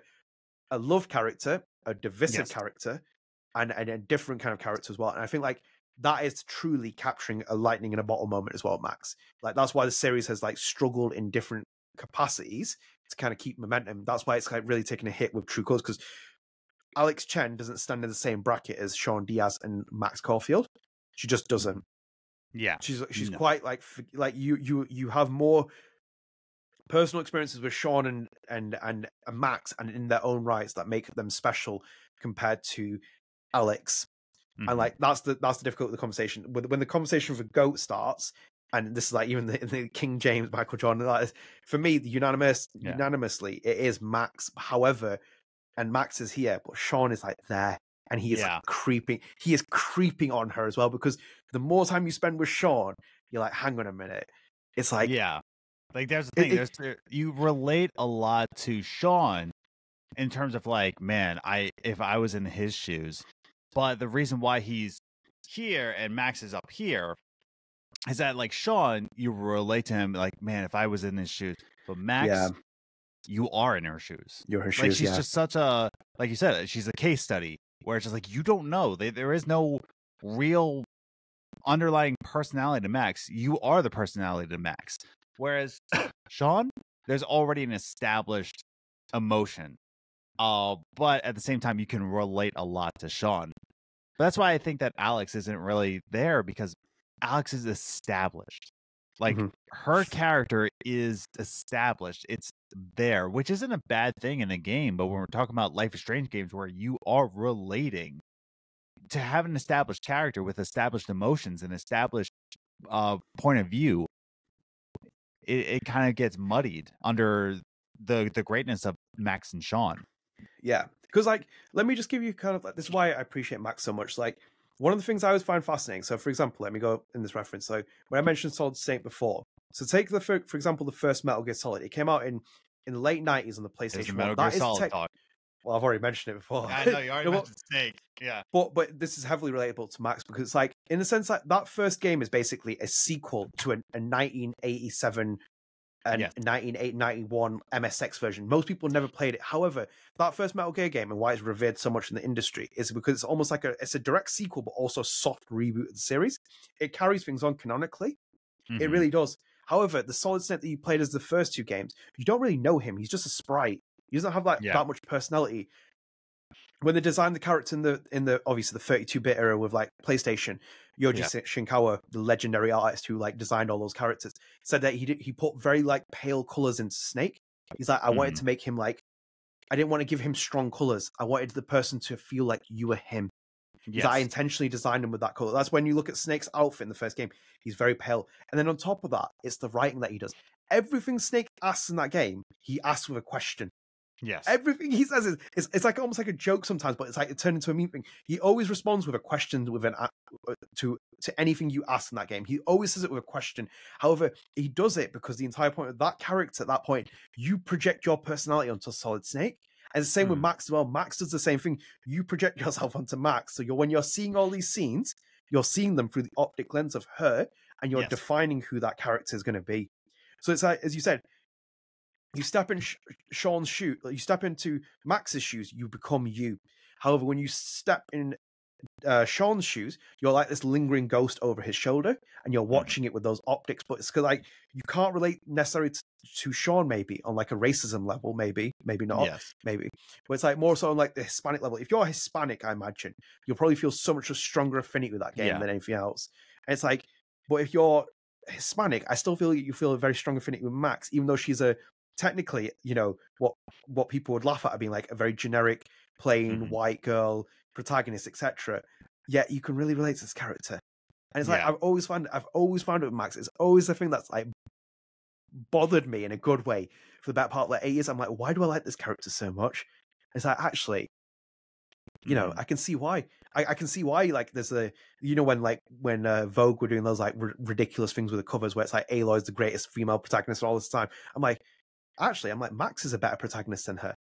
loved character, a divisive character, and a different kind of character as well. And I think like that is truly capturing a lightning in a bottle moment as well, Max. Like that's why the series has like struggled in different capacities to kind of keep momentum. That's why it's like really taking a hit with True Colors, because Alex Chen doesn't stand in the same bracket as Sean Diaz and Max Caulfield. She just doesn't. Yeah, she's quite like you have more personal experiences with Sean and Max, and in their own rights that make them special compared to Alex. And like that's the difficult the conversation when the conversation for GOAT starts, and this is like even the King James Michael Jordan, like, for me unanimously it is Max. However, and Max is here, but Sean is like there, and he is like creeping. He is creeping on her as well, because the more time you spend with Sean, you're like, hang on a minute. It's like like there's the thing. You relate a lot to Sean in terms of like, man, if I was in his shoes. But the reason why he's here and Max is up here is that, like, Sean, you relate to him like, man, if I was in his shoes. But Max, you are in her shoes. You're her shoes. Like, she's just such a, like you said, she's a case study where it's just like, you don't know. There is no real underlying personality to Max. You are the personality to Max. Whereas Sean, there's already an established emotion. But at the same time, you can relate a lot to Sean. But that's why I think that Alex isn't really there, because Alex is established. Like, her character is established. It's there, which isn't a bad thing in a game. But when we're talking about Life is Strange games where you are relating, to have an established character with established emotions and established point of view, it kind of gets muddied under the greatness of Max and Sean. Yeah, because like, let me just give you kind of like, this is why I appreciate Max so much. Like, one of the things I always find fascinating. So, for example, let me go in this reference. So, when I mentioned Solid Snake before, so take for example, the first Metal Gear Solid. It came out in the late 90s on the PlayStation 1. Metal Gear Solid talk. Well, I've already mentioned it before. I know you already mentioned Snake. Yeah, but this is heavily relatable to Max, because it's like, in the sense that that first game is basically a sequel to a 1987 and 1991 MSX version. Most people never played it. However, that first Metal Gear game, and why it's revered so much in the industry, is because it's almost like it's a direct sequel, but also a soft reboot of the series. It carries things on canonically. It really does. However, the Solid Snake that you played as the first two games, you don't really know him. He's just a sprite. He doesn't have that much personality. When they designed the character in the obviously the 32-bit era with like PlayStation, Yoji Shinkawa, the legendary artist who like designed all those characters, said that he put very like pale colors into Snake. He's like, I wanted to make him like, I didn't want to give him strong colors. I wanted the person to feel like you were him. Yes. I intentionally designed him with that color. That's when you look at Snake's outfit in the first game. He's very pale. And then on top of that, it's the writing that he does. Everything Snake asks in that game, he asks with a question. Yes. Everything he says is it's like almost like a joke sometimes, but it's like it turned into a meme thing. He always responds with a question, with to anything you ask in that game. He always says it with a question. However, he does it because the entire point of that character at that point, you project your personality onto Solid Snake. And the same with Max as well. Max does the same thing. You project yourself onto Max. So when you're seeing all these scenes, you're seeing them through the optic lens of her, and you're defining who that character is going to be. So it's like, as you said, you step in Sean's shoes, you step into Max's shoes, you become you. However, when you step in Sean's shoes, you're like this lingering ghost over his shoulder, and you're watching it with those optics. But it's because like you can't relate necessarily to Sean, maybe on like a racism level, maybe not, maybe. But it's like more so on like the Hispanic level. If you're Hispanic, I imagine you'll probably feel so much a stronger affinity with that game than anything else. And it's like, but if you're Hispanic, I still feel you feel a very strong affinity with Max, even though she's a technically, what people would laugh at being like a very generic, plain white girl protagonist, etc. Yet you can really relate to this character, and it's like I've always found it with Max. It's always the thing that's like bothered me in a good way for the better part of like 8 years. I'm like, why do I like this character so much? It's like, actually, I can see why. I can see why. Like, there's when Vogue were doing those like ridiculous things with the covers where it's like Aloy's the greatest female protagonist all this time. I'm like, Max is a better protagonist than her.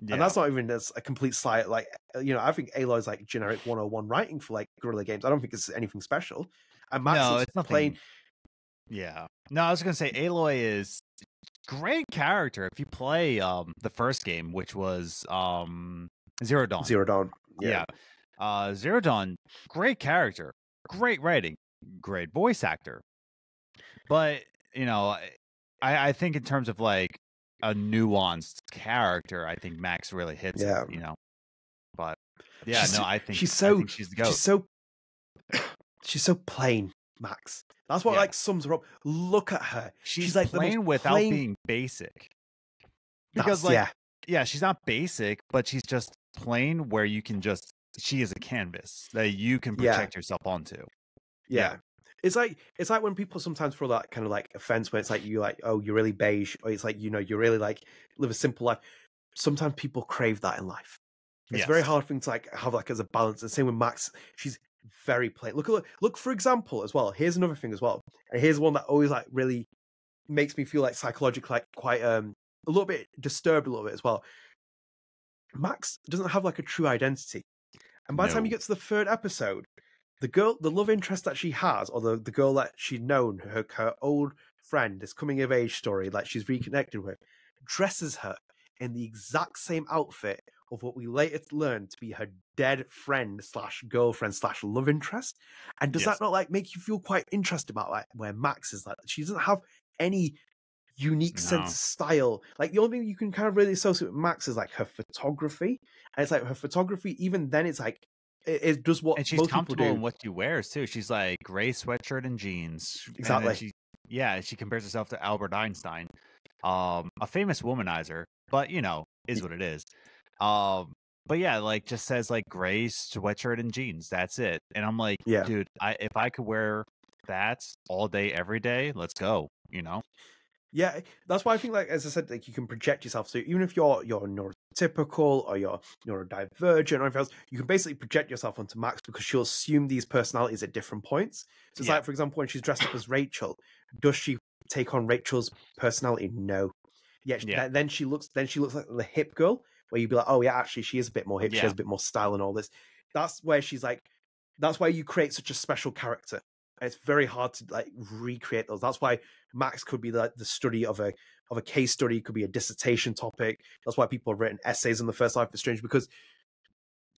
Yeah. And that's not even a complete slight. Like, I think Aloy's like generic 101 writing for like Guerrilla Games. I don't think it's anything special. And Max is nothing. Plain. Yeah. No, I was gonna say Aloy is great character. If you play the first game, which was Zero Dawn. Zero Dawn. Yeah. Zero Dawn, great character, great writing, great voice actor. But I think in terms of like a nuanced character, I think Max really hits it. But I think she's the GOAT. She's so plain, Max. That's what like sums her up. Look at her. She's like plain without being basic. Because she's not basic, but she's just plain where you can she is a canvas that you can project yourself onto. Yeah. It's like when people sometimes throw that kind of like offense where it's like you're like, oh, you're really beige, or it's like, you really like live a simple life. Sometimes people crave that in life. It's a very hard thing to like have like as a balance. The same with Max. She's very plain. Look for example as well. Here's another thing as well. And here's one that always like really makes me feel like psychologically like quite a little bit disturbed a little bit as well. Max doesn't have like a true identity. And by the time you get to the third episode, the love interest that she has, or the girl that she'd known, her old friend, this coming of age story that she's reconnected with, dresses her in the exact same outfit of what we later learn to be her dead friend / girlfriend / love interest. And does that not like make you feel quite interested about like where Max is? Like, she doesn't have any unique sense of style. Like, the only thing you can kind of really associate with Max is like her photography, and it's like her photography, even then it's like it does what, and she's most comfortable people do. In what she wears too. She's like gray sweatshirt and jeans. Exactly. And she compares herself to Albert Einstein, a famous womanizer, but is what it is. But yeah, like just says like gray sweatshirt and jeans. That's it. And I'm like, dude, if I could wear that all day, every day, let's go. Yeah, that's why I think, like, as I said, like, you can project yourself. So even if you're neurotypical or you're neurodivergent or anything else, you can basically project yourself onto Max because she'll assume these personalities at different points. So it's like, for example, when she's dressed up as Rachel, does she take on Rachel's personality? No. Then she looks like the hip girl, where you'd be like, oh yeah, actually she is a bit more hip, she has a bit more style and all this. That's where she's like, that's why you create such a special character. And it's very hard to like recreate those. That's why Max could be like the study of a case study, could be a dissertation topic. That's why people have written essays on the first life of Strange, because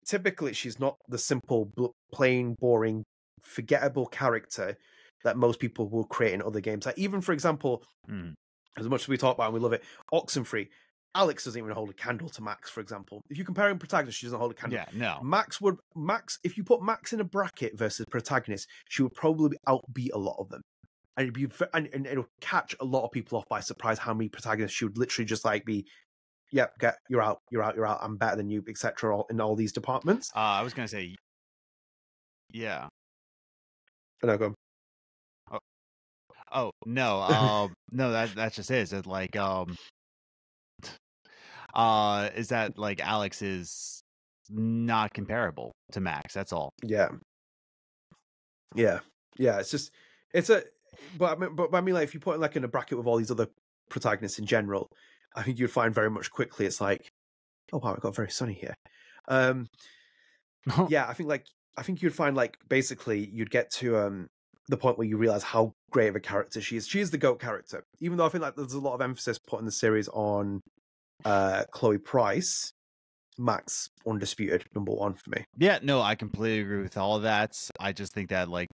typically she's not the simple, plain, boring, forgettable character that most people will create in other games. Like, even, for example, as much as we talk about and we love it, Oxenfree, Alex doesn't even hold a candle to Max, for example. If you're comparing protagonists, she doesn't hold a candle. Yeah, no. Max, if you put Max in a bracket versus protagonist, she would probably outbeat a lot of them. And it'll catch a lot of people off by surprise how many protagonists she would literally just like be, you're out, I'm better than you, etc. in all these departments. I was going to say, yeah. No, go on. Oh, no. No, that just is. It like, is that like Alex is not comparable to Max? That's all. Yeah. It's just but I mean, like, if you put it like in a bracket with all these other protagonists in general, I think you'd find very much quickly it's like, oh wow, it got very sunny here. Yeah, I think you'd find like basically you'd get to the point where you realize how great of a character she is. She is the GOAT character, even though I think like there's a lot of emphasis put in the series on Chloe Price. Max, undisputed number one for me. Yeah, no, I completely agree with all of that. I just think that like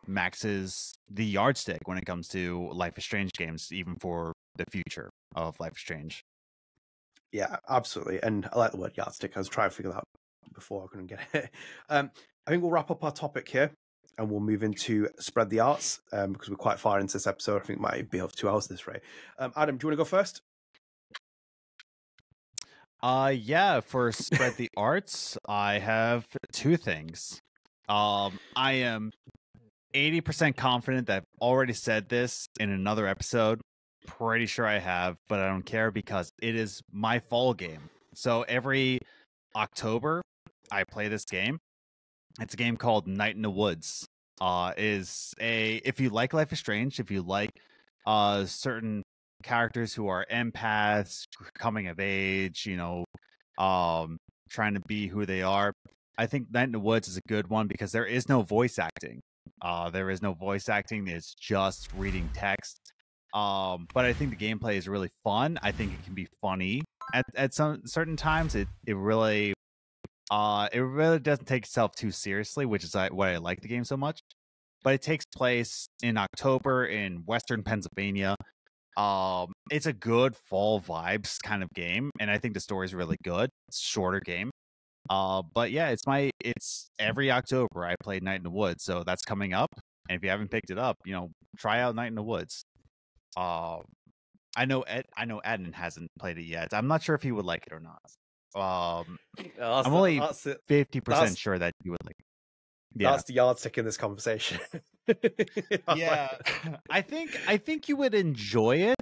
Max is the yardstick when it comes to Life is Strange games, even for the future of Life is Strange. Yeah, absolutely. And I like the word yardstick. I was trying to figure that out before, I couldn't get it. I think we'll wrap up our topic here and we'll move into Spread the Arts, because we're quite far into this episode. I think it might be over 2 hours this rate. Adam, do you want to go first? Yeah, for Spread the Arts, I have two things. I am 80% confident that I've already said this in another episode. Pretty sure I have, but I don't care because it is my fall game. So every October, I play this game. It's a game called Night in the Woods. If you like Life is Strange, if you like certain characters who are empaths, coming of age, trying to be who they are, I think Night in the Woods is a good one because there is no voice acting. It's just reading text. But I think the gameplay is really fun. I think it can be funny at some certain times. It really doesn't take itself too seriously, which is why I like the game so much. But it takes place in October in Western Pennsylvania. It's a good fall vibes kind of game, and I think the story is really good. It's a shorter game. But yeah, it's every October I play Night in the Woods, so that's coming up. And if you haven't picked it up, try out Night in the Woods. I know Adnan hasn't played it yet. I'm not sure if he would like it or not. I'm only 50% sure that he would like it. Yeah. That's the yardstick in this conversation. Yeah. I think you would enjoy it,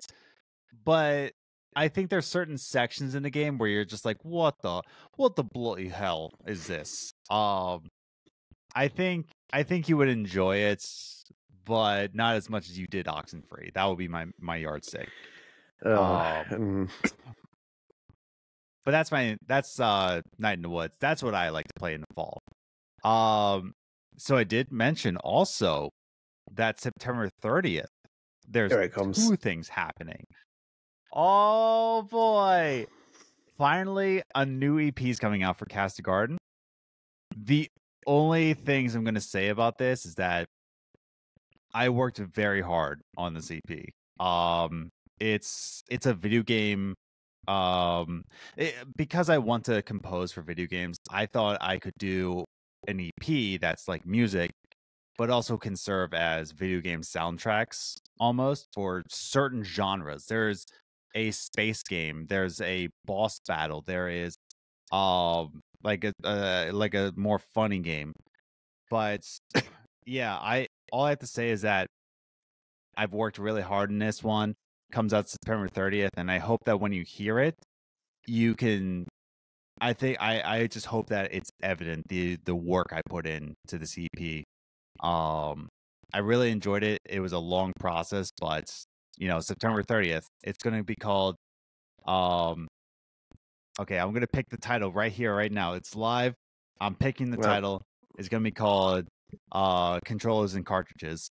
but I think there's certain sections in the game where you're just like, what the bloody hell is this? I think you would enjoy it, but not as much as you did Oxenfree. That would be my yardstick. But that's Night in the Woods. That's what I like to play in the fall. So I did mention also that September 30th, there's two things happening. Oh boy. Finally, a new EP is coming out for Cast of Garden. The only things I'm going to say about this is that I worked very hard on this EP. It's a video game. Because I want to compose for video games, I thought I could do an EP that's like music, but also can serve as video game soundtracks almost for certain genres. There's a space game, there's a boss battle, there is like a more funny game. But yeah, all I have to say is that I've worked really hard on this one. Comes out September 30th, and I hope that when you hear it, you can. I just hope that it's evident the work I put in to this EP. I really enjoyed it. It was a long process, but September 30th, it's going to be called. Okay, I'm going to pick the title right here, right now. It's live. I'm picking the title. It's going to be called Controllers and Cartridges.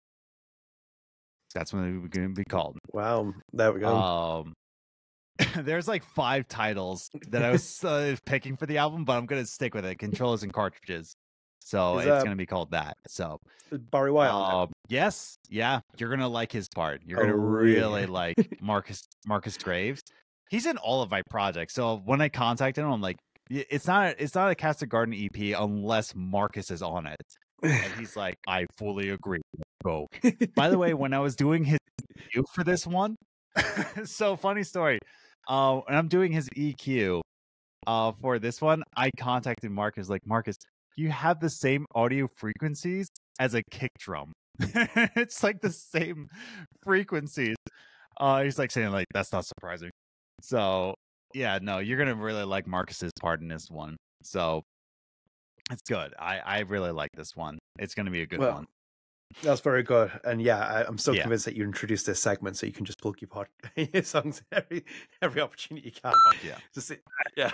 That's what it's going to be called. Wow, there we go. There's like 5 titles that I was picking for the album, but I'm going to stick with it. Controllers and Cartridges. So it's going to be called that. So Barry White. Yes. Yeah. You're going to like his part. You're going to really like Marcus Graves. He's in all of my projects. So when I contacted him, I'm like, it's not a Cast of Garden EP unless Marcus is on it. And he's like, I fully agree. Go. By the way, when I was doing his review for this one, so funny story. And I'm doing his EQ for this one. I contacted Marcus, like, Marcus, you have the same audio frequencies as a kick drum. It's like the same frequencies. He's like saying, like, that's not surprising. So yeah, no, you're gonna really like Marcus's part in this one. So it's good. I really like this one. It's gonna be a good one. That's very good. And yeah, I'm so convinced that you introduced this segment so you can just plug your songs every opportunity you can. Yeah.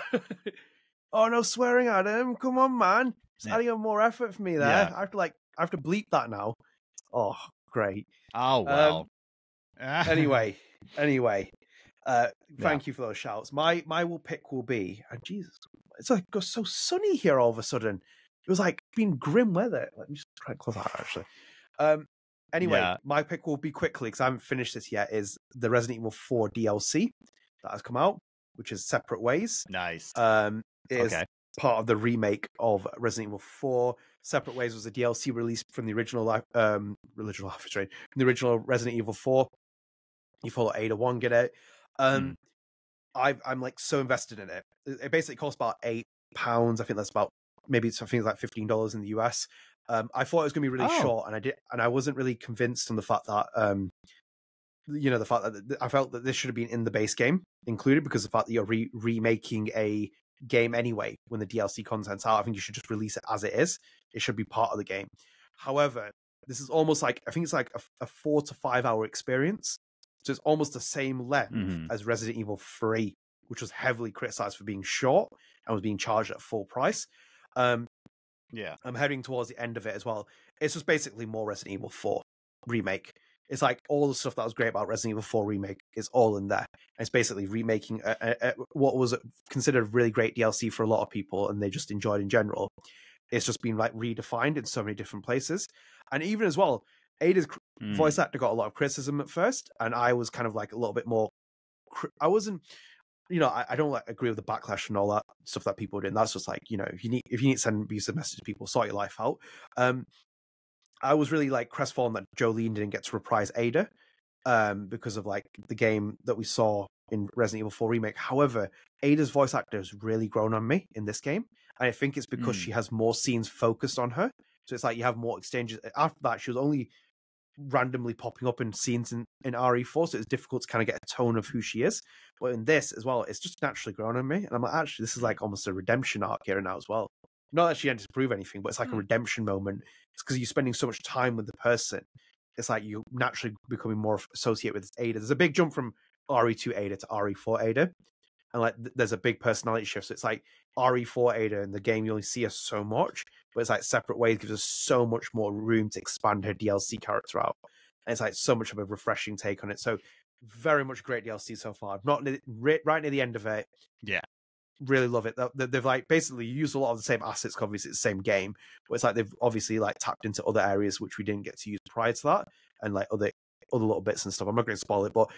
Oh, no swearing, Adam. Come on, man. Just adding on more effort for me there. Yeah. I have to bleep that now. Oh, great. Oh, well. Anyway. Thank you for those shouts. My pick will be, and Jesus, it's like got so sunny here all of a sudden. It was like being grim weather. Let me just try and close that out, actually. My pick will be quickly because I haven't finished this yet. Is the Resident Evil 4 DLC that has come out, which is Separate Ways. Nice. It is part of the remake of Resident Evil 4. Separate Ways was a DLC released from the original from the original Resident Evil 4. You follow Ada Wong, get it. I'm like so invested in it. It basically costs about £8. I think that's about maybe something like $15 in the US. I thought it was going to be really short, and I wasn't really convinced on the fact that the fact that I felt that this should have been in the base game included, because of the fact that you're remaking a game anyway when the DLC content's out. I think you should just release it as it is. It should be part of the game. However, this is almost like, I think it's like a 4 to 5 hour experience. So it's almost the same length as Resident Evil 3, which was heavily criticized for being short and was being charged at full price. I'm heading towards the end of it as well. It's just basically more Resident Evil 4 remake. It's like all the stuff that was great about Resident Evil 4 remake is all in there. And it's basically remaking what was considered really great DLC for a lot of people, and they just enjoyed in general. It's just been like redefined in so many different places. And even as well, Ada's voice actor got a lot of criticism at first, and I was kind of like a little bit more. I wasn't, I don't like agree with the backlash and all that stuff that people did. And that's just like, if you need to send abusive messages to people, sort your life out. I was really like crestfallen that Jolene didn't get to reprise Ada, because of like the game that we saw in Resident Evil 4 remake. However, Ada's voice actor has really grown on me in this game, and I think it's because she has more scenes focused on her. So it's like you have more exchanges. After that, she was only randomly popping up in scenes in RE4, so it's difficult to kind of get a tone of who she is. But in this as well, it's just naturally grown on me, and I'm like, actually, this is like almost a redemption arc here now as well. Not that she had to prove anything, but it's like a redemption moment. It's because you're spending so much time with the person. It's like you're naturally becoming more associated with Ada. There's a big jump from RE2 Ada to RE4 Ada. And like there's a big personality shift. So it's like RE4 Ada in the game, you only see her so much, but it's like separate ways, gives us so much more room to expand her DLC character out. And it's like so much of a refreshing take on it. So very much great DLC so far. Not right near the end of it. Yeah. Really love it. They've like basically used a lot of the same assets. Obviously, it's the same game, but it's like they've obviously like tapped into other areas which we didn't get to use prior to that, and like other little bits and stuff. I'm not going to spoil it, but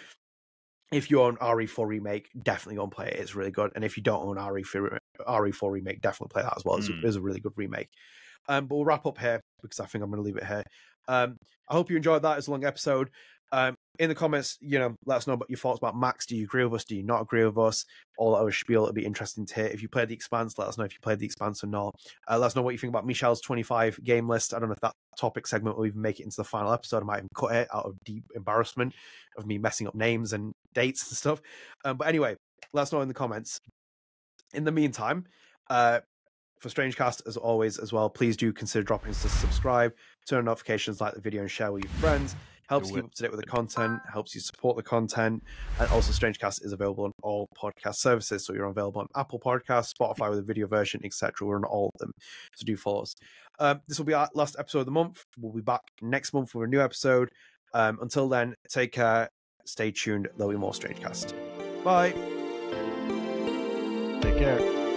if you own RE4 remake, definitely go and play it. It's really good. And if you don't own RE4 remake, definitely play that as well. It's a really good remake. But we'll wrap up here because I think I'm going to leave it here. I hope you enjoyed that. It's a long episode. In the comments, let us know about your thoughts about Max. Do you agree with us? Do you not agree with us? All that other spiel, it'll be interesting to hear. If you played the Expanse, let us know if you played the Expanse or not. Let us know what you think about Michel's 25 game list. I don't know if that topic segment will even make it into the final episode. I might even cut it out of deep embarrassment of me messing up names and dates and stuff. But anyway, let us know in the comments. In the meantime, for StrangeCast, as always, as well, please do consider dropping us to subscribe, turn on notifications, like the video, and share with your friends. Helps keep up to date with the content, helps you support the content, and also StrangeCast is available on all podcast services. So you're available on Apple Podcasts, Spotify with a video version, etc. We're on all of them, so do follow us. This will be our last episode of the month. We'll be back next month with a new episode. Until then, take care, stay tuned. There'll be more StrangeCast. Bye. Take care.